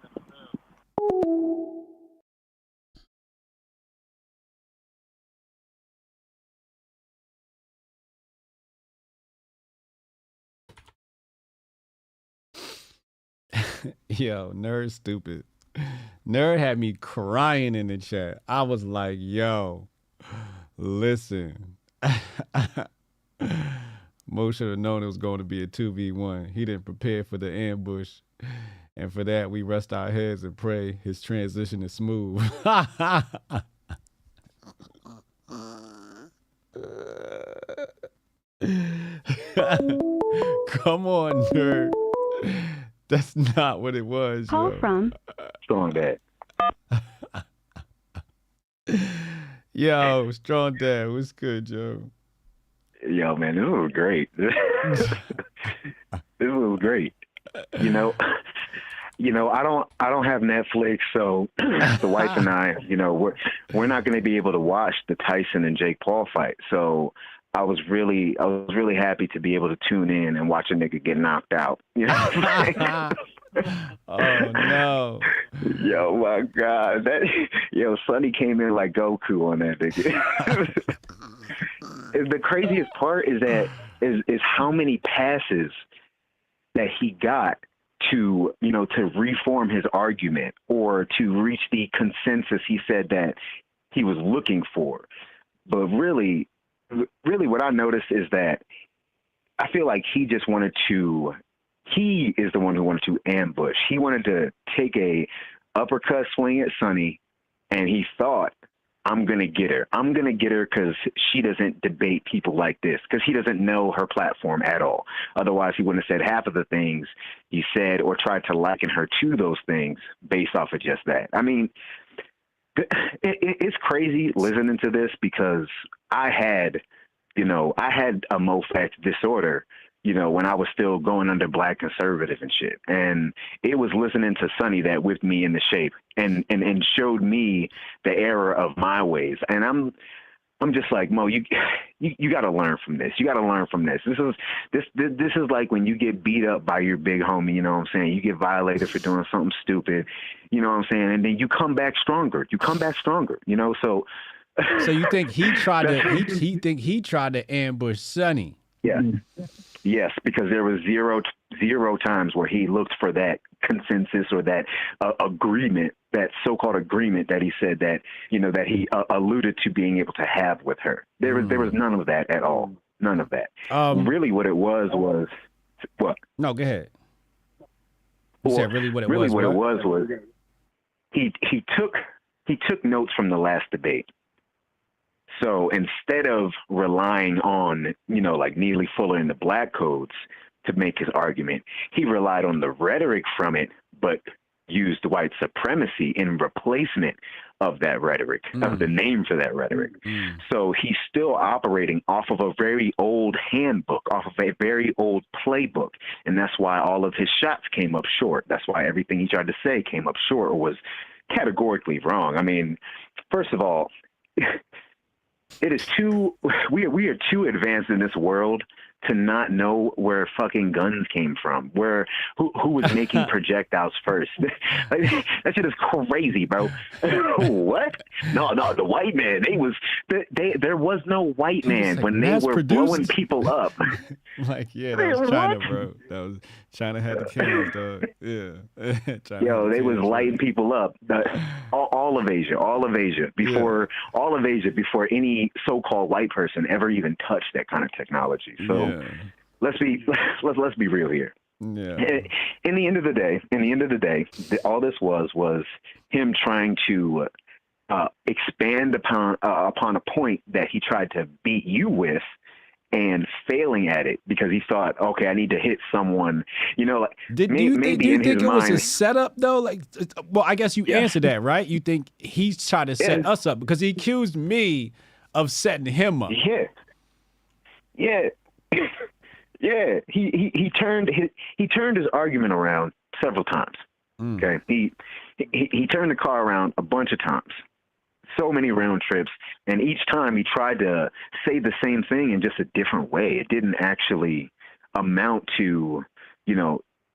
[SPEAKER 9] Yo, Nerd stupid. Nerd had me crying in the chat. I was like, yo, listen. Mo should have known it was going to be a 2v1. He didn't prepare for the ambush. And for that, we rest our heads and pray his transition is smooth. Come on, Nerd. That's not what it was.
[SPEAKER 4] Call from
[SPEAKER 14] Strong Dad.
[SPEAKER 9] Yo, Strong Dad, what's good, Joe?
[SPEAKER 14] Yo, man, this was great. This was great. You know, I don't have Netflix, so the wife and I, you know, we're not going to be able to watch the Tyson and Jake Paul fight. So I was really happy to be able to tune in and watch a nigga get knocked out. You know what I'm saying?
[SPEAKER 9] Oh no!
[SPEAKER 14] Yo, my God, Sonnie came in like Goku on that nigga. The craziest part is how many passes that he got to reform his argument or to reach the consensus he said that he was looking for. But really what I noticed is that I feel like he is the one who wanted to ambush. He wanted to take a uppercut swing at Sonnie, and he thought, I'm going to get her. I'm going to get her because she doesn't debate people like this, because he doesn't know her platform at all. Otherwise, he wouldn't have said half of the things he said or tried to liken her to those things based off of just that. I mean, it's crazy listening to this because I had a Moe Factz disorder, when I was still going under black conservative and shit. And it was listening to Sonnie that whipped me into shape and showed me the error of my ways. And I'm just like, Mo, you got to learn from this. You got to learn from this. This is like when you get beat up by your big homie, you know what I'm saying? You get violated for doing something stupid, you know what I'm saying? And then you come back stronger. So
[SPEAKER 9] you think he tried to ambush Sonnie?
[SPEAKER 14] Yeah. Yes, because there was zero times where he looked for that consensus or that agreement, that so-called agreement that he said that, that he alluded to being able to have with her. There was none of that at all. None of that. Really what it was what?
[SPEAKER 9] No, go ahead. You said really what it was.
[SPEAKER 14] Really what it was he took notes from the last debate. So instead of relying on, like Neely Fuller and the Black Codes to make his argument, he relied on the rhetoric from it, but used white supremacy in replacement of that rhetoric, of the name for that rhetoric. So he's still operating off of a very old handbook, off of a very old playbook. And that's why all of his shots came up short. That's why everything he tried to say came up short or was categorically wrong. I mean, first of all, we are too advanced in this world to not know where fucking guns came from, who was making projectiles first. Like, that shit is crazy, bro. What? No, the white man. There was no white man like when they were blowing people up.
[SPEAKER 9] Like, yeah, that was China, bro. That was China had the kills, dog. Yeah.
[SPEAKER 14] Yo, they was lighting people up. All of Asia before any so-called white person ever even touched that kind of technology. So let's be real here.
[SPEAKER 9] Yeah.
[SPEAKER 14] In the end of the day, all this was him trying to expand upon a point that he tried to beat you with, and failing at it because he thought, okay, I need to hit someone. You know, like
[SPEAKER 9] do you think it was a setup though? Like, well, I guess you answered that, right? You think he's trying to set us up because he accused me of setting him up.
[SPEAKER 14] Yeah. He turned his argument around several times. Okay, he turned the car around a bunch of times. So many round trips, and each time he tried to say the same thing in just a different way. It didn't actually amount to,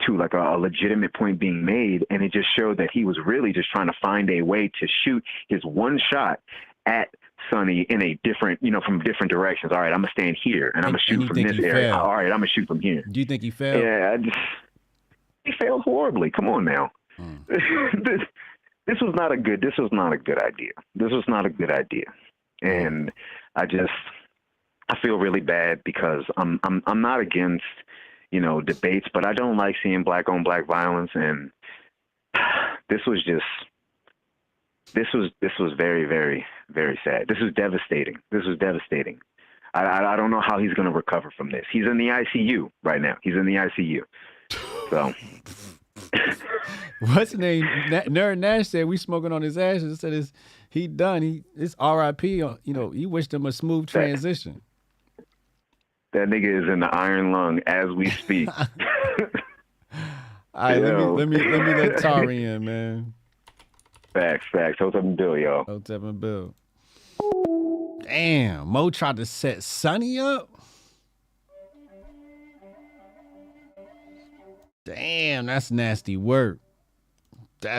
[SPEAKER 14] like a legitimate point being made, and it just showed that he was really just trying to find a way to shoot his one shot at Sonnie in a different, from different directions. All right, I'm gonna stand here, and I'm gonna shoot from this area.
[SPEAKER 9] Failed?
[SPEAKER 14] All right, I'm gonna shoot from here.
[SPEAKER 9] Do you think he failed?
[SPEAKER 14] Yeah, he failed horribly. Come on now. This was not a good idea. This was not a good idea. And I feel really bad because I'm not against, debates, but I don't like seeing black on black violence. And this was very, very, very sad. This was devastating. I don't know how he's going to recover from this. He's in the ICU right now. So.
[SPEAKER 9] What's his name? Nerd Nash said we smoking on his ashes. Said he done. It's R.I.P. He wished him a smooth transition.
[SPEAKER 14] That nigga is in the iron lung as we speak.
[SPEAKER 9] All right, let me let Tari in, man.
[SPEAKER 14] Facts. Hotep and Bill, y'all.
[SPEAKER 9] Hotep and Bill. Damn, Moe tried to set Sonnie up. Damn, that's nasty work. That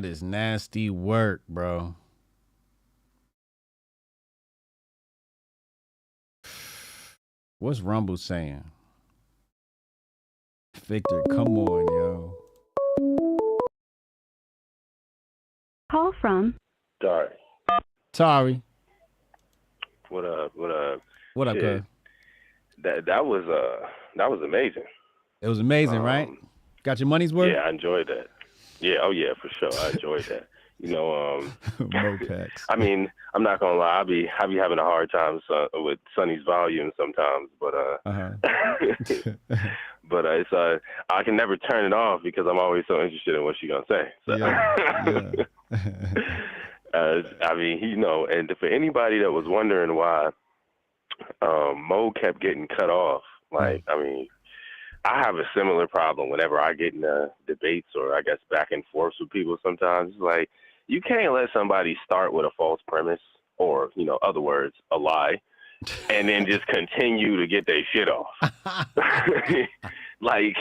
[SPEAKER 9] is nasty work, bro. What's Rumble saying? Victor, come on, yo.
[SPEAKER 4] Call from
[SPEAKER 9] Tari.
[SPEAKER 15] What up?
[SPEAKER 9] What up, cuz?
[SPEAKER 15] That was amazing.
[SPEAKER 9] It was amazing, right? Got your money's worth?
[SPEAKER 15] Yeah, I enjoyed that. Yeah, oh yeah, for sure. I enjoyed that.
[SPEAKER 9] Moe Factz.
[SPEAKER 15] I mean, I'm not gonna lie, I be having a hard time with Sonnie's volume sometimes, but but it's I can never turn it off because I'm always so interested in what she's gonna say. So. Yeah. I mean, and for anybody that was wondering why Moe kept getting cut off, like, I mean, I have a similar problem whenever I get in debates or I guess back and forth with people sometimes. It's like, you can't let somebody start with a false premise or, other words, a lie, and then just continue to get their shit off. Like,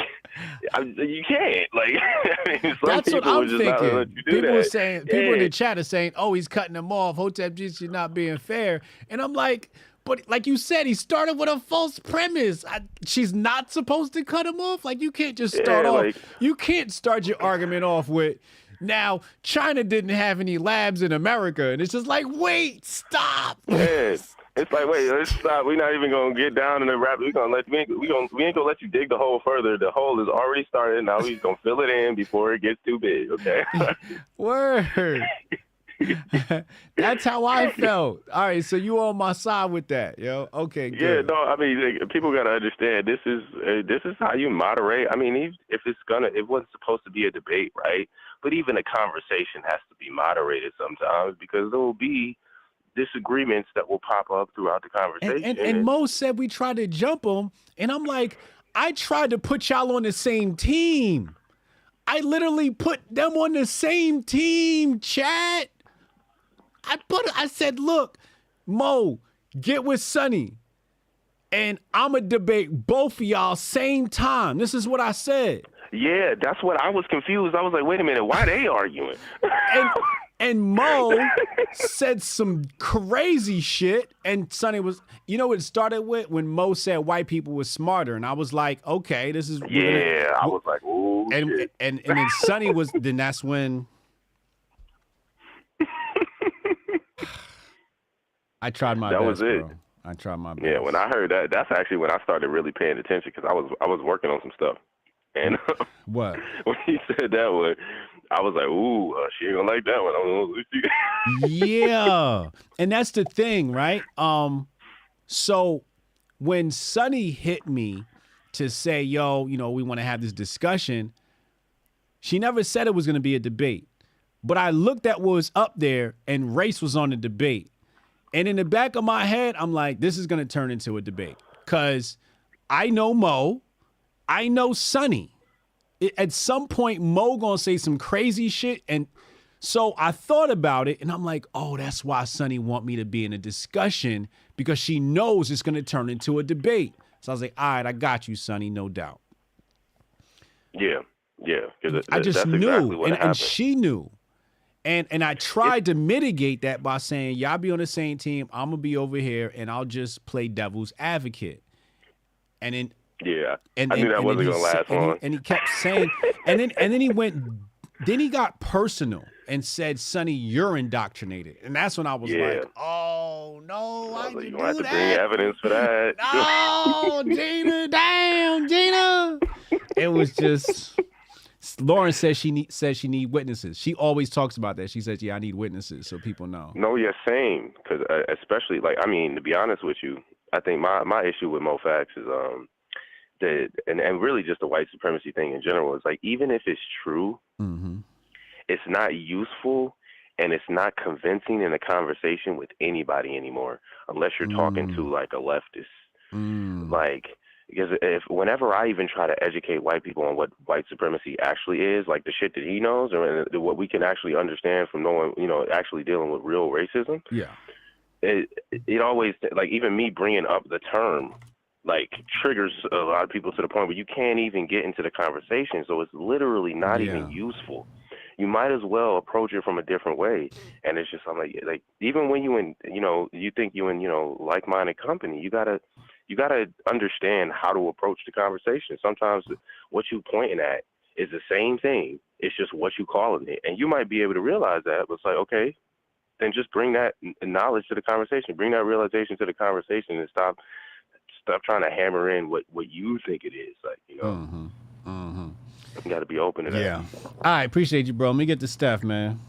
[SPEAKER 15] you can't. Like, I mean,
[SPEAKER 9] that's what I'm thinking. People in the chat are saying, "Oh, he's cutting them off. Hotep Jesus is not being fair," and I'm like, but like you said, he started with a false premise. She's not supposed to cut him off. Like, you can't just start off. You can't start your argument off with, now China didn't have any labs in America, and it's just like, wait, stop.
[SPEAKER 15] Yes. It's like, wait, let's stop. We're not even gonna get down in the rap. We ain't gonna let you dig the hole further. The hole is already started. Now we're gonna fill it in before it gets too big. Okay.
[SPEAKER 9] Word. That's how I felt. All right, so you on my side with that, yo? Okay, good.
[SPEAKER 15] Yeah, no, I mean, people gotta understand. This is how you moderate. I mean, it wasn't supposed to be a debate, right? But even a conversation has to be moderated sometimes because there will be disagreements that will pop up throughout the conversation.
[SPEAKER 9] And Moe said we tried to jump him, and I'm like, I tried to put y'all on the same team. I literally put them on the same team, chat. I said, look, Mo, get with Sonnie. And I'm going to debate both of y'all same time. This is what I said.
[SPEAKER 15] Yeah, that's what I was confused. I was like, wait a minute, why are they arguing?
[SPEAKER 9] and Mo said some crazy shit. And Sonnie was, you know what it started with? When Mo said white people were smarter. And I was like, okay, this is.
[SPEAKER 15] Yeah, I was like, oh, shit.
[SPEAKER 9] And then Sonnie was, then that's when. I tried my best. That was it. Bro. I tried my best.
[SPEAKER 15] Yeah, when I heard that, that's actually when I started really paying attention because I was working on some stuff. And
[SPEAKER 9] what? When
[SPEAKER 15] he said that one, I was like, ooh, she ain't gonna like that one. I don't know.
[SPEAKER 9] Yeah. And that's the thing, right? So when Sonnie hit me to say, yo, you know, we want to have this discussion, she never said it was going to be a debate. But I looked at what was up there and race was on the debate. And in the back of my head, I'm like, this is going to turn into a debate. Because I know Mo. I know Sonnie. At some point, Mo going to say some crazy shit. And so I thought about it, and I'm like, oh, that's why Sonnie want me to be in a discussion, because she knows it's going to turn into a debate. So I was like, all right, I got you, Sonnie, no doubt.
[SPEAKER 15] Yeah.
[SPEAKER 9] I just knew, exactly and she knew. And I tried to mitigate that by saying, y'all be on the same team, I'm going to be over here, and I'll just play devil's advocate. And then...
[SPEAKER 15] Yeah, I knew that wasn't going to last long.
[SPEAKER 9] And he kept saying... and then he went... Then he got personal and said, Sonnie, you're indoctrinated. And that's when I was like, oh, no, I didn't do that. You have to bring
[SPEAKER 15] evidence for that.
[SPEAKER 9] No, Gina, damn, Gina. It was just... Lauren says she need witnesses. She always talks about that. She says, yeah, I need witnesses so people know.
[SPEAKER 15] No, yeah, same. Because especially, like, I mean, to be honest with you, I think my issue with Moe Factz is and really just the white supremacy thing in general is, like, even if it's true, it's not useful and it's not convincing in a conversation with anybody anymore unless you're talking to, like, a leftist. Like... Because whenever I even try to educate white people on what white supremacy actually is, like the shit that he knows, or what we can actually understand from knowing, you know, actually dealing with real racism.
[SPEAKER 9] Yeah.
[SPEAKER 15] It always, like, even me bringing up the term, like, triggers a lot of people to the point where you can't even get into the conversation. So it's literally not even useful. You might as well approach it from a different way. And it's just, I'm like even when you think you in, like-minded company, you gotta understand how to approach the conversation. Sometimes what you pointing at is the same thing. It's just what you calling it. And you might be able to realize that, but it's like, okay, then just bring that knowledge to the conversation. Bring that realization to the conversation and stop trying to hammer in what you think it is. Like, you know, you got to be open to that.
[SPEAKER 9] Yeah. All right. Appreciate you, bro. Let me get to Steph, man.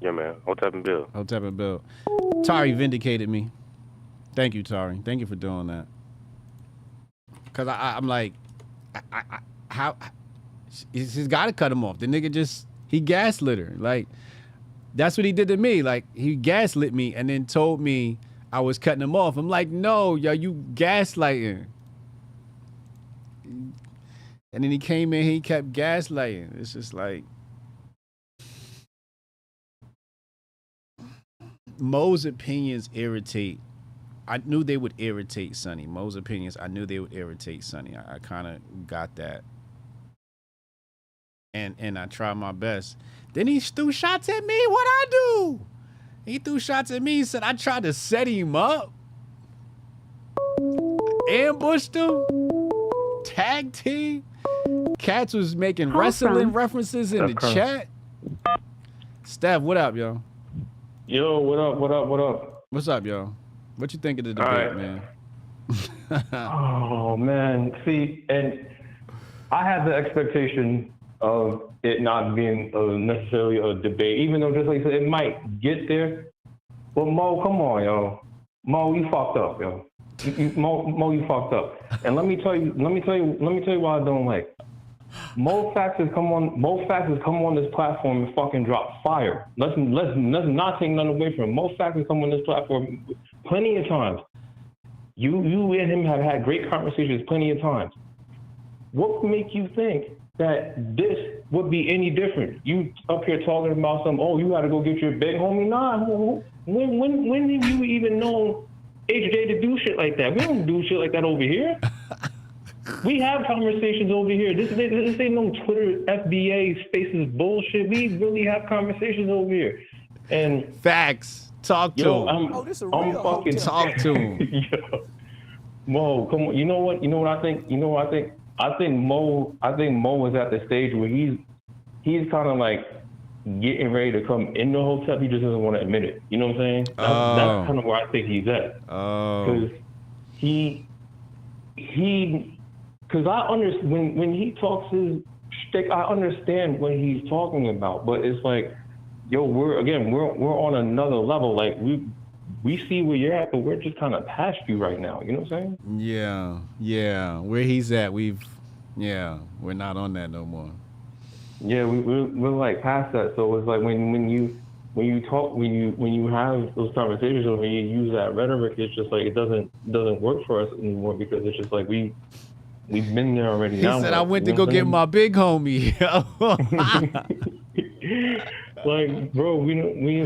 [SPEAKER 15] Yeah, man. Hotep and Bill.
[SPEAKER 9] Hotep and Bill. Tari vindicated me. Thank you, Tari. Thank you for doing that. Because I'm like, how he's got to cut him off. The nigga he gaslit her. Like, that's what he did to me. Like, he gaslit me and then told me I was cutting him off. I'm like, no, yo, you gaslighting. And then he came in, he kept gaslighting. It's just like, Mo's opinions irritate. I knew they would irritate Sonnie. Mo's opinions, I knew they would irritate Sonnie. I kind of got that. And I tried my best. Then he threw shots at me. What'd I do? He threw shots at me. He said I tried to set him up. Ambushed him. Tag team. Cats was making wrestling references in the chat. Steph, what up, yo?
[SPEAKER 16] Yo, what up?
[SPEAKER 9] What's up, yo? What you think of the debate, man?
[SPEAKER 16] Oh, man. See, and I had the expectation of it not being necessarily a debate, even though, just like you said, it might get there. But Mo, come on, yo. Mo, you fucked up, yo. Mo, you fucked up. And let me tell you why I don't like. Moe Factz has come on this platform and fucking dropped fire. Let's not take none away from him. Moe Factz has come on this platform plenty of times. You and him have had great conversations plenty of times. What would make you think that this would be any different? You up here talking about you got to go get your big homie? Nah, When did you even know HJ to do shit like that? We don't do shit like that over here. We have conversations over here. This ain't no Twitter FBA Spaces bullshit. We really have conversations over here. And
[SPEAKER 9] facts. Talk to him.
[SPEAKER 16] I'm fucking
[SPEAKER 9] talk to him.
[SPEAKER 16] Yo. Mo, come on. You know what I think? I think Mo is at the stage where he's kind of like getting ready to come in the Hotep. He just doesn't want to admit it. You know what I'm saying? That's kind of where I think he's at. Because because I understand when he talks his shtick, I understand what he's talking about. But it's like, yo, we're on another level. Like we see where you're at, but we're just kind of past you right now. You know what I'm saying?
[SPEAKER 9] Yeah. Where he's at, we're not on that no more.
[SPEAKER 16] Yeah, we're like past that. So it's like when you have those conversations or when you use that rhetoric, it's just like it doesn't work for us anymore because it's just like we've been there already.
[SPEAKER 9] He said, "I went to go get my big homie."
[SPEAKER 16] Like, bro, you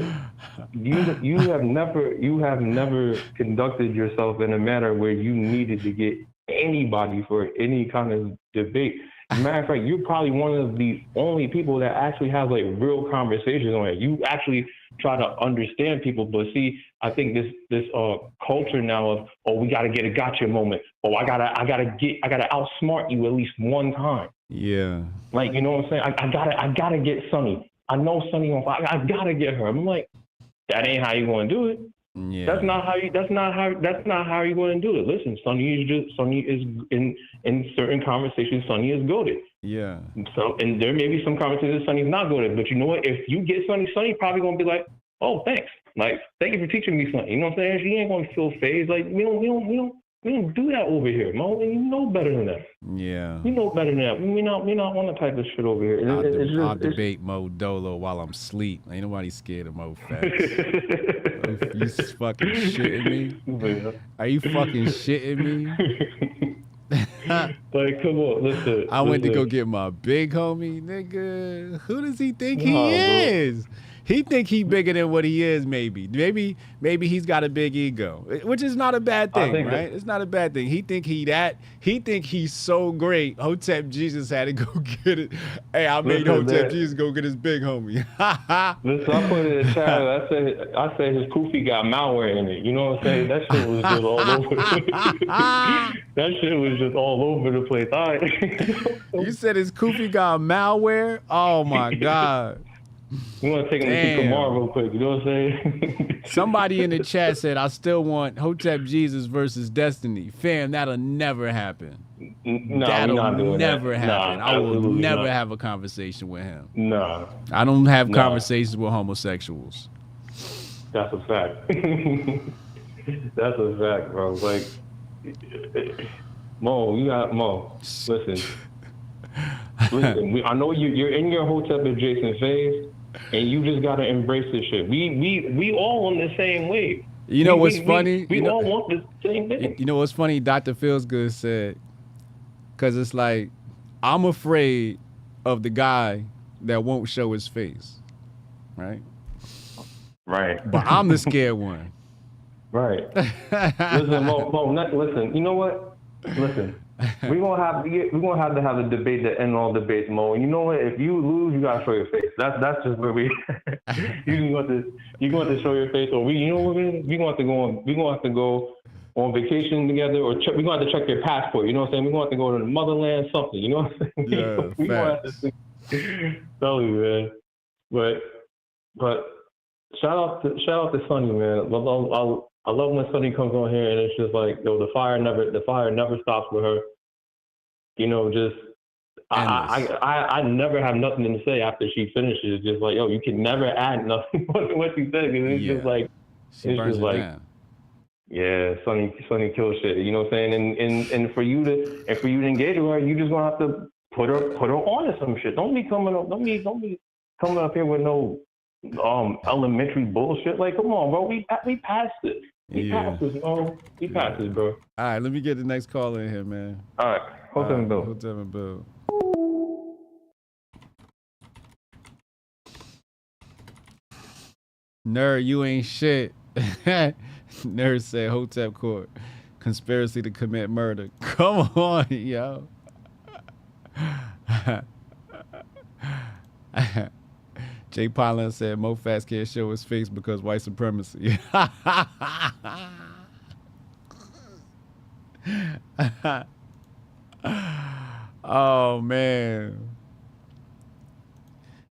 [SPEAKER 16] have never conducted yourself in a manner where you needed to get anybody for any kind of debate. As a matter of fact, you're probably one of the only people that actually have like real conversations on it. You actually try to understand people, but see, I think this culture now of, oh, we gotta get a gotcha moment. Oh, I gotta outsmart you at least one time.
[SPEAKER 9] Yeah.
[SPEAKER 16] Like, you know what I'm saying? I gotta get Sonnie. I know Sonnie on fire. I gotta get her. I'm like, that ain't how you gonna do it.
[SPEAKER 9] Yeah.
[SPEAKER 16] That's not how you're going to do it. Listen, Sonnie is in certain conversations, Sonnie is goated.
[SPEAKER 9] Yeah.
[SPEAKER 16] So, and there may be some conversations Sonnie's not goated, but you know what? If you get Sonnie probably going to be like, oh, thanks. Like, thank you for teaching me something. You know what I'm saying? She ain't going to feel phased. Like, we don't do that over here, Mo. You know better than that.
[SPEAKER 9] Yeah.
[SPEAKER 16] You know better than that. We not on the type of shit over here.
[SPEAKER 9] I'll debate Mo Dolo while I'm asleep. Ain't nobody scared of Moe Factz. You fucking shitting me? Are you fucking shitting me?
[SPEAKER 16] Like, come on, listen.
[SPEAKER 9] I went to go get my big homie, nigga. Who does he think he is? He think he bigger than what he is, maybe. Maybe he's got a big ego, which is not a bad thing, right? It's not a bad thing. He think he's so great. Hotep Jesus had to go get it. Hey, I made Hotep Jesus go get his big homie.
[SPEAKER 16] Listen, I put it in the chat. I said his kufi got malware in it. You know what I'm saying? That shit was just all over. That shit was just all over the place. All right.
[SPEAKER 9] You said his kufi got malware? Oh my God.
[SPEAKER 16] We want to take him to see Kamar real quick. You know what I'm saying?
[SPEAKER 9] Somebody in the chat said, I still want Hotep Jesus versus Destiny. Fam, that'll never happen.
[SPEAKER 16] No,
[SPEAKER 9] that'll never happen.
[SPEAKER 16] Nah,
[SPEAKER 9] I will never have a conversation with him.
[SPEAKER 16] Nah.
[SPEAKER 9] I don't have conversations with homosexuals.
[SPEAKER 16] That's a fact. That's a fact, bro. Like, Mo, listen. I know you're in your Hotep adjacent phase, and you just gotta embrace this shit. We all on the same wave.
[SPEAKER 9] You know what's funny?
[SPEAKER 16] We all want the same thing.
[SPEAKER 9] You know what's funny? Dr. Feelsgood said, because it's like, I'm afraid of the guy that won't show his face, right?
[SPEAKER 16] Right.
[SPEAKER 9] But I'm the scared one.
[SPEAKER 16] Right. Listen, Mo, listen. You know what? Listen. We're gonna have to have a debate that end all debates, Mo. And you know what? If you lose, you gotta show your face. That's just where we. you're going to show your face, or we're gonna have to go on vacation together, or we're gonna have to check your passport. You know what I'm saying? We're gonna have to go to the motherland, something. You know what I'm saying?
[SPEAKER 9] Yeah,
[SPEAKER 16] we're gonna have to tell you, man. But shout out to Sonnie, man. I love when Sonnie comes on here and it's just like, yo, the fire never stops with her. You know, just I never have nothing to say after she finishes. Just like, yo, you can never add nothing to what she said, because it's just like down. Yeah, Sonnie kills shit. You know what I'm saying? And for you to engage with her, you just gonna have to put her on to some shit. Don't be coming up here with no elementary bullshit. Like, come on, bro. We passed it. We passed this, bro. We passed this, bro.
[SPEAKER 9] All right, let me get the next call in here, man.
[SPEAKER 16] All right. Hotep and Bill.
[SPEAKER 9] Hotep and Bill. Nerd, you ain't shit. Nerd said Hotep Court. Conspiracy to commit murder. Come on, yo. Jay Pollan said Moe Factz can't show his face because white supremacy. Oh man.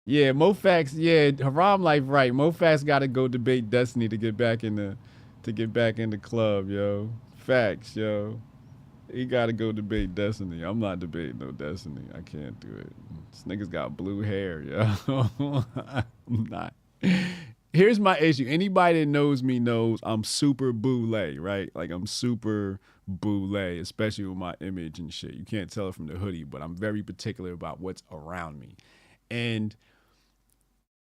[SPEAKER 9] Yeah, Moe Factz, yeah, Haram Life right. Moe Factz gotta go debate Destiny to get back in the club, yo. Facts, yo. He gotta go debate Destiny. I'm not debating no Destiny. I can't do it. This nigga's got blue hair, yo. I'm not. Here's my issue. Anybody that knows me knows I'm super boule, right? Like I'm super boule, especially with my image and shit. You can't tell it from the hoodie, but I'm very particular about what's around me. And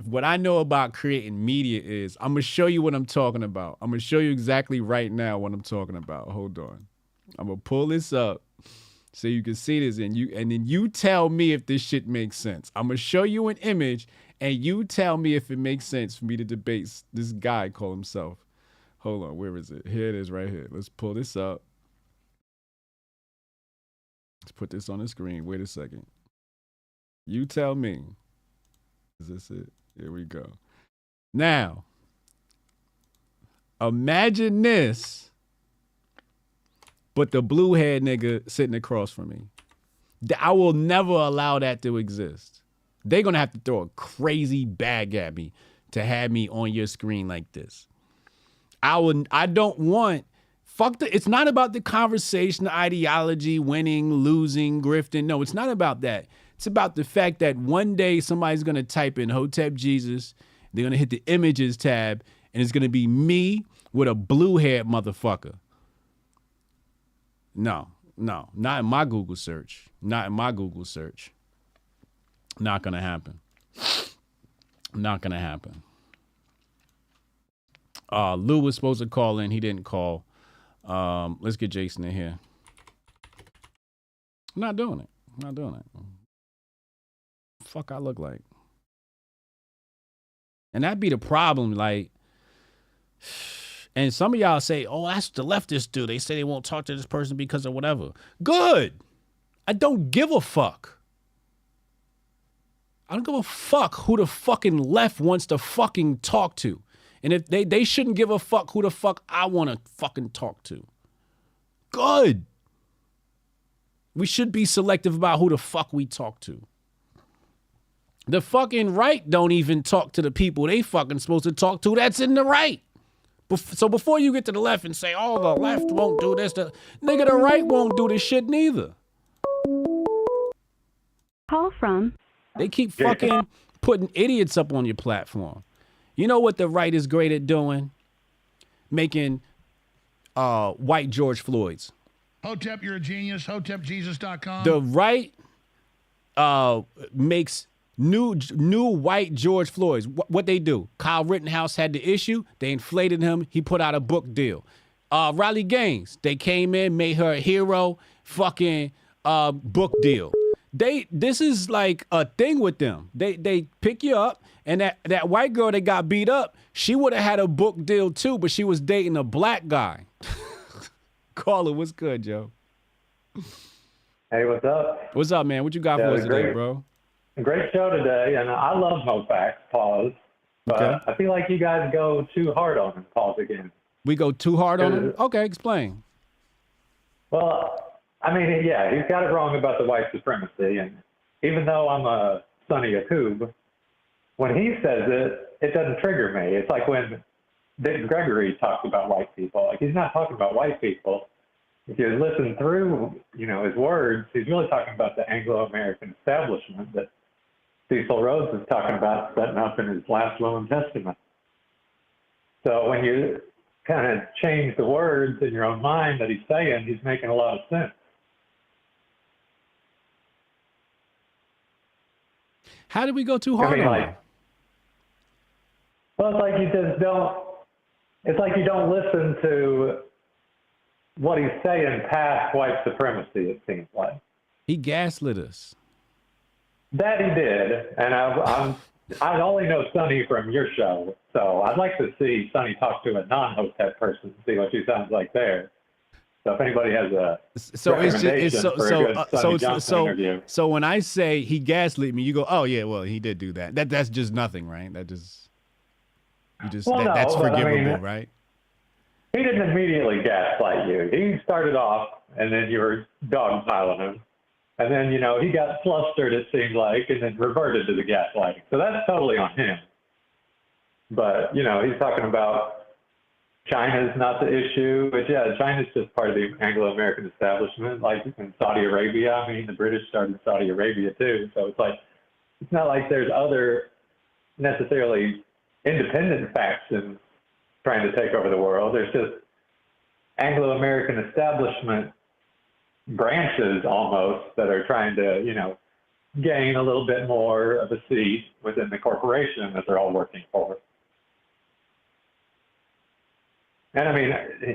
[SPEAKER 9] what I know about creating media is I'm going to show you what I'm talking about. I'm going to show you exactly right now what I'm talking about. Hold on. I'm going to pull this up so you can see this and then you tell me if this shit makes sense. I'm going to show you an image and you tell me if it makes sense for me to debate this guy called himself. Hold on. Where is it? Here it is right here. Let's pull this up. Let's put this on the screen. Wait a second. You tell me. Is this it? Here we go. Now, imagine this, but the blue haired nigga sitting across from me. I will never allow that to exist. They're going to have to throw a crazy bag at me to have me on your screen like this. I don't want, it's not about the conversation, the ideology, winning, losing, grifting. No, it's not about that. It's about the fact that one day somebody's going to type in Hotep Jesus, they're going to hit the images tab, and it's going to be me with a blue-haired motherfucker. No, not in my Google search. Not in my Google search. Not going to happen. Not going to happen. Lou was supposed to call in. He didn't call. Let's get Jason in here. I'm not doing it. Fuck I look like. And that'd be the problem, like, and some of y'all say, oh, that's what the leftists do. They say they won't talk to this person because of whatever. Good. I don't give a fuck. I don't give a fuck who the fucking left wants to fucking talk to. And if they shouldn't give a fuck who the fuck I want to fucking talk to. Good. We should be selective about who the fuck we talk to. The fucking right don't even talk to the people they fucking supposed to talk to that's in the right. So before you get to the left and say, oh, the left won't do this, the right won't do this shit neither.
[SPEAKER 4] Call from.
[SPEAKER 9] They keep fucking putting idiots up on your platform. You know what the right is great at doing? Making white George Floyds.
[SPEAKER 7] Hotep, you're a genius. HotepJesus.com.
[SPEAKER 9] The right makes new white George Floyds. What they do? Kyle Rittenhouse had the issue. They inflated him. He put out a book deal. Riley Gaines, they came in, made her a hero. Fucking book deal. This is like a thing with them. They pick you up, and that white girl that got beat up, she would have had a book deal too, but she was dating a black guy. Caller, what's good, Joe?
[SPEAKER 16] Hey, what's up?
[SPEAKER 9] What's up, man? What you got for us today, bro?
[SPEAKER 16] Great show today, and I love Moe Factz, pause. But okay. I feel like you guys go too hard on him, pause again.
[SPEAKER 9] We go too hard on him? Okay, explain.
[SPEAKER 16] Well, I mean, yeah, he's got it wrong about the white supremacy, and even though I'm a Sonnie Johnson, when he says it, it doesn't trigger me. It's like when Dick Gregory talks about white people. Like, he's not talking about white people. If you listen through, his words, he's really talking about the Anglo-American establishment that Cecil Rhodes is talking about setting up in his last will and testament. So when you kind of change the words in your own mind that he's saying, he's making a lot of sense.
[SPEAKER 9] How did we go too hard on him?
[SPEAKER 16] Well, it's like you don't listen to what he's saying past white supremacy, it seems like.
[SPEAKER 9] He gaslit us.
[SPEAKER 16] That he did, and
[SPEAKER 17] I only know Sonnie from your show, so I'd like to see Sonnie talk to a non-Hotep person, see what she sounds like there. So if anybody has a
[SPEAKER 9] so when I say he gaslit me, you go, oh yeah, well he did do that. That's just nothing, right? That's forgivable, right?
[SPEAKER 17] He didn't immediately gaslight you. He started off, and then you were dogpiling him. And then, he got flustered, it seemed like, and then reverted to the gaslighting. So that's totally on him. But, he's talking about China's not the issue. But, yeah, China's just part of the Anglo-American establishment, like in Saudi Arabia. I mean, the British started Saudi Arabia, too. So it's not like there's other necessarily independent factions trying to take over the world. There's just Anglo-American establishment branches almost that are trying to, gain a little bit more of a seat within the corporation that they're all working for. And I mean,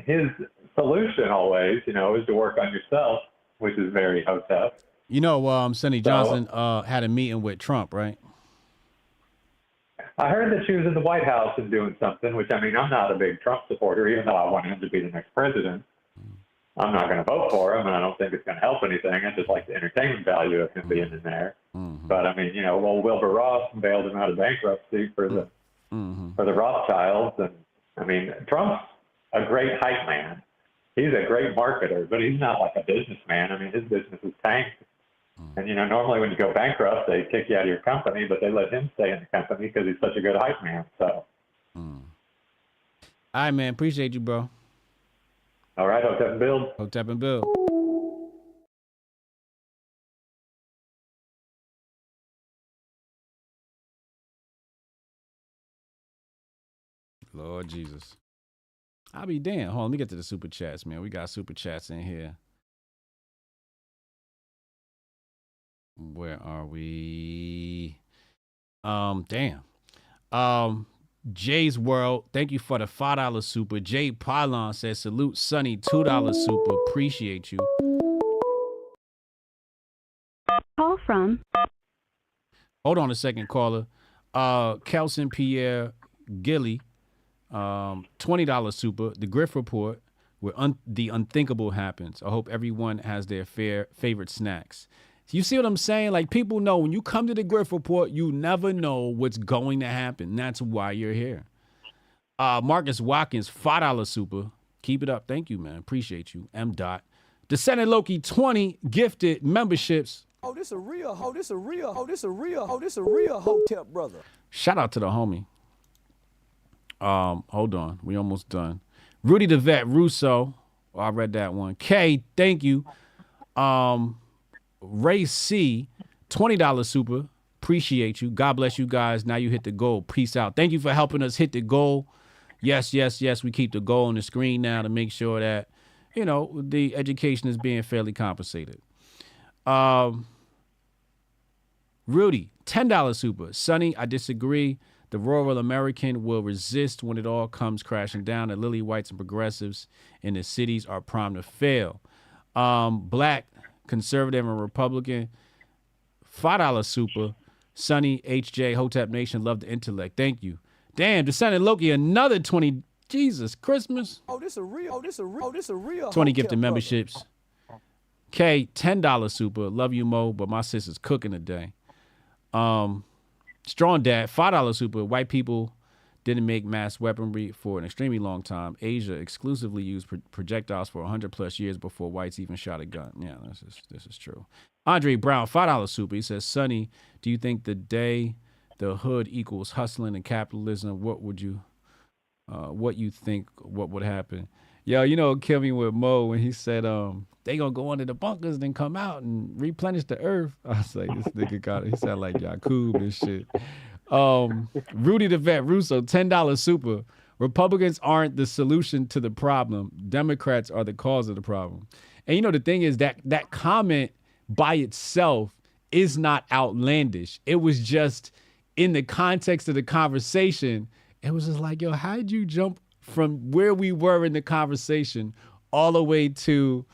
[SPEAKER 17] his solution always, is to work on yourself, which is very Hotep.
[SPEAKER 9] Sonnie Johnson had a meeting with Trump, right?
[SPEAKER 17] I heard that she was in the White House and doing something, which, I mean, I'm not a big Trump supporter, even though I want him to be the next president. I'm not going to vote for him, and I don't think it's going to help anything. I just like the entertainment value of him being in there. Mm-hmm. But, I mean, Wilbur Ross bailed him out of bankruptcy for the Rothschilds. And, I mean, Trump's a great hype man. He's a great marketer, but he's not like a businessman. I mean, his business is tanked. And, normally when you go bankrupt, they kick you out of your company, but they let him stay in the company because he's such a good hype man. So.
[SPEAKER 9] All right, man. Appreciate you, bro.
[SPEAKER 17] All right. Hotep and build.
[SPEAKER 9] Hotep and build. Lord Jesus. I'll be damned. Hold on. Let me get to the super chats, man. We got super chats in here. Where are we? Damn. Jay's World, thank you for the $5 super. Jay Pylon says, salute Sonnie, $2 super. Appreciate you.
[SPEAKER 4] Call from.
[SPEAKER 9] Hold on a second, caller. Kelson Pierre Gilly, $20 super. The Grift Report, where the unthinkable happens. I hope everyone has their favorite snacks. You see what I'm saying? Like, people know when you come to the Grift Report, you never know what's going to happen. That's why you're here. Marcus Watkins, $5 super. Keep it up. Thank you, man. Appreciate you. M. Dot. Descendant Loki, 20 gifted memberships.
[SPEAKER 10] Oh, this a real Hotep brother.
[SPEAKER 9] Shout out to the homie. Hold on. We almost done. Rudy the Vet Russo. Oh, I read that one. K, thank you. Ray C, $20 super. Appreciate you. God bless you guys. Now you hit the goal. Peace out. Thank you for helping us hit the goal. Yes. We keep the goal on the screen now to make sure that, the education is being fairly compensated. Rudy, $10 super. Sonnie, I disagree. The rural American will resist when it all comes crashing down. The lily whites and progressives in the cities are primed to fail. Black, conservative, and Republican, $5 super. Sonnie, HJ, Hotep Nation, love the intellect. Thank you. Damn, Descendant Loki, another 20. Jesus, Christmas.
[SPEAKER 10] Oh, this a real
[SPEAKER 9] 20 gifted memberships. K, $10 super. Love you, Mo, but my sister's cooking today. Strong Dad, $5 super. White people didn't make mass weaponry for an extremely long time. Asia exclusively used projectiles for 100+ years before whites even shot a gun. Yeah, this is true. Andre Brown, $5 super. He says, Sonnie, do you think the day the hood equals hustling and capitalism, what would happen? Yo, it killed me with Mo when he said, they gonna go under the bunkers and then come out and replenish the earth. I was like, this nigga he sound like Yakub and shit. Rudy the Vet Russo, $10 super. Republicans aren't the solution to the problem. Democrats are the cause of the problem. And the thing is that comment by itself is not outlandish. It was just in the context of the conversation. It was just like, yo, how did you jump from where we were in the conversation all the way to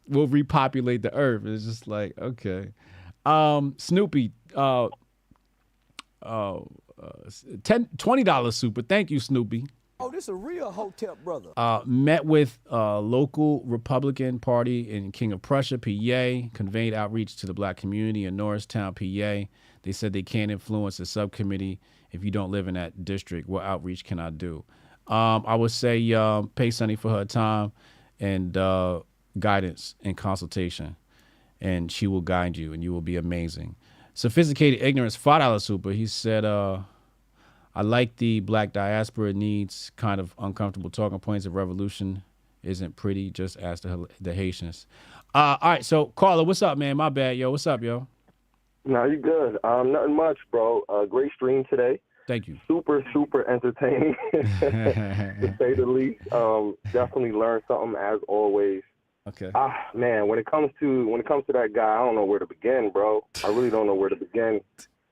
[SPEAKER 9] we'll repopulate the earth? It's just like, okay. Snoopy, $20 super. Thank you, Snoopy.
[SPEAKER 10] Oh, this a real Hotep brother.
[SPEAKER 9] Met with local Republican Party in King of Prussia, PA, conveyed outreach to the black community in Norristown, PA. They said they can't influence the subcommittee if you don't live in that district. What outreach can I do? I would say pay Sonnie for her time and guidance and consultation, and she will guide you, and you will be amazing. Sophisticated Ignorance, $5 super. He said, I like the black diaspora needs kind of uncomfortable talking points. Of revolution isn't pretty. Just ask the Haitians. All right, so Carla, what's up, man? My bad, yo. What's up, yo?
[SPEAKER 18] No, you good. Nothing much, bro. Great stream today.
[SPEAKER 9] Thank you.
[SPEAKER 18] Super, super entertaining, to say the least. Definitely learned something as always.
[SPEAKER 9] Okay.
[SPEAKER 18] Man, when it comes to that guy, I don't know where to begin, bro. I really don't know where to begin.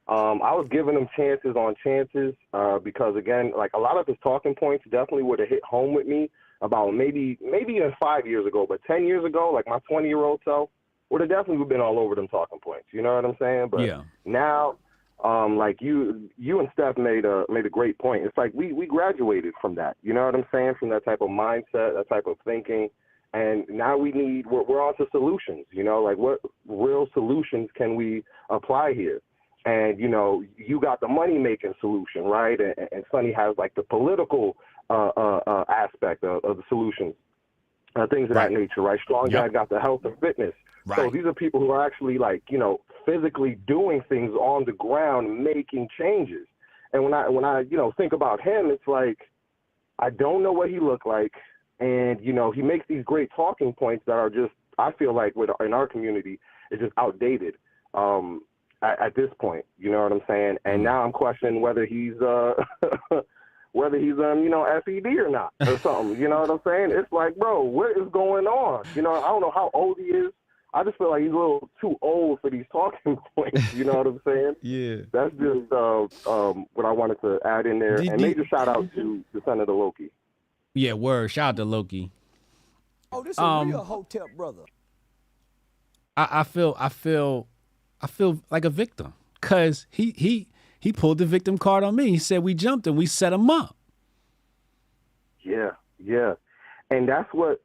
[SPEAKER 18] I was giving him chances on chances because, again, like a lot of his talking points definitely would have hit home with me about maybe even 5 years ago, but 10 years ago, like my 20-year-old self would have definitely been all over them talking points. You know what I'm saying? But
[SPEAKER 9] yeah.
[SPEAKER 18] Now, like you and Steph made a great point. It's like we graduated from that. You know what I'm saying? From that type of mindset, that type of thinking. And now we're on to solutions, you know, like what real solutions can we apply here? And, you know, you got the money-making solution, right? And Sonnie has, like, the political aspect of the solutions, things of that nature, right? Strong Guy got the health and fitness. Right. So these are people who are actually, like, you know, physically doing things on the ground, making changes. And when I you know, think about him, it's like I don't know what he looked like. And, you know, he makes these great talking points that are just, I feel like in our community, is just outdated at this point. You know what I'm saying? And now I'm questioning whether he's, you know, FED or not or something. You know what I'm saying? It's like, bro, what is going on? You know, I don't know how old he is. I just feel like he's a little too old for these talking points. You know what I'm saying?
[SPEAKER 9] Yeah.
[SPEAKER 18] That's just what I wanted to add in there. And major shout out to Senator Loki.
[SPEAKER 9] Yeah, word. Shout out to Loki.
[SPEAKER 10] Oh, this is a real Hotep brother.
[SPEAKER 9] I feel like a victim because he pulled the victim card on me. He said we jumped and we set him up.
[SPEAKER 18] Yeah. And that's what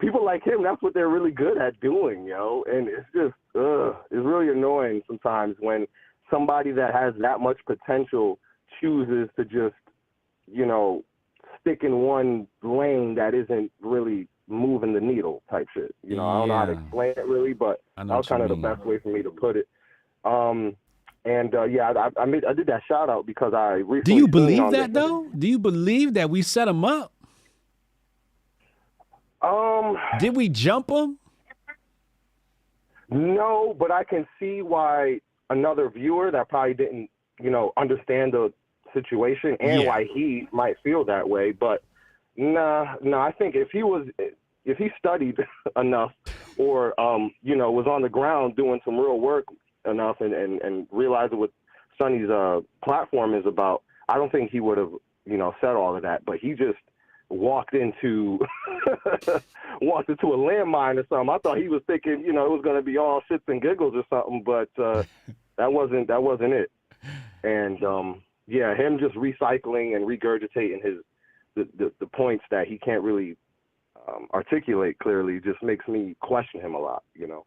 [SPEAKER 18] people like him, that's what they're really good at doing, yo. And it's just, it's really annoying sometimes when somebody that has that much potential chooses to just, you know, stick in one lane that isn't really moving the needle type shit. You know, I don't know how to explain it really, but that was kind of the best way for me to put it. I did that shout out because I recently.
[SPEAKER 9] Do you believe that though? Do you believe that we set him up? Did we jump him?
[SPEAKER 18] No, but I can see why another viewer that probably didn't, you know, understand the situation and why he might feel that way. But no, I think if he studied enough or, you know, was on the ground doing some real work enough and realized what Sonnie's platform is about, I don't think he would have, you know, said all of that. But he just walked into a landmine or something. I thought he was thinking, you know, it was going to be all shits and giggles or something, but that wasn't it. And him just recycling and regurgitating the points that he can't really articulate clearly just makes me question him a lot, you know.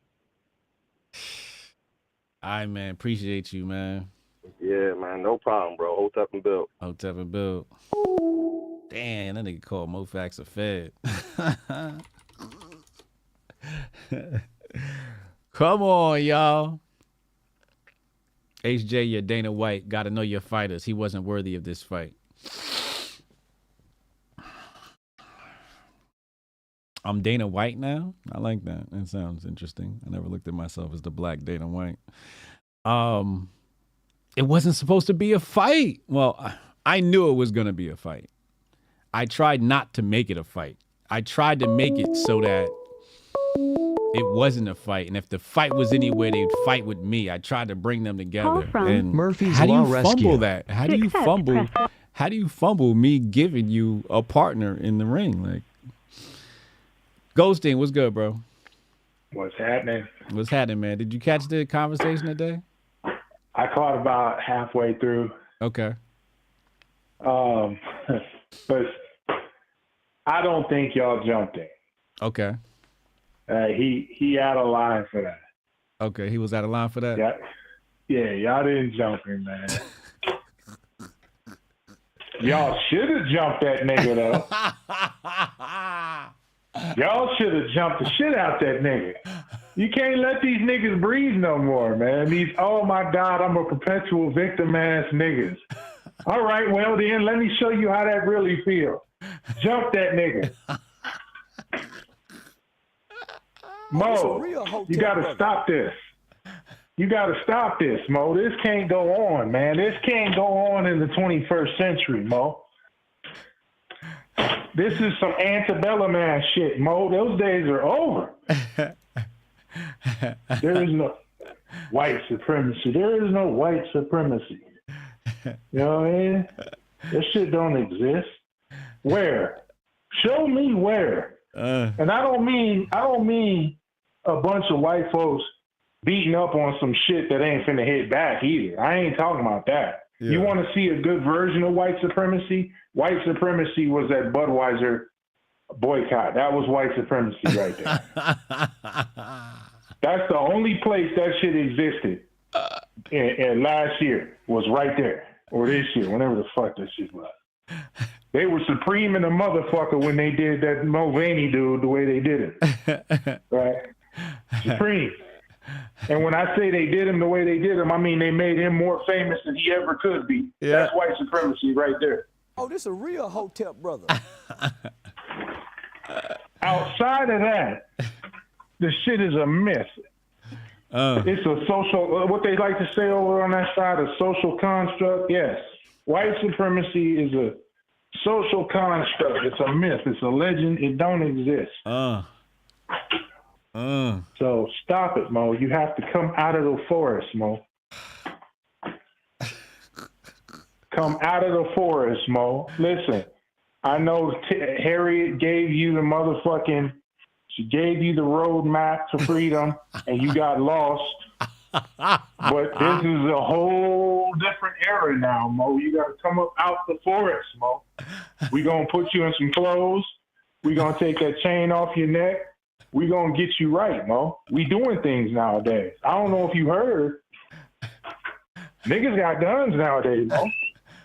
[SPEAKER 9] All right, man. Appreciate you, man.
[SPEAKER 18] Yeah, man. No problem, bro. Hotep and Bill.
[SPEAKER 9] Hotep and Bill. Damn, that nigga called Moe Factz a fed. Come on, y'all. HJ, your Dana White. Got to know your fighters. He wasn't worthy of this fight. I'm Dana White now. I like that. That sounds interesting. I never looked at myself as the black Dana White. It wasn't supposed to be a fight. Well, I knew it was going to be a fight. I tried not to make it a fight. I tried to make it so that it wasn't a fight. And if the fight was anywhere, they'd fight with me. I tried to bring them together. And
[SPEAKER 19] Murphy's
[SPEAKER 9] how do you
[SPEAKER 19] Law
[SPEAKER 9] fumble
[SPEAKER 19] Rescue.
[SPEAKER 9] that? How do you fumble? How do you fumble me giving you a partner in the ring? Like, Goldstein, what's good, bro?
[SPEAKER 20] What's happening?
[SPEAKER 9] What's happening, man? Did you catch the conversation today?
[SPEAKER 20] I caught about halfway through.
[SPEAKER 9] Okay.
[SPEAKER 20] But I don't think y'all jumped in.
[SPEAKER 9] Okay.
[SPEAKER 20] He out of line for that.
[SPEAKER 9] Okay, he was out of line for that?
[SPEAKER 20] Yeah, y'all didn't jump in, man. Y'all should have jumped that nigga, though. Y'all should have jumped the shit out that nigga. You can't let these niggas breathe no more, man. These, oh my God, I'm a perpetual victim ass niggas. All right, well then, let me show you how that really feels. Jump that nigga. Mo, you got to stop this. You got to stop this, Mo. This can't go on, man. This can't go on in the 21st century, Mo. This is some antebellum ass shit, Mo. Those days are over. There is no white supremacy. There is no white supremacy. You know what I mean? This shit don't exist. Where? Show me where. And I don't mean a bunch of white folks beating up on some shit that ain't finna hit back either. I ain't talking about that. Yeah. You want to see a good version of white supremacy? White supremacy was that Budweiser boycott. That was white supremacy right there. That's the only place that shit existed. And last year was right there, or this year, whenever the fuck that shit was. They were supreme in the motherfucker when they did that Mulvaney dude the way they did it. Right? Supreme. And when I say they did him the way they did him, I mean they made him more famous than he ever could be. Yeah. That's white supremacy right there.
[SPEAKER 10] Oh, this a real Hotep brother.
[SPEAKER 20] Outside of that, the shit is a myth. It's a social, what they like to say over on that side, a social construct. Yes. White supremacy is a social construct. It's a myth. It's a legend. It don't exist. So stop it, Mo. You have to come out of the forest, Mo. Come out of the forest, Mo. Listen, I know Harriet gave you the motherfucking, she gave you the roadmap to freedom and you got lost. But this is a whole different era now, Mo. You got to come up out the forest, Mo. We're going to put you in some clothes. We're going to take that chain off your neck. We're going to get you right, Mo. We doing things nowadays. I don't know if you heard. Niggas got guns nowadays, Mo.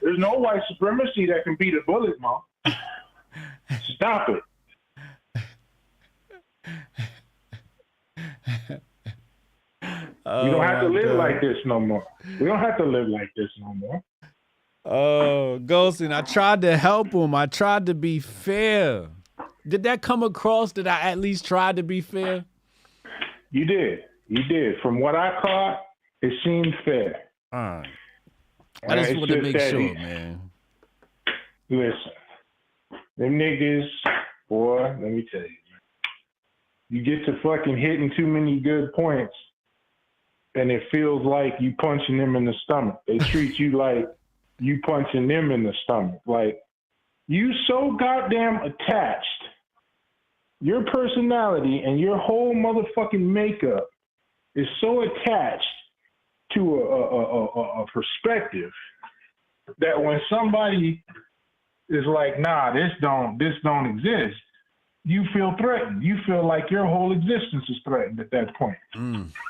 [SPEAKER 20] There's no white supremacy that can beat a bullet, Mo. Stop it. We don't have to live like this no more. We don't have to live like this no more.
[SPEAKER 9] Oh, Ghostin, I tried to help him. I tried to be fair. Did that come across that I at least tried to be fair?
[SPEAKER 20] You did. You did. From what I caught, it seemed fair.
[SPEAKER 9] I just want to make sure, man.
[SPEAKER 20] Listen, them niggas, boy, let me tell you. You get to fucking hitting too many good points, and it feels like you punching them in the stomach. They treat you like you punching them in the stomach. Like, you so goddamn attached. Your personality and your whole motherfucking makeup is so attached to a perspective that when somebody is like, nah, this don't exist, you feel threatened. You feel like your whole existence is threatened at that point.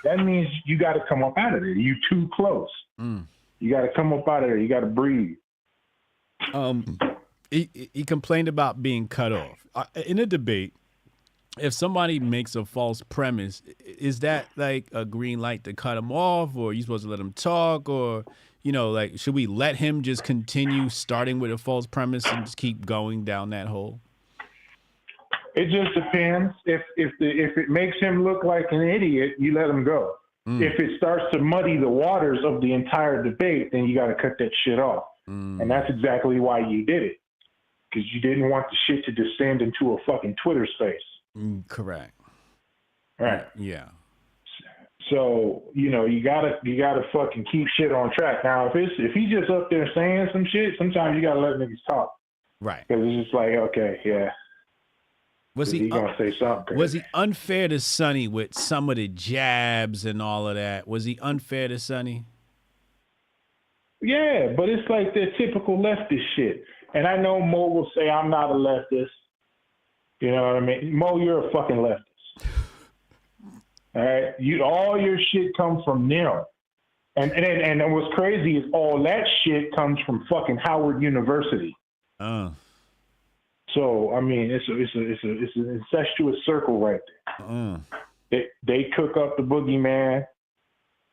[SPEAKER 20] That means you got to come up out of there. You too close. You got to come up out of there. You got to breathe.
[SPEAKER 9] He complained about being cut off. In a debate, if somebody makes a false premise, is that like a green light to cut him off, or are you supposed to let him talk, or, you know, like, should we let him just continue starting with a false premise and just keep going down that hole?
[SPEAKER 20] It just depends. If it makes him look like an idiot, you let him go. If it starts to muddy the waters of the entire debate, then you got to cut that shit off. And that's exactly why you did it, because you didn't want the shit to descend into a fucking Twitter space.
[SPEAKER 9] Correct.
[SPEAKER 20] Right.
[SPEAKER 9] Yeah.
[SPEAKER 20] So, you know, you gotta fucking keep shit on track. Now, if he's just up there saying some shit, sometimes you gotta let niggas talk.
[SPEAKER 9] Right.
[SPEAKER 20] Because it's just like, okay, yeah.
[SPEAKER 9] Was he
[SPEAKER 20] gonna say something?
[SPEAKER 9] Was he unfair to Sonnie with some of the jabs and all of that? Was he unfair to Sonnie?
[SPEAKER 20] Yeah, but it's like the typical leftist shit. And I know Mo will say I'm not a leftist. You know what I mean? Mo, you're a fucking leftist. All right? All your shit comes from them. And what's crazy is all that shit comes from fucking Howard University. So I mean, it's an incestuous circle right there. They cook up the boogeyman.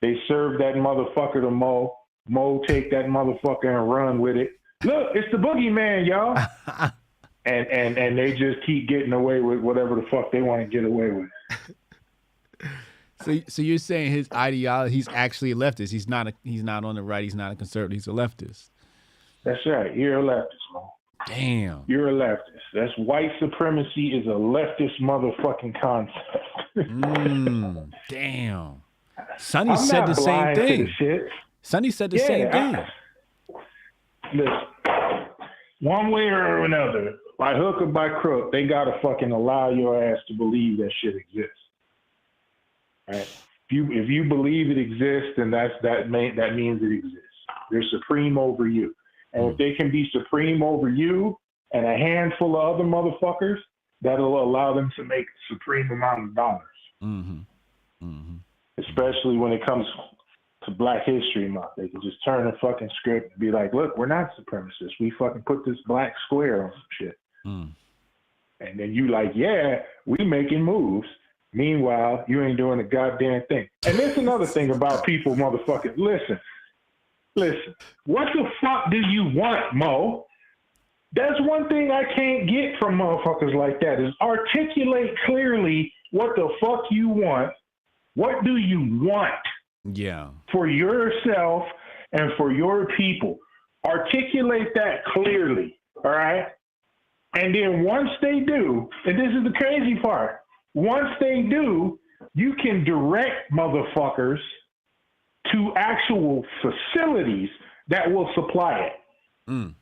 [SPEAKER 20] They serve that motherfucker to Mo. Mo take that motherfucker and run with it. Look, it's the boogeyman, y'all. and they just keep getting away with whatever the fuck they want to get away with.
[SPEAKER 9] So you're saying his ideology, he's actually a leftist. He's not on the right. He's not a conservative. He's a leftist.
[SPEAKER 20] That's right. You're a leftist, Mo.
[SPEAKER 9] Damn.
[SPEAKER 20] You're a leftist. That's white supremacy is a leftist motherfucking concept.
[SPEAKER 9] Damn. Sonnie said the same thing. Sonnie said the same thing.
[SPEAKER 20] Listen, one way or another, by hook or by crook, they gotta fucking allow your ass to believe that shit exists. Right? If you believe it exists, then that means it exists. They're supreme over you. And if they can be supreme over you and a handful of other motherfuckers, that'll allow them to make a supreme amount of dollars. Especially when it comes to Black History Month. They can just turn the fucking script and be like, look, we're not supremacists. We fucking put this black square on some shit. And then you like, yeah, we making moves. Meanwhile, you ain't doing a goddamn thing. And there's another thing about people, motherfuckers. Listen, what the fuck do you want, Mo? That's one thing I can't get from motherfuckers like that is articulate clearly what the fuck you want. What do you want?
[SPEAKER 9] Yeah. For
[SPEAKER 20] yourself and for your people. Articulate that clearly, all right? And then once they do, and this is the crazy part, once they do, you can direct motherfuckers to actual facilities that will supply it. And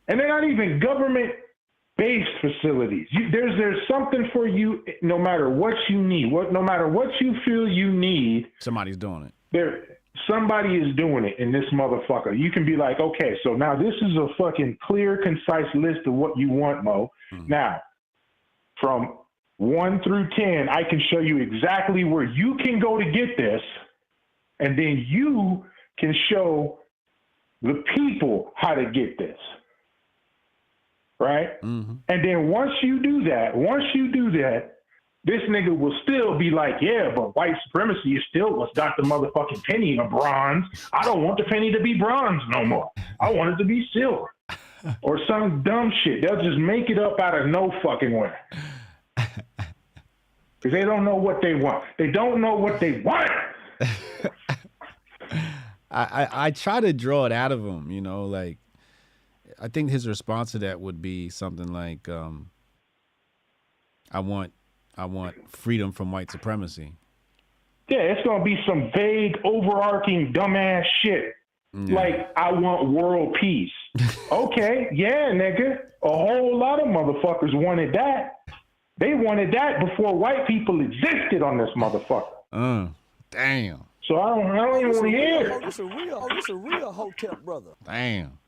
[SPEAKER 20] they're not even government-based facilities. There's something for you no matter what you need. No matter what you feel you need.
[SPEAKER 9] Somebody's doing it.
[SPEAKER 20] Somebody is doing it in this motherfucker. You can be like, okay, so now this is a fucking clear, concise list of what you want, Mo. Now, from 1 through 10, I can show you exactly where you can go to get this, and then you can show the people how to get this, right? And then once you do that, this nigga will still be like, yeah, but white supremacy is still what's got the motherfucking penny of bronze. I don't want the penny to be bronze no more. I want it to be silver. Or some dumb shit. They'll just make it up out of no fucking way. Because they don't know what they want. They don't know what they want.
[SPEAKER 9] I try to draw it out of him, you know, like, I think his response to that would be something like, I want freedom from white supremacy.
[SPEAKER 20] Yeah, it's going to be some vague, overarching, dumbass shit. Yeah. Like, I want world peace. Okay, yeah, nigga. A whole lot of motherfuckers wanted that. They wanted that before white people existed on this motherfucker.
[SPEAKER 9] Damn.
[SPEAKER 20] So I don't even want to hear it.
[SPEAKER 10] This a real Hotep brother.
[SPEAKER 9] Damn.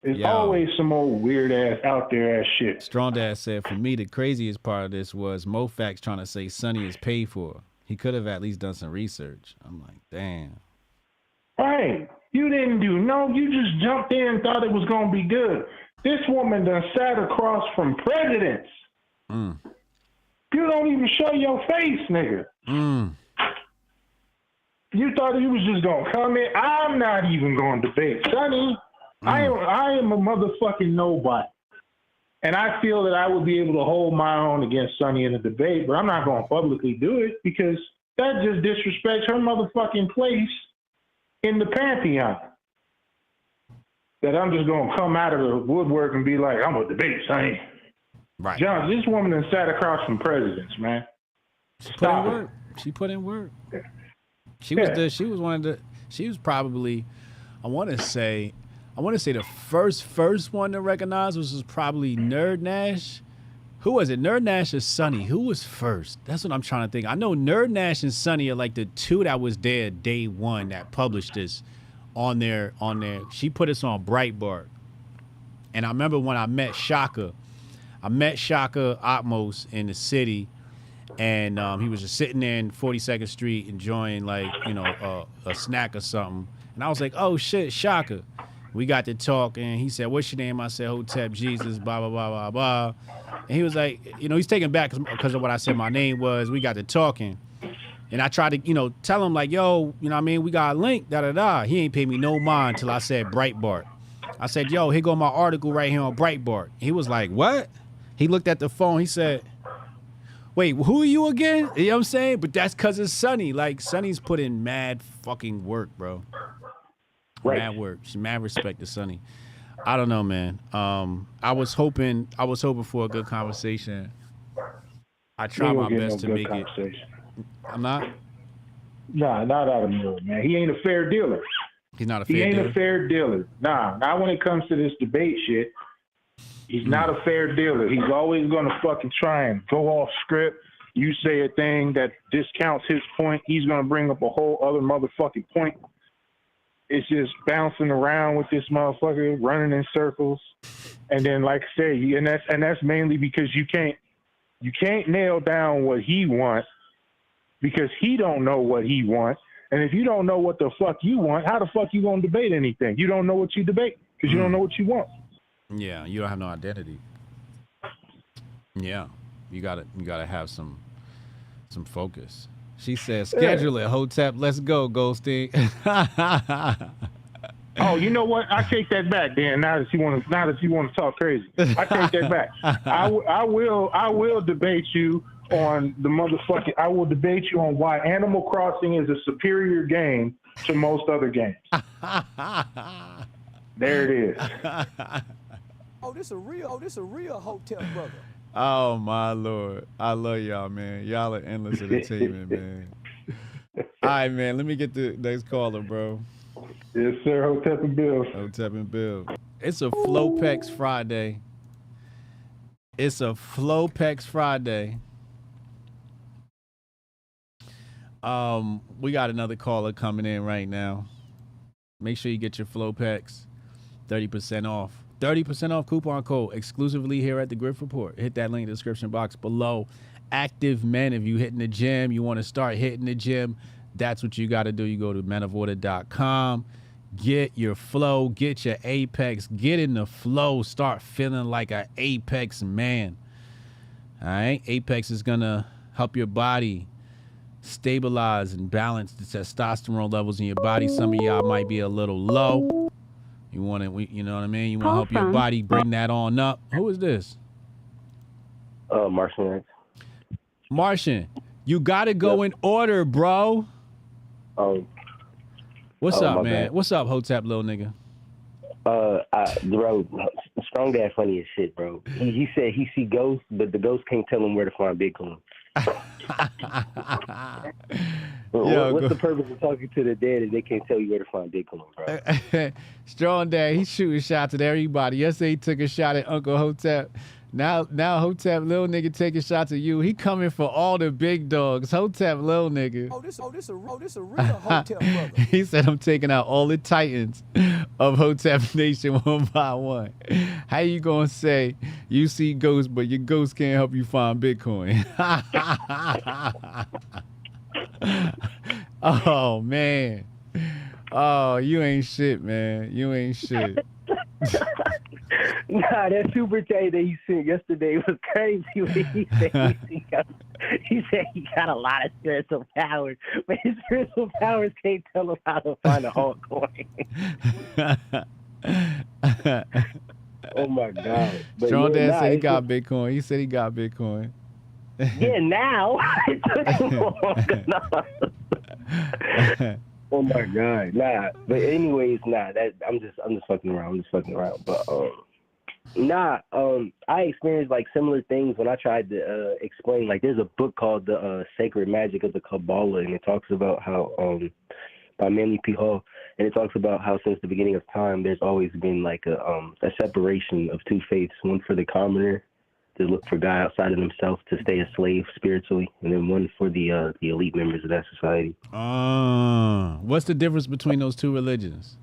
[SPEAKER 20] It's always some old weird ass out there ass shit.
[SPEAKER 9] Strong Dad said, for me, the craziest part of this was Moe Factz trying to say Sonnie is paid for. He could have at least done some research. I'm like, damn.
[SPEAKER 20] Right. You didn't do you just jumped in and thought it was going to be good. This woman done sat across from presidents. You don't even show your face, nigga. You thought he was just going to come in. I'm not even going to debate. Sonnie, I am a motherfucking nobody. And I feel that I would be able to hold my own against Sonnie in a debate, but I'm not going to publicly do it because that just disrespects her motherfucking place in the pantheon. That I'm just going to come out of the woodwork and be like, I'm going to debate Sonnie.
[SPEAKER 9] Right.
[SPEAKER 20] John, this woman done sat across from presidents, man.
[SPEAKER 9] She put in work. She put in work. She was probably, I want to say the first one to recognize was probably Nerd Nash, Who was it? Nerd Nash or Sonnie? Who was first? That's what I'm trying to think. I know Nerd Nash and Sonnie are like the two that was there day one that published this on their. She put us on Breitbart. And I remember when I met Shaka. I met Shaka Atmos in the city, and he was just sitting there in 42nd Street enjoying like, a snack or something. And I was like, oh shit, Shaka. We got to talk, and he said, what's your name? I said, Hotep Jesus, blah, blah, blah, blah, blah. And he was like, he's taken back because of what I said my name was. We got to talking. And I tried to, tell him like, yo, we got a link, da-da-da. He ain't paid me no mind until I said Breitbart. I said, yo, here go my article right here on Breitbart. He was like, what? He looked at the phone. He said, wait, who are you again? You know what I'm saying? But that's because it's Sonnie. Like, Sonnie's put in mad fucking work, bro. Right. Mad work. Mad respect to Sonnie. I don't know, man. I was hoping for a good conversation. I tried my best to make it. I'm not?
[SPEAKER 20] Nah, not out of Moe, man. He ain't a fair dealer.
[SPEAKER 9] He's not a fair dealer?
[SPEAKER 20] He ain't a fair dealer. Nah, not when it comes to this debate shit. He's not a fair dealer. He's always going to fucking try and go off script. You say a thing that discounts his point, he's going to bring up a whole other motherfucking point. It's just bouncing around with this motherfucker, running in circles. And then, like I say, and that's mainly because you can't nail down what he wants because he don't know what he wants. And if you don't know what the fuck you want, how the fuck you gonna debate anything? You don't know what you debate because you don't know what you want.
[SPEAKER 9] Yeah, you don't have no identity. Yeah, you gotta have some focus. She says, schedule it, Hotep. Let's go, Goldstein.
[SPEAKER 20] Oh, you know what? I take that back, Dan. Now that you want to talk crazy, I take that back. I will debate you on the motherfucking. I will debate you on why Animal Crossing is a superior game to most other games. There it is.
[SPEAKER 10] Oh, this a real Hotep brother.
[SPEAKER 9] Oh my Lord. I love y'all, man. Y'all are endless entertainment, man. All right, man. Let me get the next caller, bro.
[SPEAKER 20] Yes, sir. Hotep and Bill.
[SPEAKER 9] Hotep and Bill. It's a Flowpex Friday. It's a Flowpex Friday. We got another caller coming in right now. Make sure you get your Flowpex. 30% off. 30% off coupon code exclusively here at the Grift Report. Hit that link in the description box below. Active men, if you hitting the gym, you want to start hitting the gym, that's what you got to do. You go to menoforder.com, get your flow, get your apex, get in the flow, start feeling like an apex man. All right? Apex is going to help your body stabilize and balance the testosterone levels in your body. Some of y'all might be a little low. You want to, you know what I mean? You want to help your body bring that on up. Who is this?
[SPEAKER 19] Martian.
[SPEAKER 9] Martian, you got to go in order, bro. What's up, man? What's up, Hotep, little nigga?
[SPEAKER 19] Bro, Strong Dad funny as shit, bro. He said he see ghosts, but the ghost can't tell him where to find Bitcoin. What's the purpose of talking to the dead if they can't tell you where to find Bitcoin, bro?
[SPEAKER 9] Strong Dad, he's shooting shots at everybody. Yesterday he took a shot at Uncle Hotep. Now Hotep, little nigga, taking shots at you. He coming for all the big dogs. Hotep, little nigga.
[SPEAKER 10] This a real Hotep brother.
[SPEAKER 9] He said, I'm taking out all the titans of Hotep Nation one by one. How you gonna say you see ghosts, but your ghost can't help you find Bitcoin? Oh, man. Oh, you ain't shit, man. You ain't shit.
[SPEAKER 19] Nah, that super chat that he sent yesterday was crazy. He said he got a lot of spiritual powers, but his spiritual powers can't tell him how to find a altcoin. Oh my God! But
[SPEAKER 9] Strong Dad said he got Bitcoin. He said he got Bitcoin.
[SPEAKER 19] Yeah, now it took him long enough. Oh my God, nah. But anyways, nah. I'm just fucking around. But I experienced like similar things when I tried to explain. Like, there's a book called The Sacred Magic of the Kabbalah, and it talks about how by Manly P. Hall, and it talks about how since the beginning of time, there's always been like a separation of two faiths, one for the commoner to look for God outside of themselves to stay a slave spiritually, and then one for the elite members of that society.
[SPEAKER 9] What's the difference between those two religions?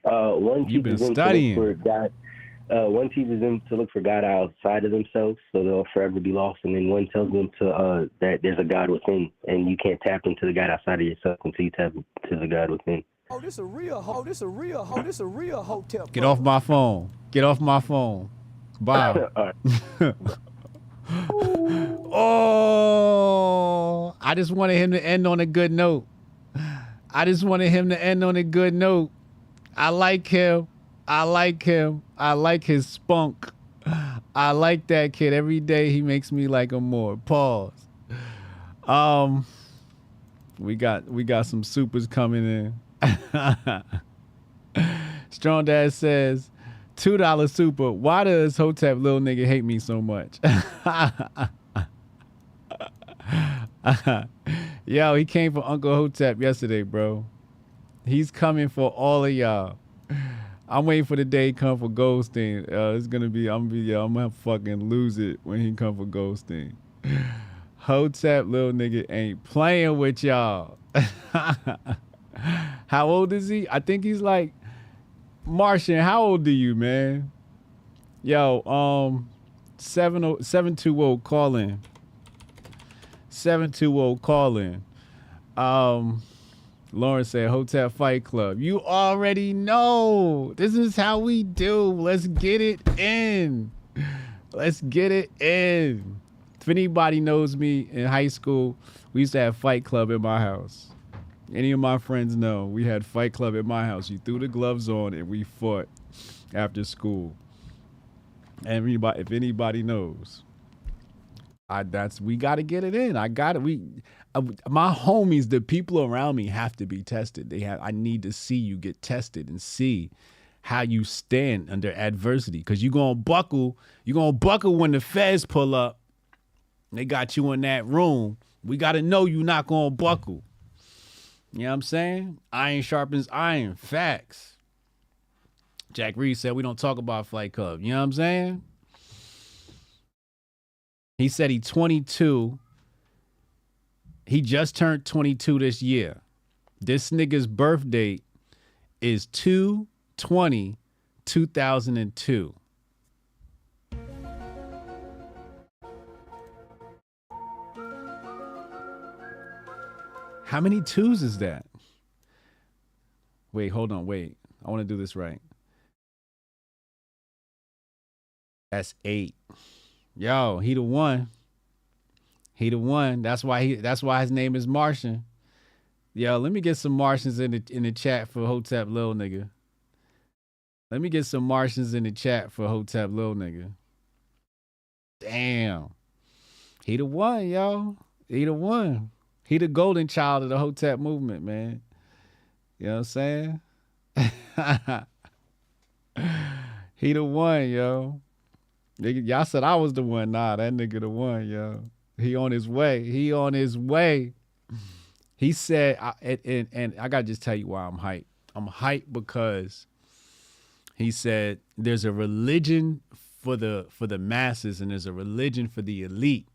[SPEAKER 19] One
[SPEAKER 9] You've been
[SPEAKER 19] teaches them
[SPEAKER 9] studying.
[SPEAKER 19] to look for God. One teaches them to look for God outside of themselves, so they'll forever be lost. And then one tells them to that there's a God within, and you can't tap into the God outside of yourself until you tap into the God within.
[SPEAKER 10] Oh, this a real Hotep.
[SPEAKER 9] Get off my phone. Get off my phone. Bye. Oh, I just wanted him to end on a good note. I like him. I like his spunk. I like that kid. Every day he makes me like him more. Pause. We got some supers coming in. Strong Dad says, $2 super. Why does Hotep little nigga hate me so much? Yo, he came for Uncle Hotep yesterday, bro. He's coming for all of y'all. I'm waiting for the day he come for Goldstein. I'm gonna fucking lose it when he come for Goldstein. Hotep little nigga ain't playing with y'all. How old is he? I think he's like, Martian, how old are you, man? Yo, 720 call in. 720 call in. Lauren said, Hotep Fight Club. You already know. This is how we do. Let's get it in. If anybody knows me in high school, we used to have Fight Club in my house. Any of my friends know we had Fight Club at my house. You threw the gloves on and we fought after school. If anybody knows, we got to get it in. My homies, the people around me have to be tested. I need to see you get tested and see how you stand under adversity. Cause you're gonna buckle when the feds pull up. They got you in that room. We got to know you're not gonna buckle. You know what I'm saying? Iron sharpens iron. Facts. Jack Reed said we don't talk about Fight Club. You know what I'm saying? He said he's 22. He just turned 22 this year. This nigga's birth date is 2/20/2002. How many twos is that? Wait, hold on. Wait. I want to do this right. That's 8. Yo, he the one. That's why his name is Martian. Yo, let me get some Martians in the chat for Hotep Lil Nigga. Damn. He the one, yo. He the one. He the golden child of the Hotep movement, man. You know what I'm saying? He the one, yo. Y'all said I was the one. Nah, that nigga the one, yo. He on his way. He said, and I gotta just tell you why I'm hyped. I'm hyped because he said there's a religion for the masses and there's a religion for the elite.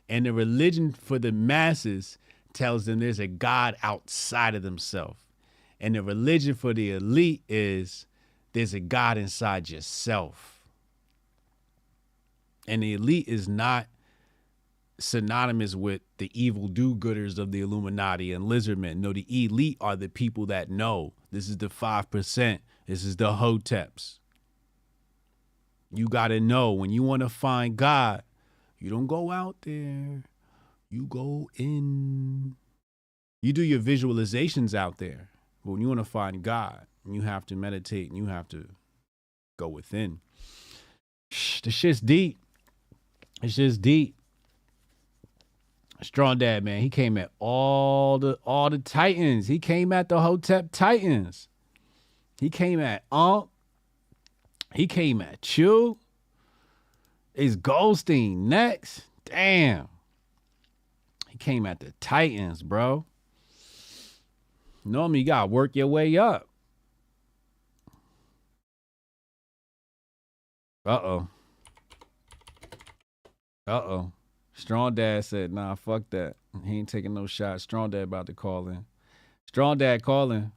[SPEAKER 9] And the religion for the masses tells them there's a God outside of themselves. And the religion for the elite is there's a God inside yourself. And the elite is not synonymous with the evil do-gooders of the Illuminati and lizardmen. No, the elite are the people that know. This is the 5%. This is the Hoteps. You got to know when you want to find God, you don't go out there. You go in. You do your visualizations out there. But when you want to find God, you have to meditate and you have to go within. The shit's deep. It's just deep. Strong Dad, man, he came at all the Titans. He came at the Hotep Titans. He came at He came at you. Is Goldstein next? Damn. He came at the Titans, bro. Normally you gotta work your way up. Uh-oh. Uh-oh. Strong Dad said, nah, fuck that. He ain't taking no shots. Strong Dad about to call in. Strong Dad calling.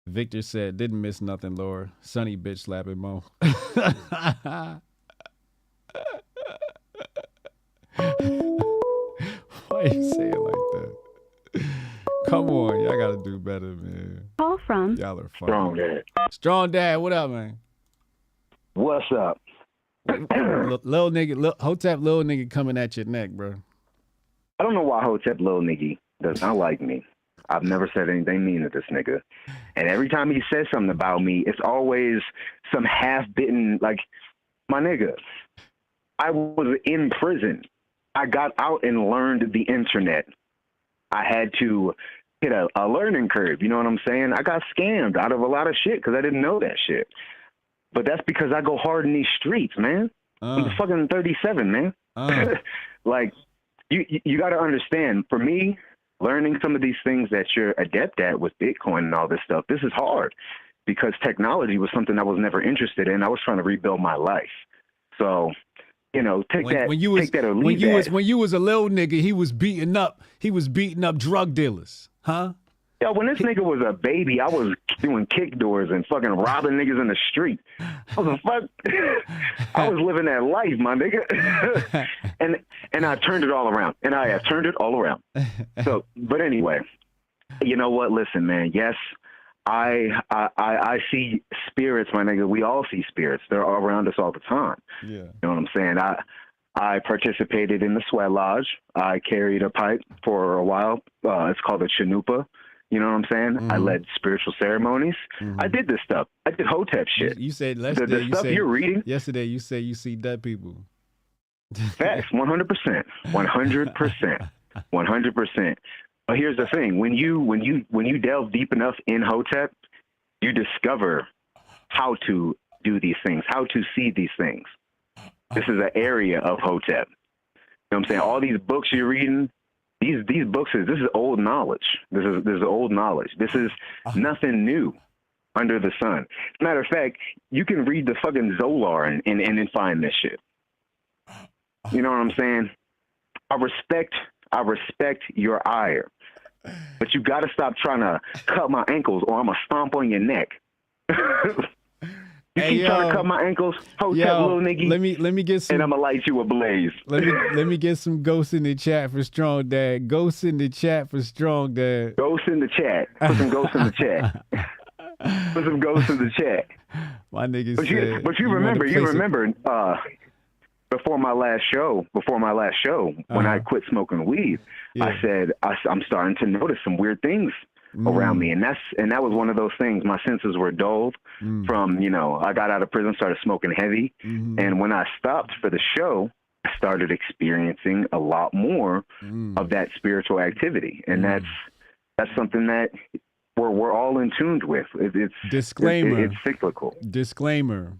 [SPEAKER 9] Victor said, didn't miss nothing, Laura. Sonny bitch slapping Mo. Why you say it like that? Come on, y'all gotta do better, man.
[SPEAKER 4] Call from
[SPEAKER 9] Y'all are funny.
[SPEAKER 14] Strong Dad.
[SPEAKER 9] Strong Dad, what up, man?
[SPEAKER 14] What's up?
[SPEAKER 9] Little nigga, Hotep little nigga coming at your neck, bro.
[SPEAKER 14] I don't know why Hotep little nigga does not like me. I've never said anything mean to this nigga. And every time he says something about me, it's always some half-bitten, like, my nigga, I was in prison. I got out and learned the internet. I had to hit a learning curve, you know what I'm saying? I got scammed out of a lot of shit because I didn't know that shit. But that's because I go hard in these streets, man. I'm fucking 37, man. Like, you got to understand, for me, learning some of these things that you're adept at with Bitcoin and all this stuff, this is hard because technology was something I was never interested in. I was trying to rebuild my life. So, you know, take that or leave that.
[SPEAKER 9] When you was a little nigga, he was beating up drug dealers, huh?
[SPEAKER 14] Yo, when this nigga was a baby, I was doing kick doors and fucking robbing niggas in the street. I was living that life, my nigga. and I turned it all around. And I have turned it all around. So, but anyway, you know what? Listen, man. Yes, I see spirits, my nigga. We all see spirits. They're all around us all the time.
[SPEAKER 9] Yeah.
[SPEAKER 14] You know what I'm saying? I participated in the Sweat Lodge. I carried a pipe for a while. It's called a chanupa. You know what I'm saying? Mm-hmm. I led spiritual ceremonies. Mm-hmm. I did this stuff. I did Hotep shit.
[SPEAKER 9] You said
[SPEAKER 14] the stuff you're reading.
[SPEAKER 9] Yesterday, you say you see dead people.
[SPEAKER 14] Facts, 100%, 100%, 100%. But here's the thing: when you delve deep enough in Hotep, you discover how to do these things, how to see these things. This is an area of Hotep. You know what I'm saying? All these books you're reading. These books this is old knowledge. This is old knowledge. This is nothing new under the sun. As a matter of fact, you can read the fucking Zolar and find this shit. You know what I'm saying? I respect your ire, but you got to stop trying to cut my ankles, or I'm gonna stomp on your neck. You keep trying to cut my ankles, Hotep little nigga.
[SPEAKER 9] Let me get some,
[SPEAKER 14] and I'm gonna light you ablaze.
[SPEAKER 9] Let me get some ghosts in the chat for Strong Dad. Ghosts in the chat for Strong Dad.
[SPEAKER 14] Ghosts in the chat. Put some ghosts in the chat. Put some ghosts in the chat.
[SPEAKER 9] My nigga
[SPEAKER 14] said. But you remember. Before my last show, when I quit smoking weed, I said I'm starting to notice some weird things around me, and that was one of those things. My senses were dulled from, I got out of prison, started smoking heavy, and when I stopped for the show, I started experiencing a lot more of that spiritual activity, and that's something that we're all in tuned with. It's
[SPEAKER 9] disclaimer.
[SPEAKER 14] It's cyclical.
[SPEAKER 9] Disclaimer.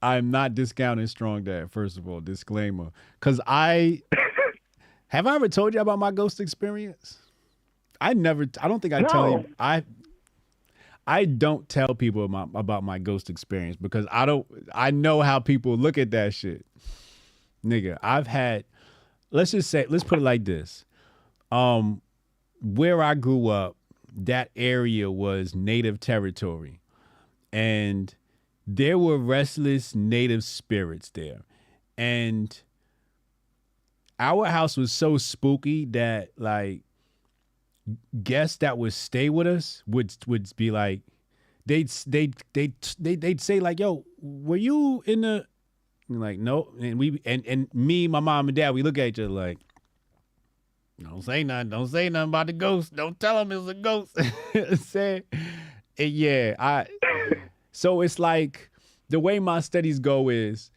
[SPEAKER 9] I'm not discounting Strong Dad. First of all, disclaimer, because have I ever told you about my ghost experience? I don't think I tell you. I don't tell people about my ghost experience because I know how people look at that shit. Nigga, let's put it like this. Where I grew up, that area was native territory. And there were restless native spirits there. And our house was so spooky that, like, guests that would stay with us would be like, they'd say like, yo, were you in the, and like, no. And me, my mom and dad, we look at each other like, don't say nothing about the ghost. Don't tell them it's a ghost. So it's like, the way my studies go is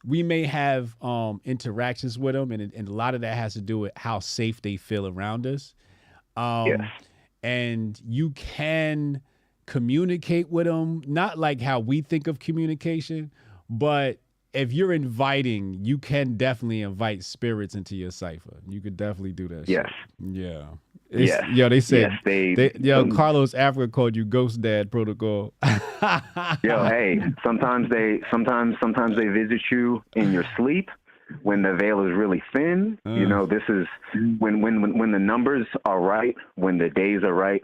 [SPEAKER 9] we may have interactions with them, and a lot of that has to do with how safe they feel around us. And you can communicate with them, not like how we think of communication, but if you're inviting, you can definitely invite spirits into your cipher. You could definitely do that.
[SPEAKER 14] Yes.
[SPEAKER 9] Shit. Yeah. Yo, they said, Carlos Africa called you Ghost Dad Protocol.
[SPEAKER 14] Yo, hey, sometimes they visit you in your sleep when the veil is really thin. You know, this is when the numbers are right, when the days are right.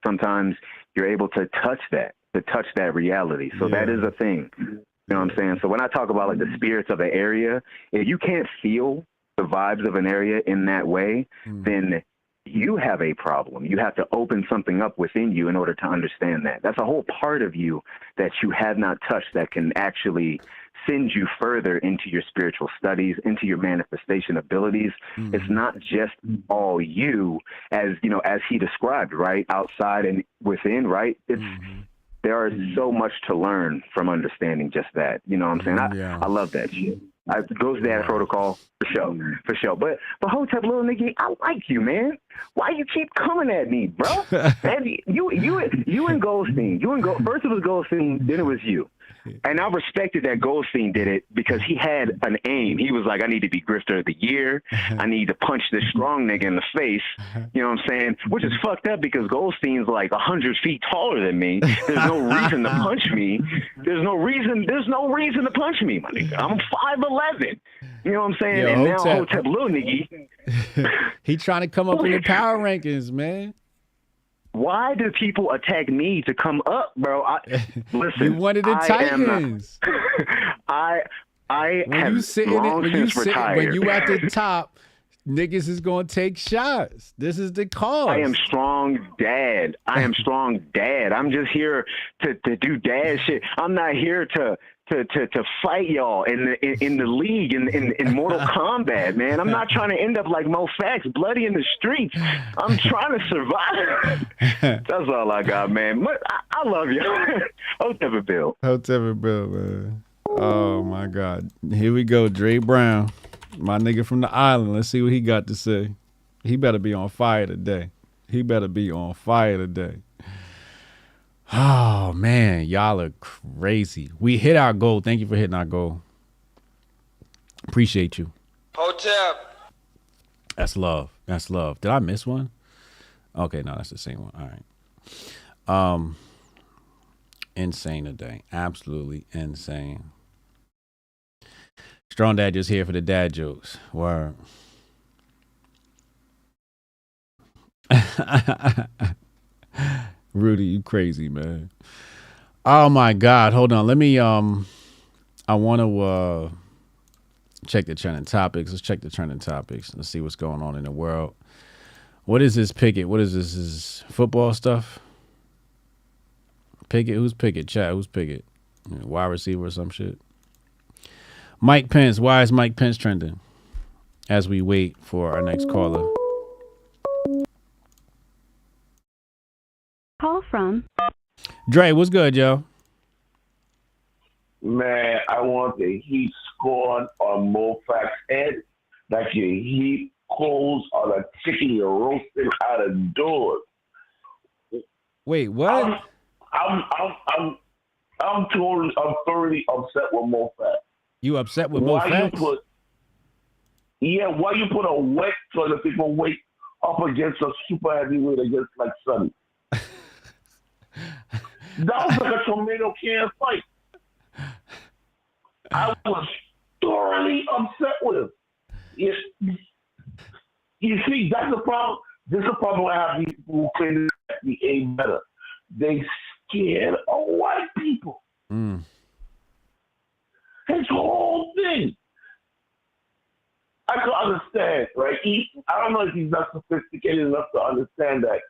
[SPEAKER 14] Sometimes you're able to touch that reality. So that is a thing. You know what I'm saying? So when I talk about like the spirits of an area, if you can't feel the vibes of an area in that way, then you have a problem. You have to open something up within you in order to understand that. That's a whole part of you that you have not touched that can actually send you further into your spiritual studies, into your manifestation abilities. It's not just all you, as you know, as he described, right? Outside and within, right? There is so much to learn from understanding just that. You know what I'm saying? I love that shit. Ghost Dad Protocol for sure. But Hotep, little nigga, I like you, man. Why you keep coming at me, bro? Man, you and Goldstein. First it was Goldstein, then it was you. And I respected that Goldstein did it because he had an aim. He was like, I need to be Grifter of the Year. I need to punch this strong nigga in the face. You know what I'm saying? Which is fucked up because Goldstein's like 100 feet taller than me. There's no reason to punch me. There's no reason to punch me, my nigga. I'm 5'11". You know what I'm saying?
[SPEAKER 9] Yo,
[SPEAKER 14] and
[SPEAKER 9] Hotep,
[SPEAKER 14] now Hotep Lil Nigga.
[SPEAKER 9] He trying to come up in the power rankings, man.
[SPEAKER 14] Why do people attack me to come up, bro? Listen,
[SPEAKER 9] you wanted the Titans.
[SPEAKER 14] I
[SPEAKER 9] when
[SPEAKER 14] have
[SPEAKER 9] you sitting
[SPEAKER 14] long since retired.
[SPEAKER 9] When you at the top, niggas is gonna take shots. This is the cause.
[SPEAKER 14] I am strong dad. I'm just here to do dad shit. I'm not here to fight y'all in the league in Mortal Kombat, man. I'm not trying to end up like Moe Factz, bloody in the streets. I'm trying to survive. That's all I got, man. I love you. Hotep and Bill,
[SPEAKER 9] man. Oh my God. Here we go, Dre Brown, my nigga from the island. Let's see what he got to say. He better be on fire today. Oh, man, y'all are crazy. We hit our goal. Thank you for hitting our goal. Appreciate you.
[SPEAKER 21] Hotep.
[SPEAKER 9] That's love. Did I miss one? Okay, no, that's the same one. All right. Insane today. Absolutely insane. Strong Dad just here for the dad jokes. Word. Rudy, you crazy, man. Oh my God. Hold on. Let me I want to check the trending topics. Let's check the trending topics. Let's see what's going on in the world. What is this Pickett? What is this? Is football stuff? Pickett? Who's Pickett? Chat, who's Pickett? Wide receiver or some shit? Mike Pence. Why is Mike Pence trending? As we wait for our next caller.
[SPEAKER 4] Call from
[SPEAKER 9] Dre, what's good, yo?
[SPEAKER 22] Man, I want the heat scorn on Moe Factz' head like you heat coals on a chicken you're roasting out of doors.
[SPEAKER 9] Wait, what?
[SPEAKER 22] I'm thoroughly upset with Moe Factz.
[SPEAKER 9] You upset with Moe Factz?
[SPEAKER 22] Why you put a wet toilet paper weight up against a super heavyweight against like Sonnie? That was like a tomato can fight. I was thoroughly upset with him. You see, that's the problem. This is the problem I have these people who claim to be a better. They scared of white people. His whole thing. I can understand, right? I don't know if he's not sophisticated enough to understand that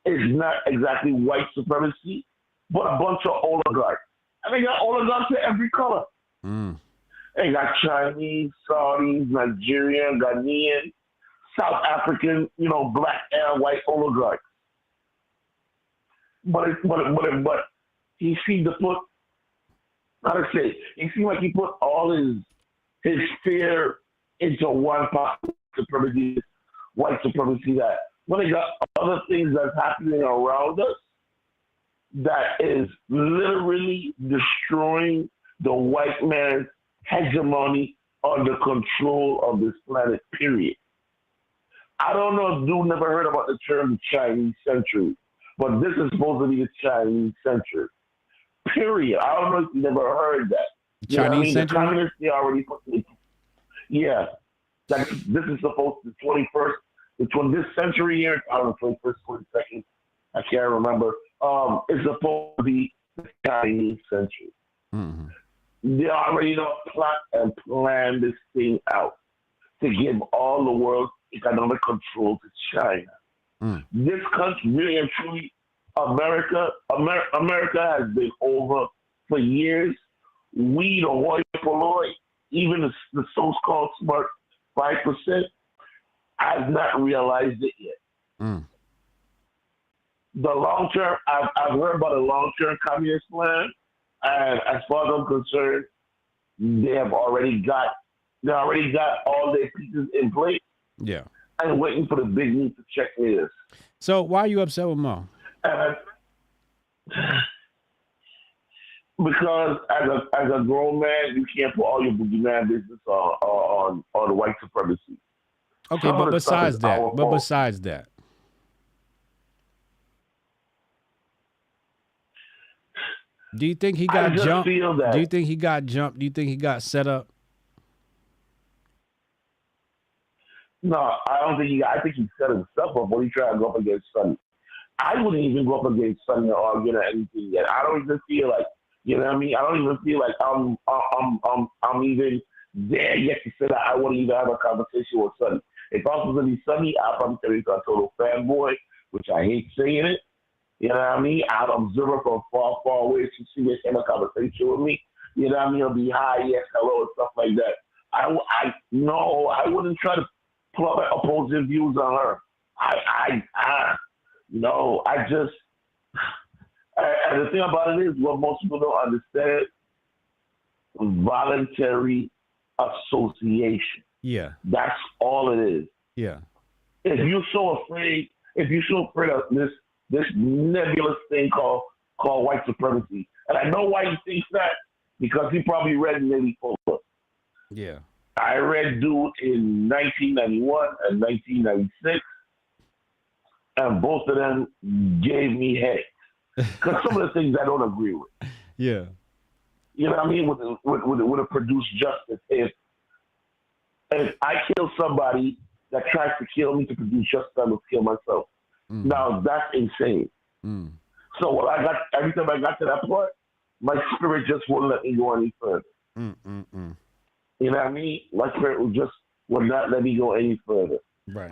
[SPEAKER 22] it's not exactly white supremacy, but a bunch of oligarchs. And they got oligarchs in every color. They got Chinese, Saudis, Nigerian, Ghanaian, South African, black and white oligarchs. But he seemed to put, he seemed like he put all his fear into one part, supremacy, white supremacy, that when they got other things that's happening around us that is literally destroying the white man's hegemony under control of this planet, period. I don't know if dude never heard about the term Chinese century, but this is supposed to be a Chinese century. Period. I don't know if you never heard that. You know what I mean?
[SPEAKER 9] Century?
[SPEAKER 22] The communists, they already put it. Yeah. Like, this is supposed to be 21st, this century here, I don't know, 21st, 22nd, I can't remember. It's supposed to be the Chinese century.
[SPEAKER 9] Mm-hmm.
[SPEAKER 22] They already know plot and plan this thing out to give all the world's economic control to China. This country, really and truly, America has been over for years. We, the hoi polloi, even the so-called smart 5%, has not realized it yet. The long-term, I've heard about a long-term communist plan, and as far as I'm concerned, they already got all their pieces in place.
[SPEAKER 9] Yeah.
[SPEAKER 22] And waiting for the big news to check this.
[SPEAKER 9] So why are you upset with Mo?
[SPEAKER 22] Because as a grown man, you can't put all your boogeyman business on the white supremacy.
[SPEAKER 9] Okay, but besides that, do you think he got jumped? Do you think he got jumped? Do you think he got set up?
[SPEAKER 22] No, I don't think I think he set himself up when he tried to go up against Sonnie. I wouldn't even go up against Sonnie or argue or anything yet. I don't even feel like, you know what I mean? I don't even feel like I'm even there yet to say that I want to even have a conversation with Sonnie. If I was going to be Sonnie, I'd probably tell you a total fanboy, which I hate saying it. You know what I mean? I'd observe her from far, far away to see this kind of conversation with me. You know what I mean? It'll be hi, yes, hello, and stuff like that. I wouldn't try to pull up opposing views on her. And the thing about it is, what most people don't understand, voluntary association.
[SPEAKER 9] Yeah.
[SPEAKER 22] That's all it is.
[SPEAKER 9] Yeah.
[SPEAKER 22] If you're so afraid of this nebulous thing called white supremacy, and I know why he thinks that, because he probably read Nelly Fuller.
[SPEAKER 9] Yeah.
[SPEAKER 22] I read Dude in 1991 and 1996, and both of them gave me headaches. Because some of the things I don't agree with.
[SPEAKER 9] Yeah.
[SPEAKER 22] You know what I mean? Would have produced justice if I kill somebody that tries to kill me to produce justice, I would kill myself. Now, that's insane. So every time I got to that point, my spirit just wouldn't let me go any further. You know what I mean? My spirit would not let me go any further.
[SPEAKER 9] Right.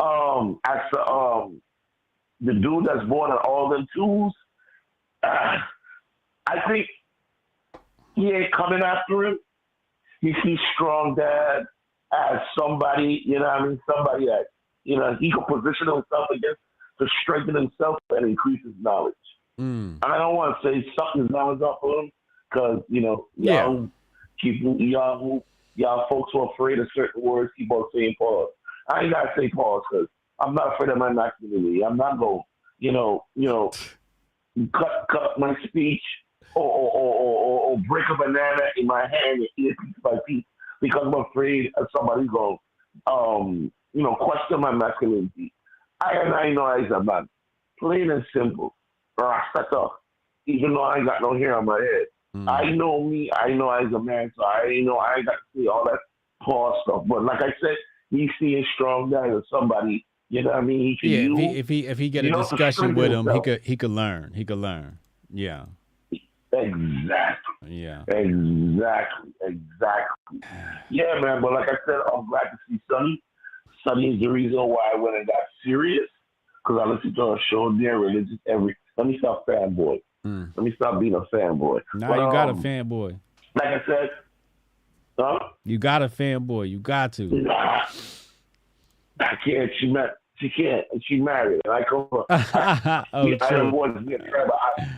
[SPEAKER 22] As for the dude that's born on all them tools, I think he ain't coming after him. He sees Strong Dad as somebody, you know what I mean? Somebody that, you know, he can position himself against to strengthen himself and increase his knowledge. I don't want to say suck his knowledge up for him because, you know, y'all folks who are afraid of certain words keep on saying pause. I ain't got to say pause because I'm not afraid of my masculinity. I'm not going to, cut my speech or break a banana in my hand and eat it piece by piece because I'm afraid of somebody going question my masculinity. I know as a man, plain and simple, Rastata, even though I ain't got no hair on my head. I know me, I know as a man, so I ain't got to say all that pause stuff. But like I said, he's seeing Strong Guy or somebody. You know what I mean?
[SPEAKER 9] If he get a discussion with him, he could learn. He could learn. Yeah.
[SPEAKER 22] Exactly.
[SPEAKER 9] Yeah.
[SPEAKER 22] Exactly. Yeah, man. But like I said, I'm glad to see Sonnie. Sonnie is the reason why I went and got serious because I listened to a show there religious Let me stop fanboy. Let me stop being a fanboy.
[SPEAKER 9] Now you got a fanboy.
[SPEAKER 22] Like I said,
[SPEAKER 9] you got a fanboy. You got to.
[SPEAKER 22] Nah, I can't. She can't. She's married. And I come from. I don't want to be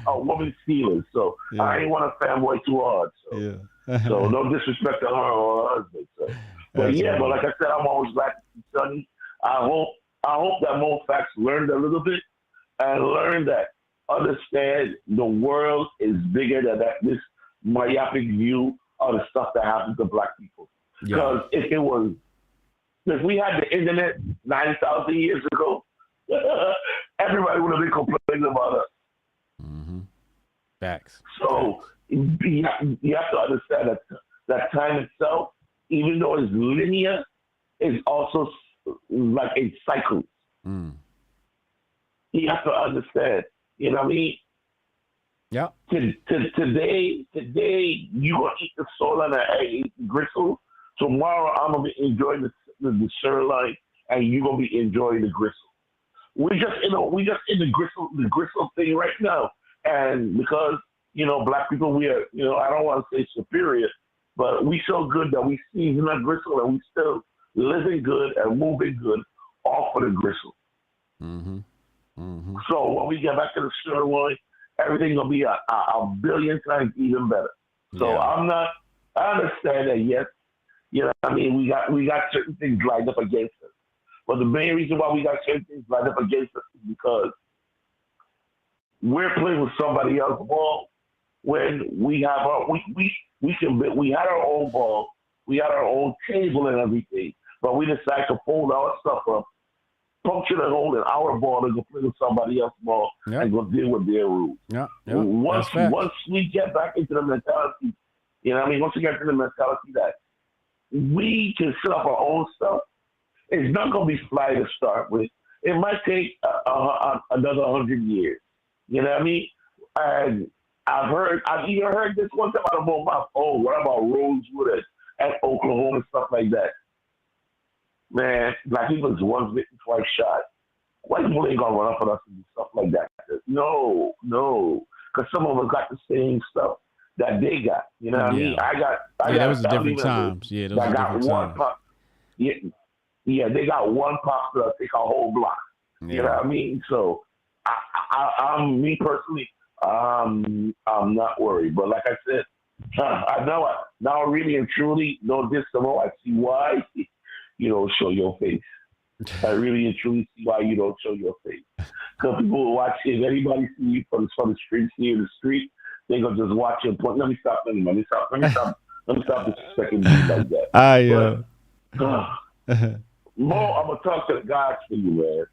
[SPEAKER 22] a woman stealer. So yeah. I ain't want a fanboy too hard. So, so no disrespect to her or her husband. So. But but like I said, I'm always glad to see Sonnie. I hope that Moe Factz learned a little bit and learned that understand the world is bigger than this myopic view of the stuff that happens to black people. Because if it was If we had the internet 9,000 years ago, everybody would have been complaining about us.
[SPEAKER 9] Mm-hmm. Facts.
[SPEAKER 22] So you have to understand that time itself, even though it's linear, is also like a cycle.
[SPEAKER 9] Mm.
[SPEAKER 22] You have to understand. You know what I mean?
[SPEAKER 9] Yeah.
[SPEAKER 22] Today you gonna eat the soul and the gristle. Tomorrow I'm gonna be enjoying the sirloin, and you gonna be enjoying the gristle. We just in the gristle thing right now, and because black people, we are I don't want to say superior, but we so good that we season that gristle and we still living good and moving good off of the gristle.
[SPEAKER 9] Mm-hmm. Mm-hmm.
[SPEAKER 22] So when we get back to the sirloin, everything's gonna be a billion times even better. So I understand that, yes, I mean, we got certain things lined up against us. But the main reason why we got certain things lined up against us is because we're playing with somebody else's ball when we have we had our own ball, we had our own table and everything, but we decided to fold our stuff up, puncture the hole in our ball and go play with somebody else's ball and go deal with their rules.
[SPEAKER 9] Yeah.
[SPEAKER 22] Once we get back into the mentality, once we get into the mentality that we can set up our own stuff, it's not going to be fly to start with. It might take another 100 years. You know what I mean? And I've even heard this one time about my phone. What about Rosewood and Oklahoma and stuff like that? Man, black people is once bitten, twice shot. White people ain't gonna run up on us and do stuff like that. No, because some of us got the same stuff that they got. You know what I mean? I got
[SPEAKER 9] that was different times. Yeah, those were different times.
[SPEAKER 22] Yeah, they got one pop that'll take a whole block. Yeah. You know what I mean? So I'm me personally, I'm not worried. But like I said, I know now really and truly know this tomorrow. I see why you don't show your face. I really and truly see why you don't show your face. Because people will watch, if anybody see you from the street, see you in the street, they're going to just watch you and point, let me stop disrespecting you like that. Mo, I'm going to talk to the gods for you, man.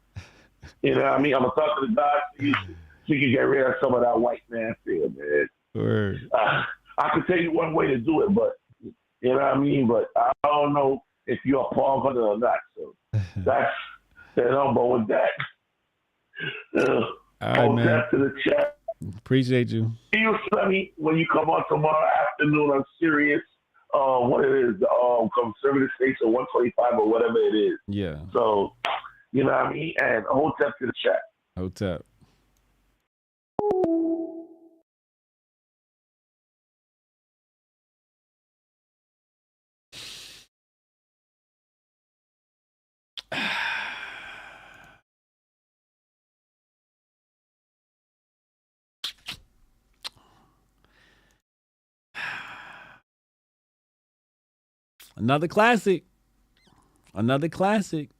[SPEAKER 22] You know what I mean? I'm going to talk to the gods for you so you can get rid of some of that white man fear, man.
[SPEAKER 9] Word.
[SPEAKER 22] I can tell you one way to do it, but you know what I mean? But I don't know if you're a Paul Hunter or not. So that's, but with that,
[SPEAKER 9] all right, man.
[SPEAKER 22] To the chat.
[SPEAKER 9] Appreciate you.
[SPEAKER 22] See you, Sonny, when you come on tomorrow afternoon on Sirius. What it is, conservative station 125 or whatever it is.
[SPEAKER 9] Yeah.
[SPEAKER 22] So, you know what I mean? And Hotep to the chat.
[SPEAKER 9] Hotep. Another classic. Another classic.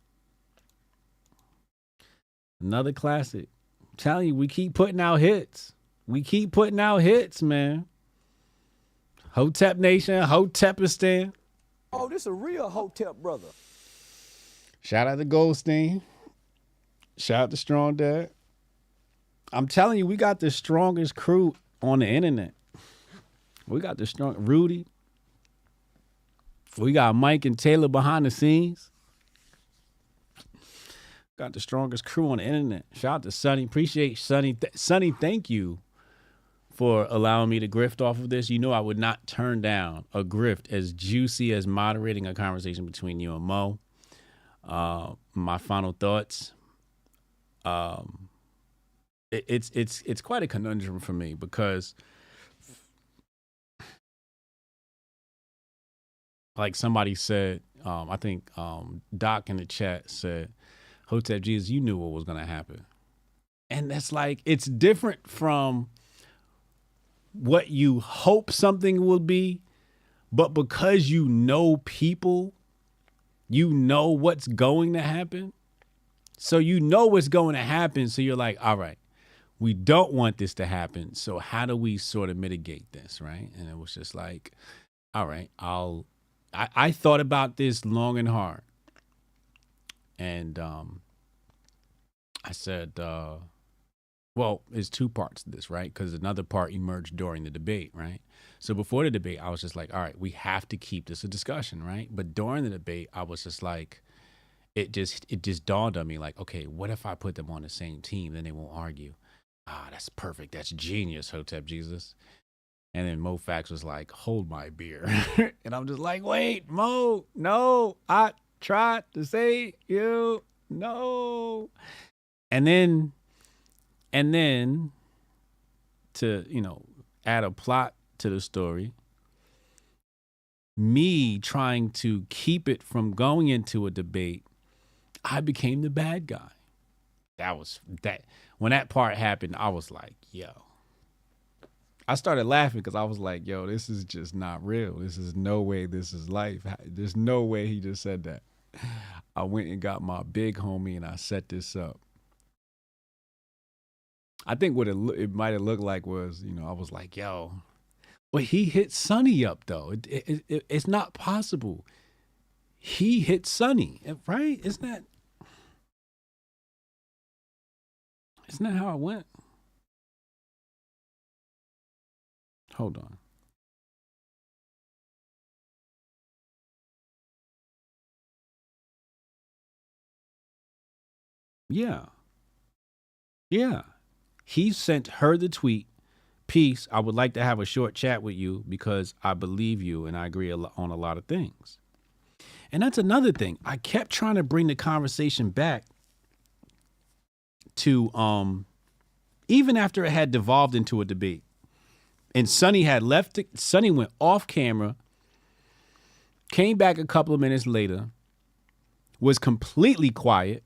[SPEAKER 9] Another classic. I'm telling you, we keep putting out hits. We keep putting out hits, man. Hotep Nation, Hotepistan.
[SPEAKER 10] Oh, this a real Hotep brother.
[SPEAKER 9] Shout out to Goldstein. Shout out to Strong Dad. I'm telling you, we got the strongest crew on the internet. We got the strong Rudy. We got Mike and Taylor behind the scenes. Got the strongest crew on the internet. Shout out to Sonnie. Appreciate Sonnie. Sonnie, thank you for allowing me to grift off of this. You know I would not turn down a grift as juicy as moderating a conversation between you and Mo. My final thoughts. It's quite a conundrum for me because like somebody said, I think Doc in the chat said, Hotep Jesus, you knew what was going to happen. And that's like, it's different from what you hope something will be, but because you know people, you know what's going to happen. So you know what's going to happen. So you're like, all right, we don't want this to happen. So how do we sort of mitigate this, right? And it was just like, all right, I thought about this long and hard. And I said, well, there's two parts to this, right? Because another part emerged during the debate, right? So before the debate, I was just like, all right, we have to keep this a discussion, right? But during the debate, I was just like, it just dawned on me, like, okay, what if I put them on the same team? Then they won't argue. Ah, that's perfect. That's genius, Hotep Jesus. And then Moe Factz was like, hold my beer. And I'm just like, wait, Mo, no, I tried to say you, no. And then to, add a plot to the story, me trying to keep it from going into a debate, I became the bad guy. When that part happened, I was like, yo. I started laughing because I was like, yo, this is just not real. This is no way this is life. There's no way he just said that. I went and got my big homie and I set this up. I think what it might have looked like was, I was like, yo, but he hit Sonnie up though. It's not possible. He hit Sonnie, right? Isn't that how it went? Hold on. Yeah. He sent her the tweet, peace, I would like to have a short chat with you because I believe you and I agree on a lot of things. And that's another thing. I kept trying to bring the conversation back to even after it had devolved into a debate. And Sonnie had left it. Sonnie went off camera, came back a couple of minutes later, was completely quiet.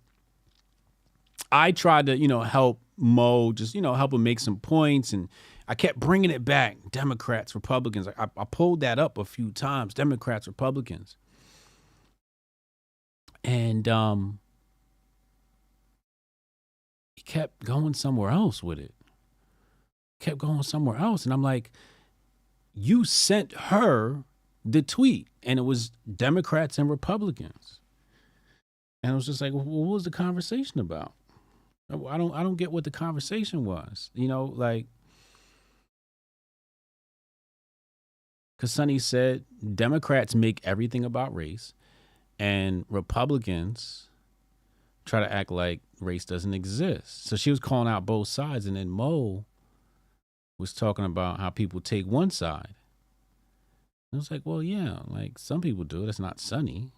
[SPEAKER 9] I tried to, help Mo, just, help him make some points. And I kept bringing it back. Democrats, Republicans. I pulled that up a few times. Democrats, Republicans. And he kept going somewhere else with it. And I'm like, you sent her the tweet and it was Democrats and Republicans. And I was just like, well, what was the conversation about? I don't get what the conversation was, because Sonnie said Democrats make everything about race and Republicans try to act like race doesn't exist. So she was calling out both sides. And then Mo was talking about how people take one side. I was like, well, yeah, like some people do. That's not Sonnie.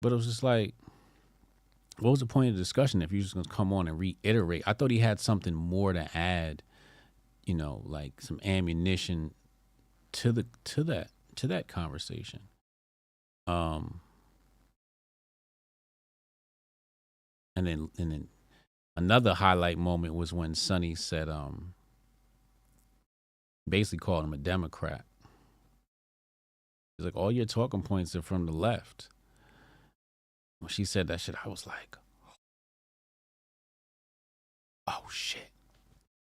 [SPEAKER 9] But it was just like, what was the point of the discussion if you're just going to come on and reiterate? I thought he had something more to add, like some ammunition to that conversation. And then another highlight moment was when Sonnie said, basically called him a Democrat. He's like, all your talking points are from the left. When she said that shit, I was like, oh shit.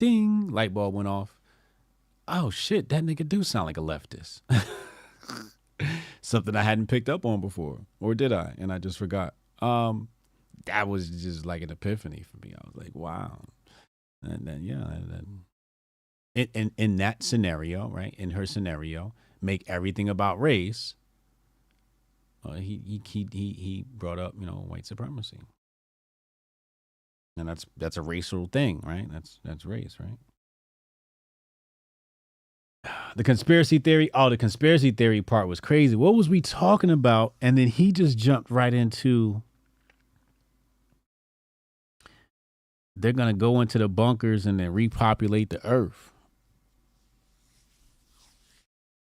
[SPEAKER 9] Ding, light bulb went off. Oh shit, that nigga do sound like a leftist. Something I hadn't picked up on before. Or did I? And I just forgot. That was just like an epiphany for me. I was like, wow. And then, yeah. In that scenario, right? In her scenario, make everything about race. He brought up, white supremacy. And that's a racial thing, right? That's race, right? The conspiracy theory. Oh, the conspiracy theory part was crazy. What was we talking about? And then he just jumped right into, they're going to go into the bunkers and then repopulate the earth.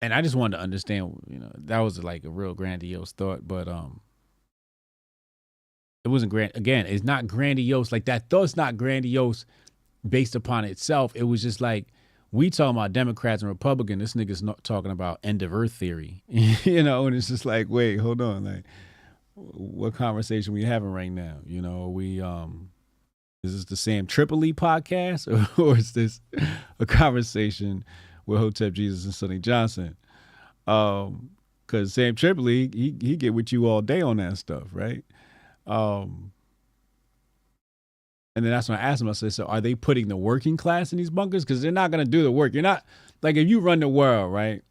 [SPEAKER 9] And I just wanted to understand, that was like a real grandiose thought, but it wasn't grand. Again, it's not grandiose. Like that thought's not grandiose based upon itself. It was just like, we talking about Democrats and Republicans. This nigga's not talking about end of earth theory, and it's just like, wait, hold on. Like, what conversation we having right now? Is this the Sam Tripoli podcast or is this a conversation with Hotep Jesus and Sonnie Johnson? because Sam Tripoli, he get with you all day on that stuff, right? And then that's when I asked him, I said, so are they putting the working class in these bunkers? Because they're not going to do the work. You're not, like, if you run the world, right,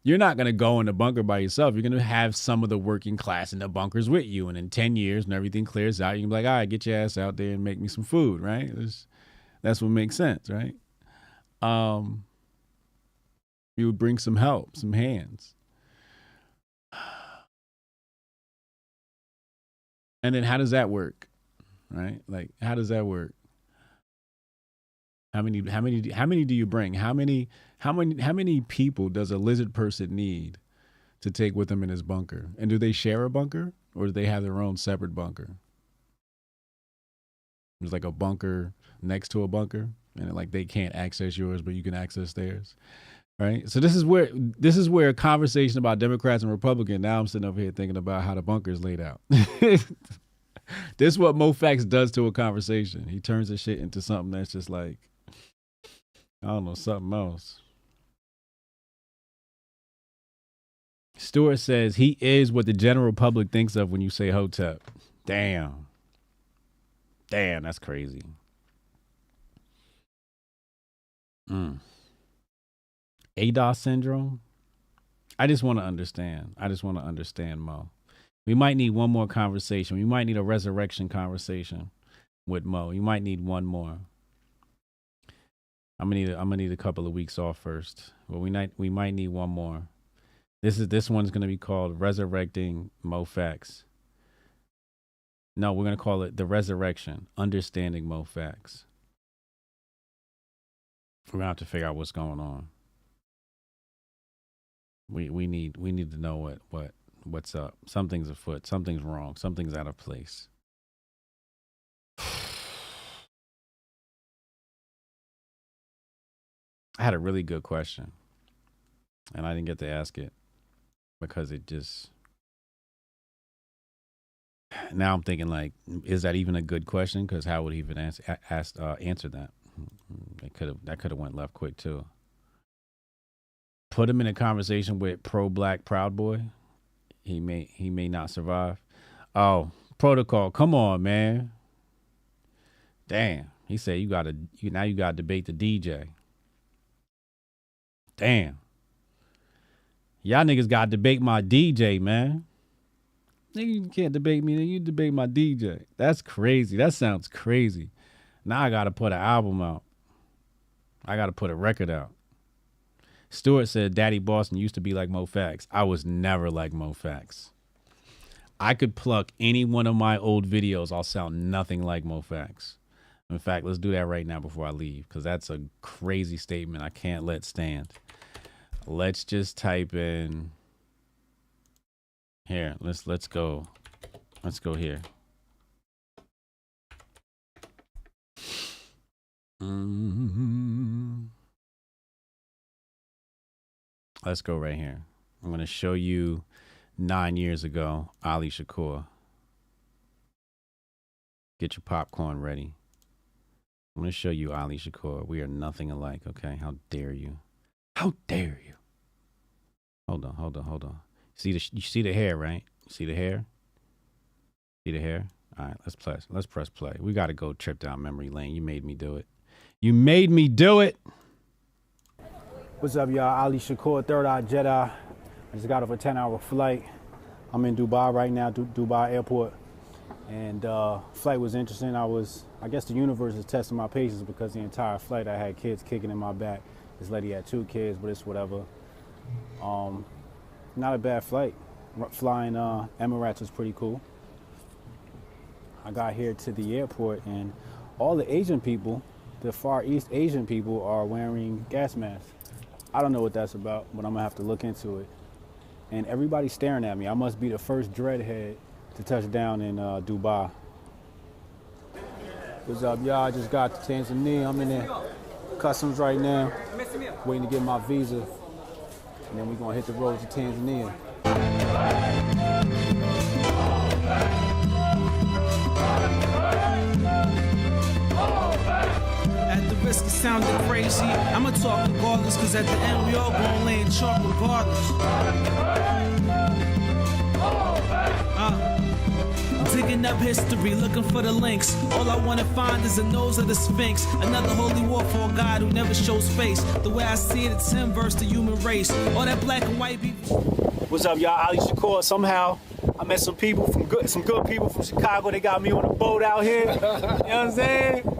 [SPEAKER 9] you're not going to go in the bunker by yourself. You're going to have some of the working class in the bunkers with you. And in 10 years, when everything clears out, you can be like, all right, get your ass out there and make me some food, right? That's what makes sense, right? You would bring some help, some hands. And then how does that work? Right? Like, how does that work? How many do you bring? How many people does a lizard person need to take with them in his bunker? And do they share a bunker, or do they have their own separate bunker? There's like a bunker next to a bunker, and like they can't access yours, but you can access theirs. Right? So this is where a conversation about Democrats and Republicans, now I'm sitting over here thinking about how the bunker is laid out. This is what Moe Factz does to a conversation. He turns the shit into something that's just like, I don't know, something else. Stewart says he is what the general public thinks of when you say Hotep. Damn, that's crazy. ADOS syndrome? I just want to understand. Mo. We might need one more conversation. We might need a resurrection conversation with Mo. You might need one more. I'm gonna need a couple of weeks off first. Well, we might need one more. This one's gonna be called Resurrecting Moe Factz. No, we're gonna call it The Resurrection, Understanding Moe Factz. We're gonna have to figure out what's going on. We need to know what's up. Something's afoot. Something's wrong. Something's out of place. I had a really good question, and I didn't get to ask it because it just. Now I'm thinking, like, is that even a good question? Because how would he even answer that? That could have went left quick too. Put him in a conversation with pro-black Proud Boy. He may not survive. Oh, protocol. Come on, man. Damn. He said you gotta debate the DJ. Damn. Y'all niggas gotta debate my DJ, man. Nigga, you can't debate me. You debate my DJ. That's crazy. That sounds crazy. Now I gotta put an album out. I gotta put a record out. Stewart said Daddy Boston used to be like Moe Factz. I was never like Moe Factz. I could pluck any one of my old videos. I'll sound nothing like Moe Factz. In fact, let's do that right now before I leave, because that's a crazy statement I can't let stand. Let's just type in here. Let's go. Let's go here. Let's go right here. I'm going to show you 9 years ago, Ali Shakur. Get your popcorn ready. I'm going to show you Ali Shakur. We are nothing alike, okay? How dare you? How dare you? Hold on. You see the hair, right? See the hair? See the hair? All right, let's press play. We got to go trip down memory lane. You made me do it. You made me do it.
[SPEAKER 3] What's up, y'all? Ali Shakur, Third Eye Jedi. I just got off a 10-hour flight. I'm in Dubai right now, Dubai airport. And flight was interesting. I guess the universe is testing my patience because the entire flight I had kids kicking in my back. This lady had 2 kids, but it's whatever. Not a bad flight. Flying Emirates was pretty cool. I got here to the airport and all the Asian people, the Far East Asian people, are wearing gas masks. I don't know what that's about, but I'm gonna have to look into it. And everybody's staring at me. I must be the first dreadhead to touch down in Dubai. What's up, y'all? I just got to Tanzania. I'm in the customs right now, waiting to get my visa. And then we're gonna hit the road to Tanzania.
[SPEAKER 21] At the
[SPEAKER 5] risk of sounding crazy. I'ma talk regardless, cause at the end we all gon' lay in chalk regardless. Digging up history, looking for the links. All I wanna find is the nose of the Sphinx. Another holy war for a God who never shows face. The way I see it, it's him versus the human race. All that black and white people.
[SPEAKER 21] What's up, y'all? Ali Shakur. Somehow I met some people from some good people from Chicago. They got me on a boat out here. You know what I'm saying? You know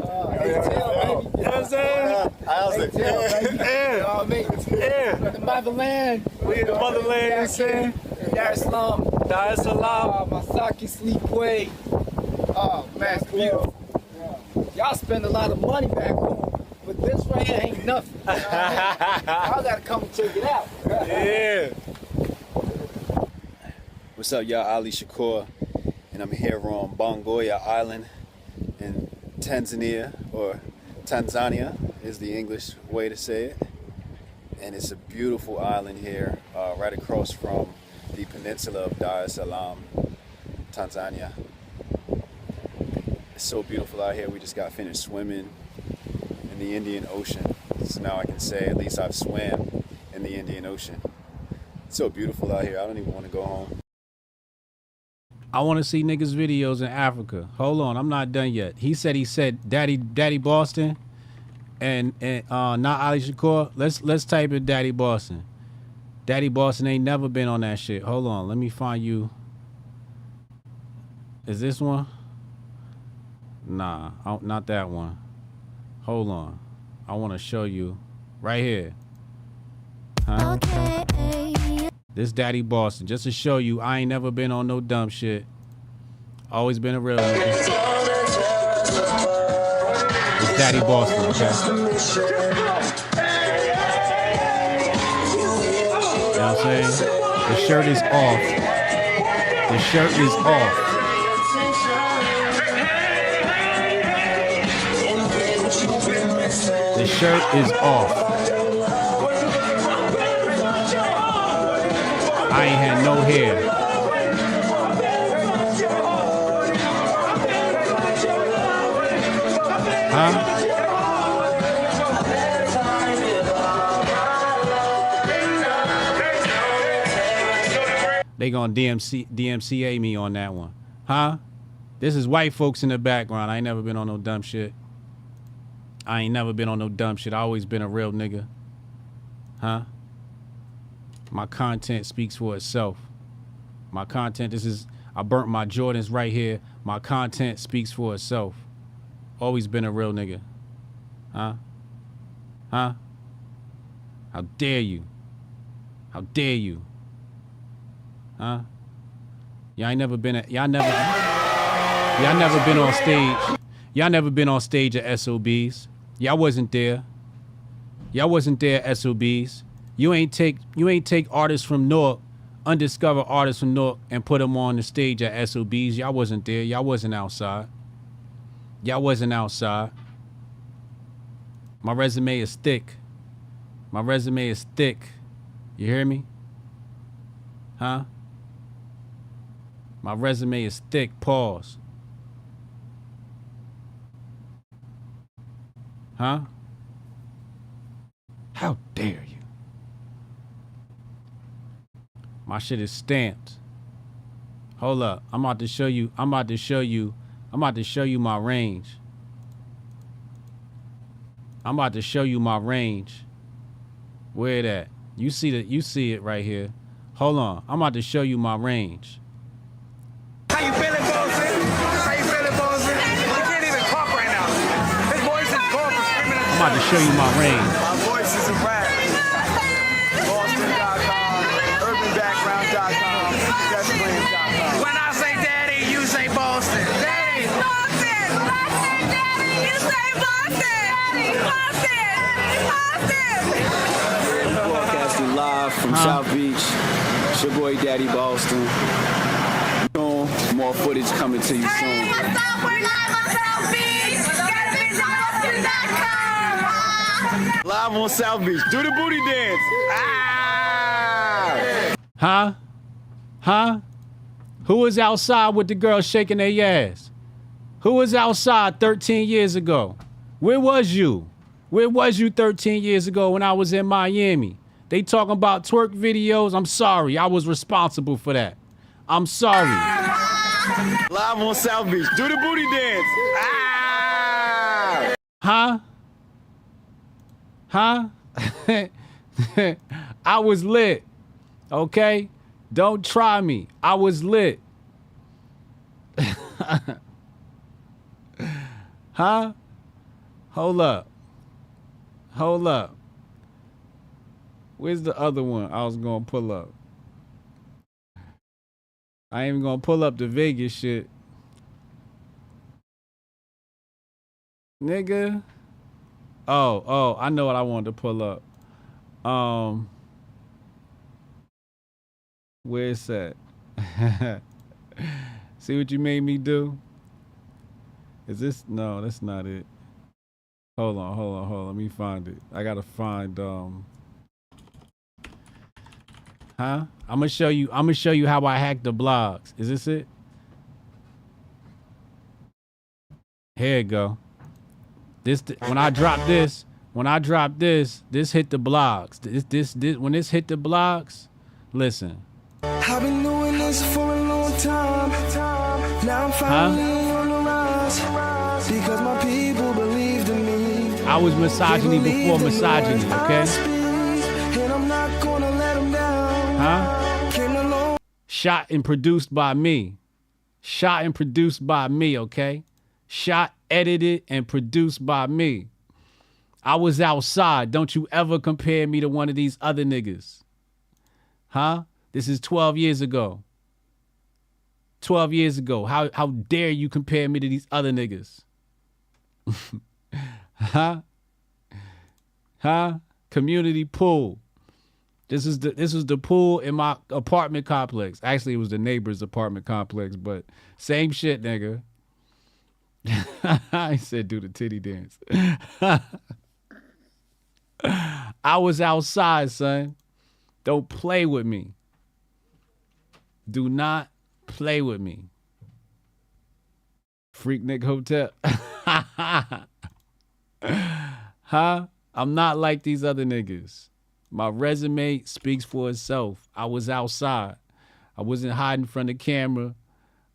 [SPEAKER 21] what I'm saying?
[SPEAKER 23] How's it?
[SPEAKER 21] Yeah.
[SPEAKER 23] The motherland.
[SPEAKER 21] We in the motherland, you know what I'm saying?
[SPEAKER 23] Dar es Salaam.
[SPEAKER 21] Dar es Salaam.
[SPEAKER 23] Masaki Sleepway. Oh, man, it's beautiful. Y'all spend a lot of money back home, but this right here ain't nothing. You know what I mean? Y'all gotta come and check it out.
[SPEAKER 21] Yeah. What's up, y'all? Ali Shakur, and I'm here on Bongoya Island in Tanzania, or Tanzania is the English way to say it. And it's a beautiful island here, right across from the peninsula of Dar es Salaam, Tanzania. It's so beautiful out here. We just got finished swimming in the Indian Ocean. So now I can say at least I've swam in the Indian Ocean. It's so beautiful out here. I don't even want to go home.
[SPEAKER 9] I want to see niggas' videos in Africa. Hold on, I'm not done yet. He said Daddy Boston and not Ali Shakur. Let's type in Daddy Boston. Daddy Boston ain't never been on that shit. Hold on, let me find you. Is this one? Nah, not that one. Hold on. I want to show you right here. Huh? Okay. This Daddy Boston, just to show you I ain't never been on no dumb shit. Always been a real nigga. It's Daddy Boston, okay? You know what I'm saying? The shirt is off. The shirt is off. The shirt is off. I ain't had no hair. Huh? They gonna DMCA me on that one. Huh? This is white folks in the background. I ain't never been on no dumb shit. I ain't never been on no dumb shit. I always been a real nigga. Huh? My content speaks for itself. My content, I burnt my Jordans right here. My content speaks for itself. Always been a real nigga. Huh? Huh? How dare you? How dare you? Huh? Y'all never been on stage. Y'all never been on stage at SOBs. Y'all wasn't there. Y'all wasn't there at SOBs. You ain't take artists from Newark, undiscovered artists from Newark, and put them on the stage at SOBs. Y'all wasn't there. Y'all wasn't outside. Y'all wasn't outside. My resume is thick. My resume is thick. You hear me? Huh? My resume is thick. Pause. Huh? How dare you? My shit is stamped. Hold up. I'm about to show you my range. I'm about to show you my range. Where it at? You see it right here. Hold on. I'm about to show you my range.
[SPEAKER 24] How you feeling, Boston? How you feeling, Boston? You can't even talk right now. His voice is gone from screaming.
[SPEAKER 9] I'm about to show you my range.
[SPEAKER 24] My voice is a rap. Boston.com, urbanbackground.com, justflames.com. When I say daddy, you say Boston. Daddy! Boston! I say daddy, you say Boston! Boston! Boston!
[SPEAKER 25] Broadcasting live from South Beach. It's your boy Daddy Boston. More footage coming to you soon. Live on South Beach. Do the booty dance. Ah!
[SPEAKER 9] Huh? Huh? Who was outside with the girls shaking their ass? Who was outside 13 years ago? Where was you? Where was you 13 years ago when I was in Miami? They talking about twerk videos. I'm sorry. I was responsible for that. I'm sorry.
[SPEAKER 25] Live on South Beach. Do the booty dance.
[SPEAKER 9] Huh? I was lit. Okay? Don't try me. I was lit. Huh? Hold up. Where's the other one I was gonna pull up? I ain't even gonna pull up the Vegas shit. Nigga. Oh, I know what I wanted to pull up. Where's that? See what you made me do? Is this? No, that's not it. Hold on. Let me find it. I gotta find I'm gonna show you how I hack the blogs. Is this it? Here it go. When I drop this, this hit the blogs. This when this hit the blogs, listen.
[SPEAKER 2] I've been doing this for a long time. Now I'm finally on the rise because my people believed in me.
[SPEAKER 9] I was misogyny before misogyny, okay?
[SPEAKER 2] And I'm not gonna let them down.
[SPEAKER 9] Shot and produced by me. Okay? Shot, edited, and produced by me. I was outside. Don't you ever compare me to one of these other niggas. This is 12 years ago. 12 years ago. How dare you compare me to these other niggas? Community pool. This was the pool in my apartment complex. Actually, it was the neighbor's apartment complex, but same shit, nigga. I said do the titty dance. I was outside, son. Don't play with me. Do not play with me. Freaknik Hotep. I'm not like these other niggas. My resume speaks for itself. I was outside. I wasn't hiding from the camera.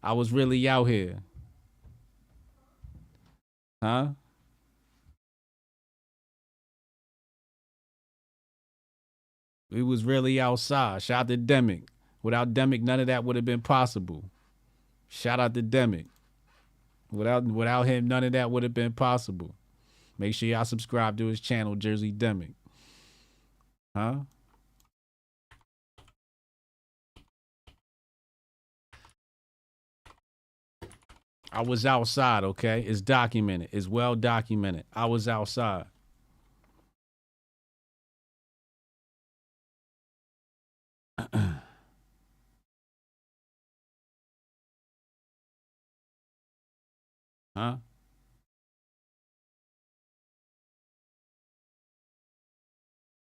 [SPEAKER 9] I was really out here. We was really outside. Shout out to Demic. Without Demic, none of that would have been possible. Shout out to Demic. Without him, none of that would have been possible. Make sure y'all subscribe to his channel, Jersey Demic. I was outside, okay? It's documented. It's well documented. I was outside.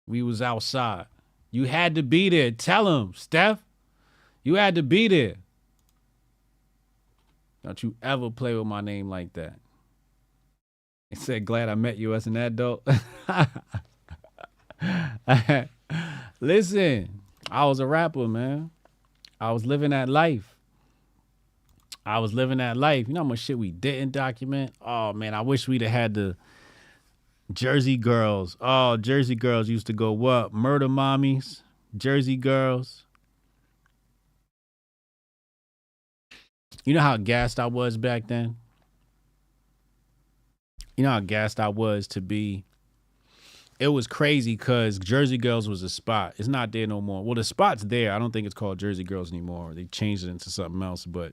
[SPEAKER 9] We was outside. You had to be there. Tell him, Steph. You had to be there. Don't you ever play with my name like that. He said, glad I met you as an adult. Listen, I was a rapper, man. I was living that life. You know how much shit we didn't document? Oh, man, I wish we'd have had the Jersey girls. Oh, Jersey girls used to go what? Murder mommies. Jersey girls. You know how gassed I was back then? You know how gassed I was to be? It was crazy because Jersey Girls was a spot. It's not there no more. Well, the spot's there. I don't think it's called Jersey Girls anymore. They changed it into something else. But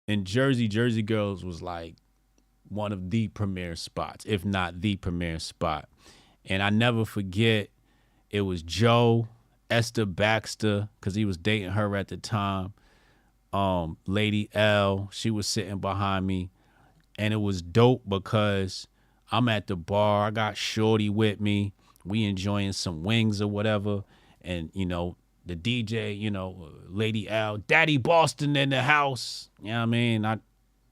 [SPEAKER 9] in Jersey, Jersey Girls was like one of the premier spots, if not the premier spot. And I never forget, it was Joe, Esther Baxter, because he was dating her at the time. Lady L, she was sitting behind me, and it was dope because I'm at the bar. I got Shorty with me. We enjoying some wings or whatever. And, you know, the DJ, you know, Lady L, Daddy Boston in the house. You know what I mean?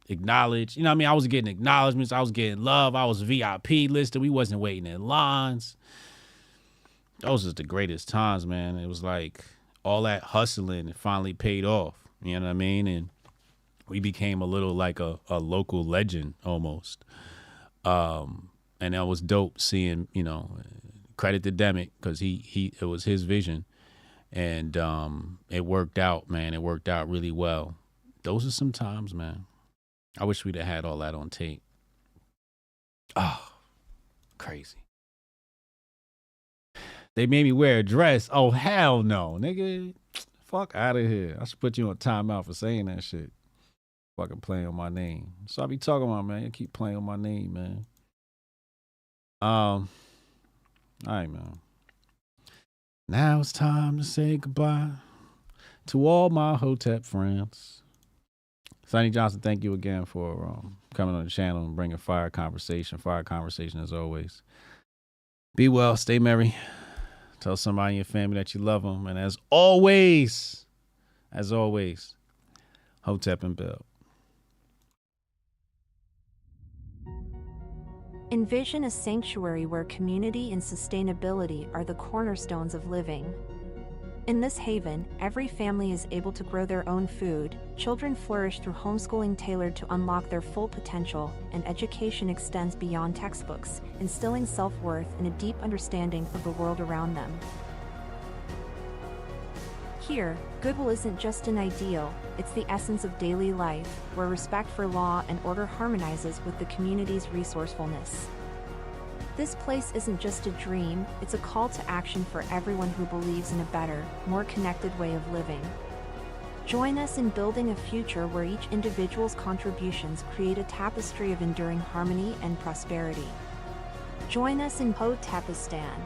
[SPEAKER 9] acknowledged. You know what I mean? I was getting acknowledgments. I was getting love. I was VIP listed. We wasn't waiting in lines. Those was the greatest times, man. It was like all that hustling, it finally paid off. You know what I mean? And we became a little like a local legend almost. And that was dope seeing, you know, credit to Demick, because it was his vision. And it worked out, man. It worked out really well. Those are some times, man. I wish we'd have had all that on tape. Oh, crazy. They made me wear a dress. Oh, hell no, nigga. Fuck out of here. I should put you on timeout for saying that shit. Fucking playing on my name. So I be talking about, man. You keep playing on my name, man. All right, man. Now it's time to say goodbye to all my Hotep friends. Sonnie Johnson, thank you again for coming on the channel and bringing fire conversation as always. Be well, stay merry. Tell somebody in your family that you love them. And as always, Hotep and Bill.
[SPEAKER 1] Envision a sanctuary where community and sustainability are the cornerstones of living. In this haven, every family is able to grow their own food, children flourish through homeschooling tailored to unlock their full potential, and education extends beyond textbooks, instilling self-worth and a deep understanding of the world around them. Here, goodwill isn't just an ideal, it's the essence of daily life, where respect for law and order harmonizes with the community's resourcefulness. This place isn't just a dream, it's a call to action for everyone who believes in a better, more connected way of living. Join us in building a future where each individual's contributions create a tapestry of enduring harmony and prosperity. Join us in Hotepistan,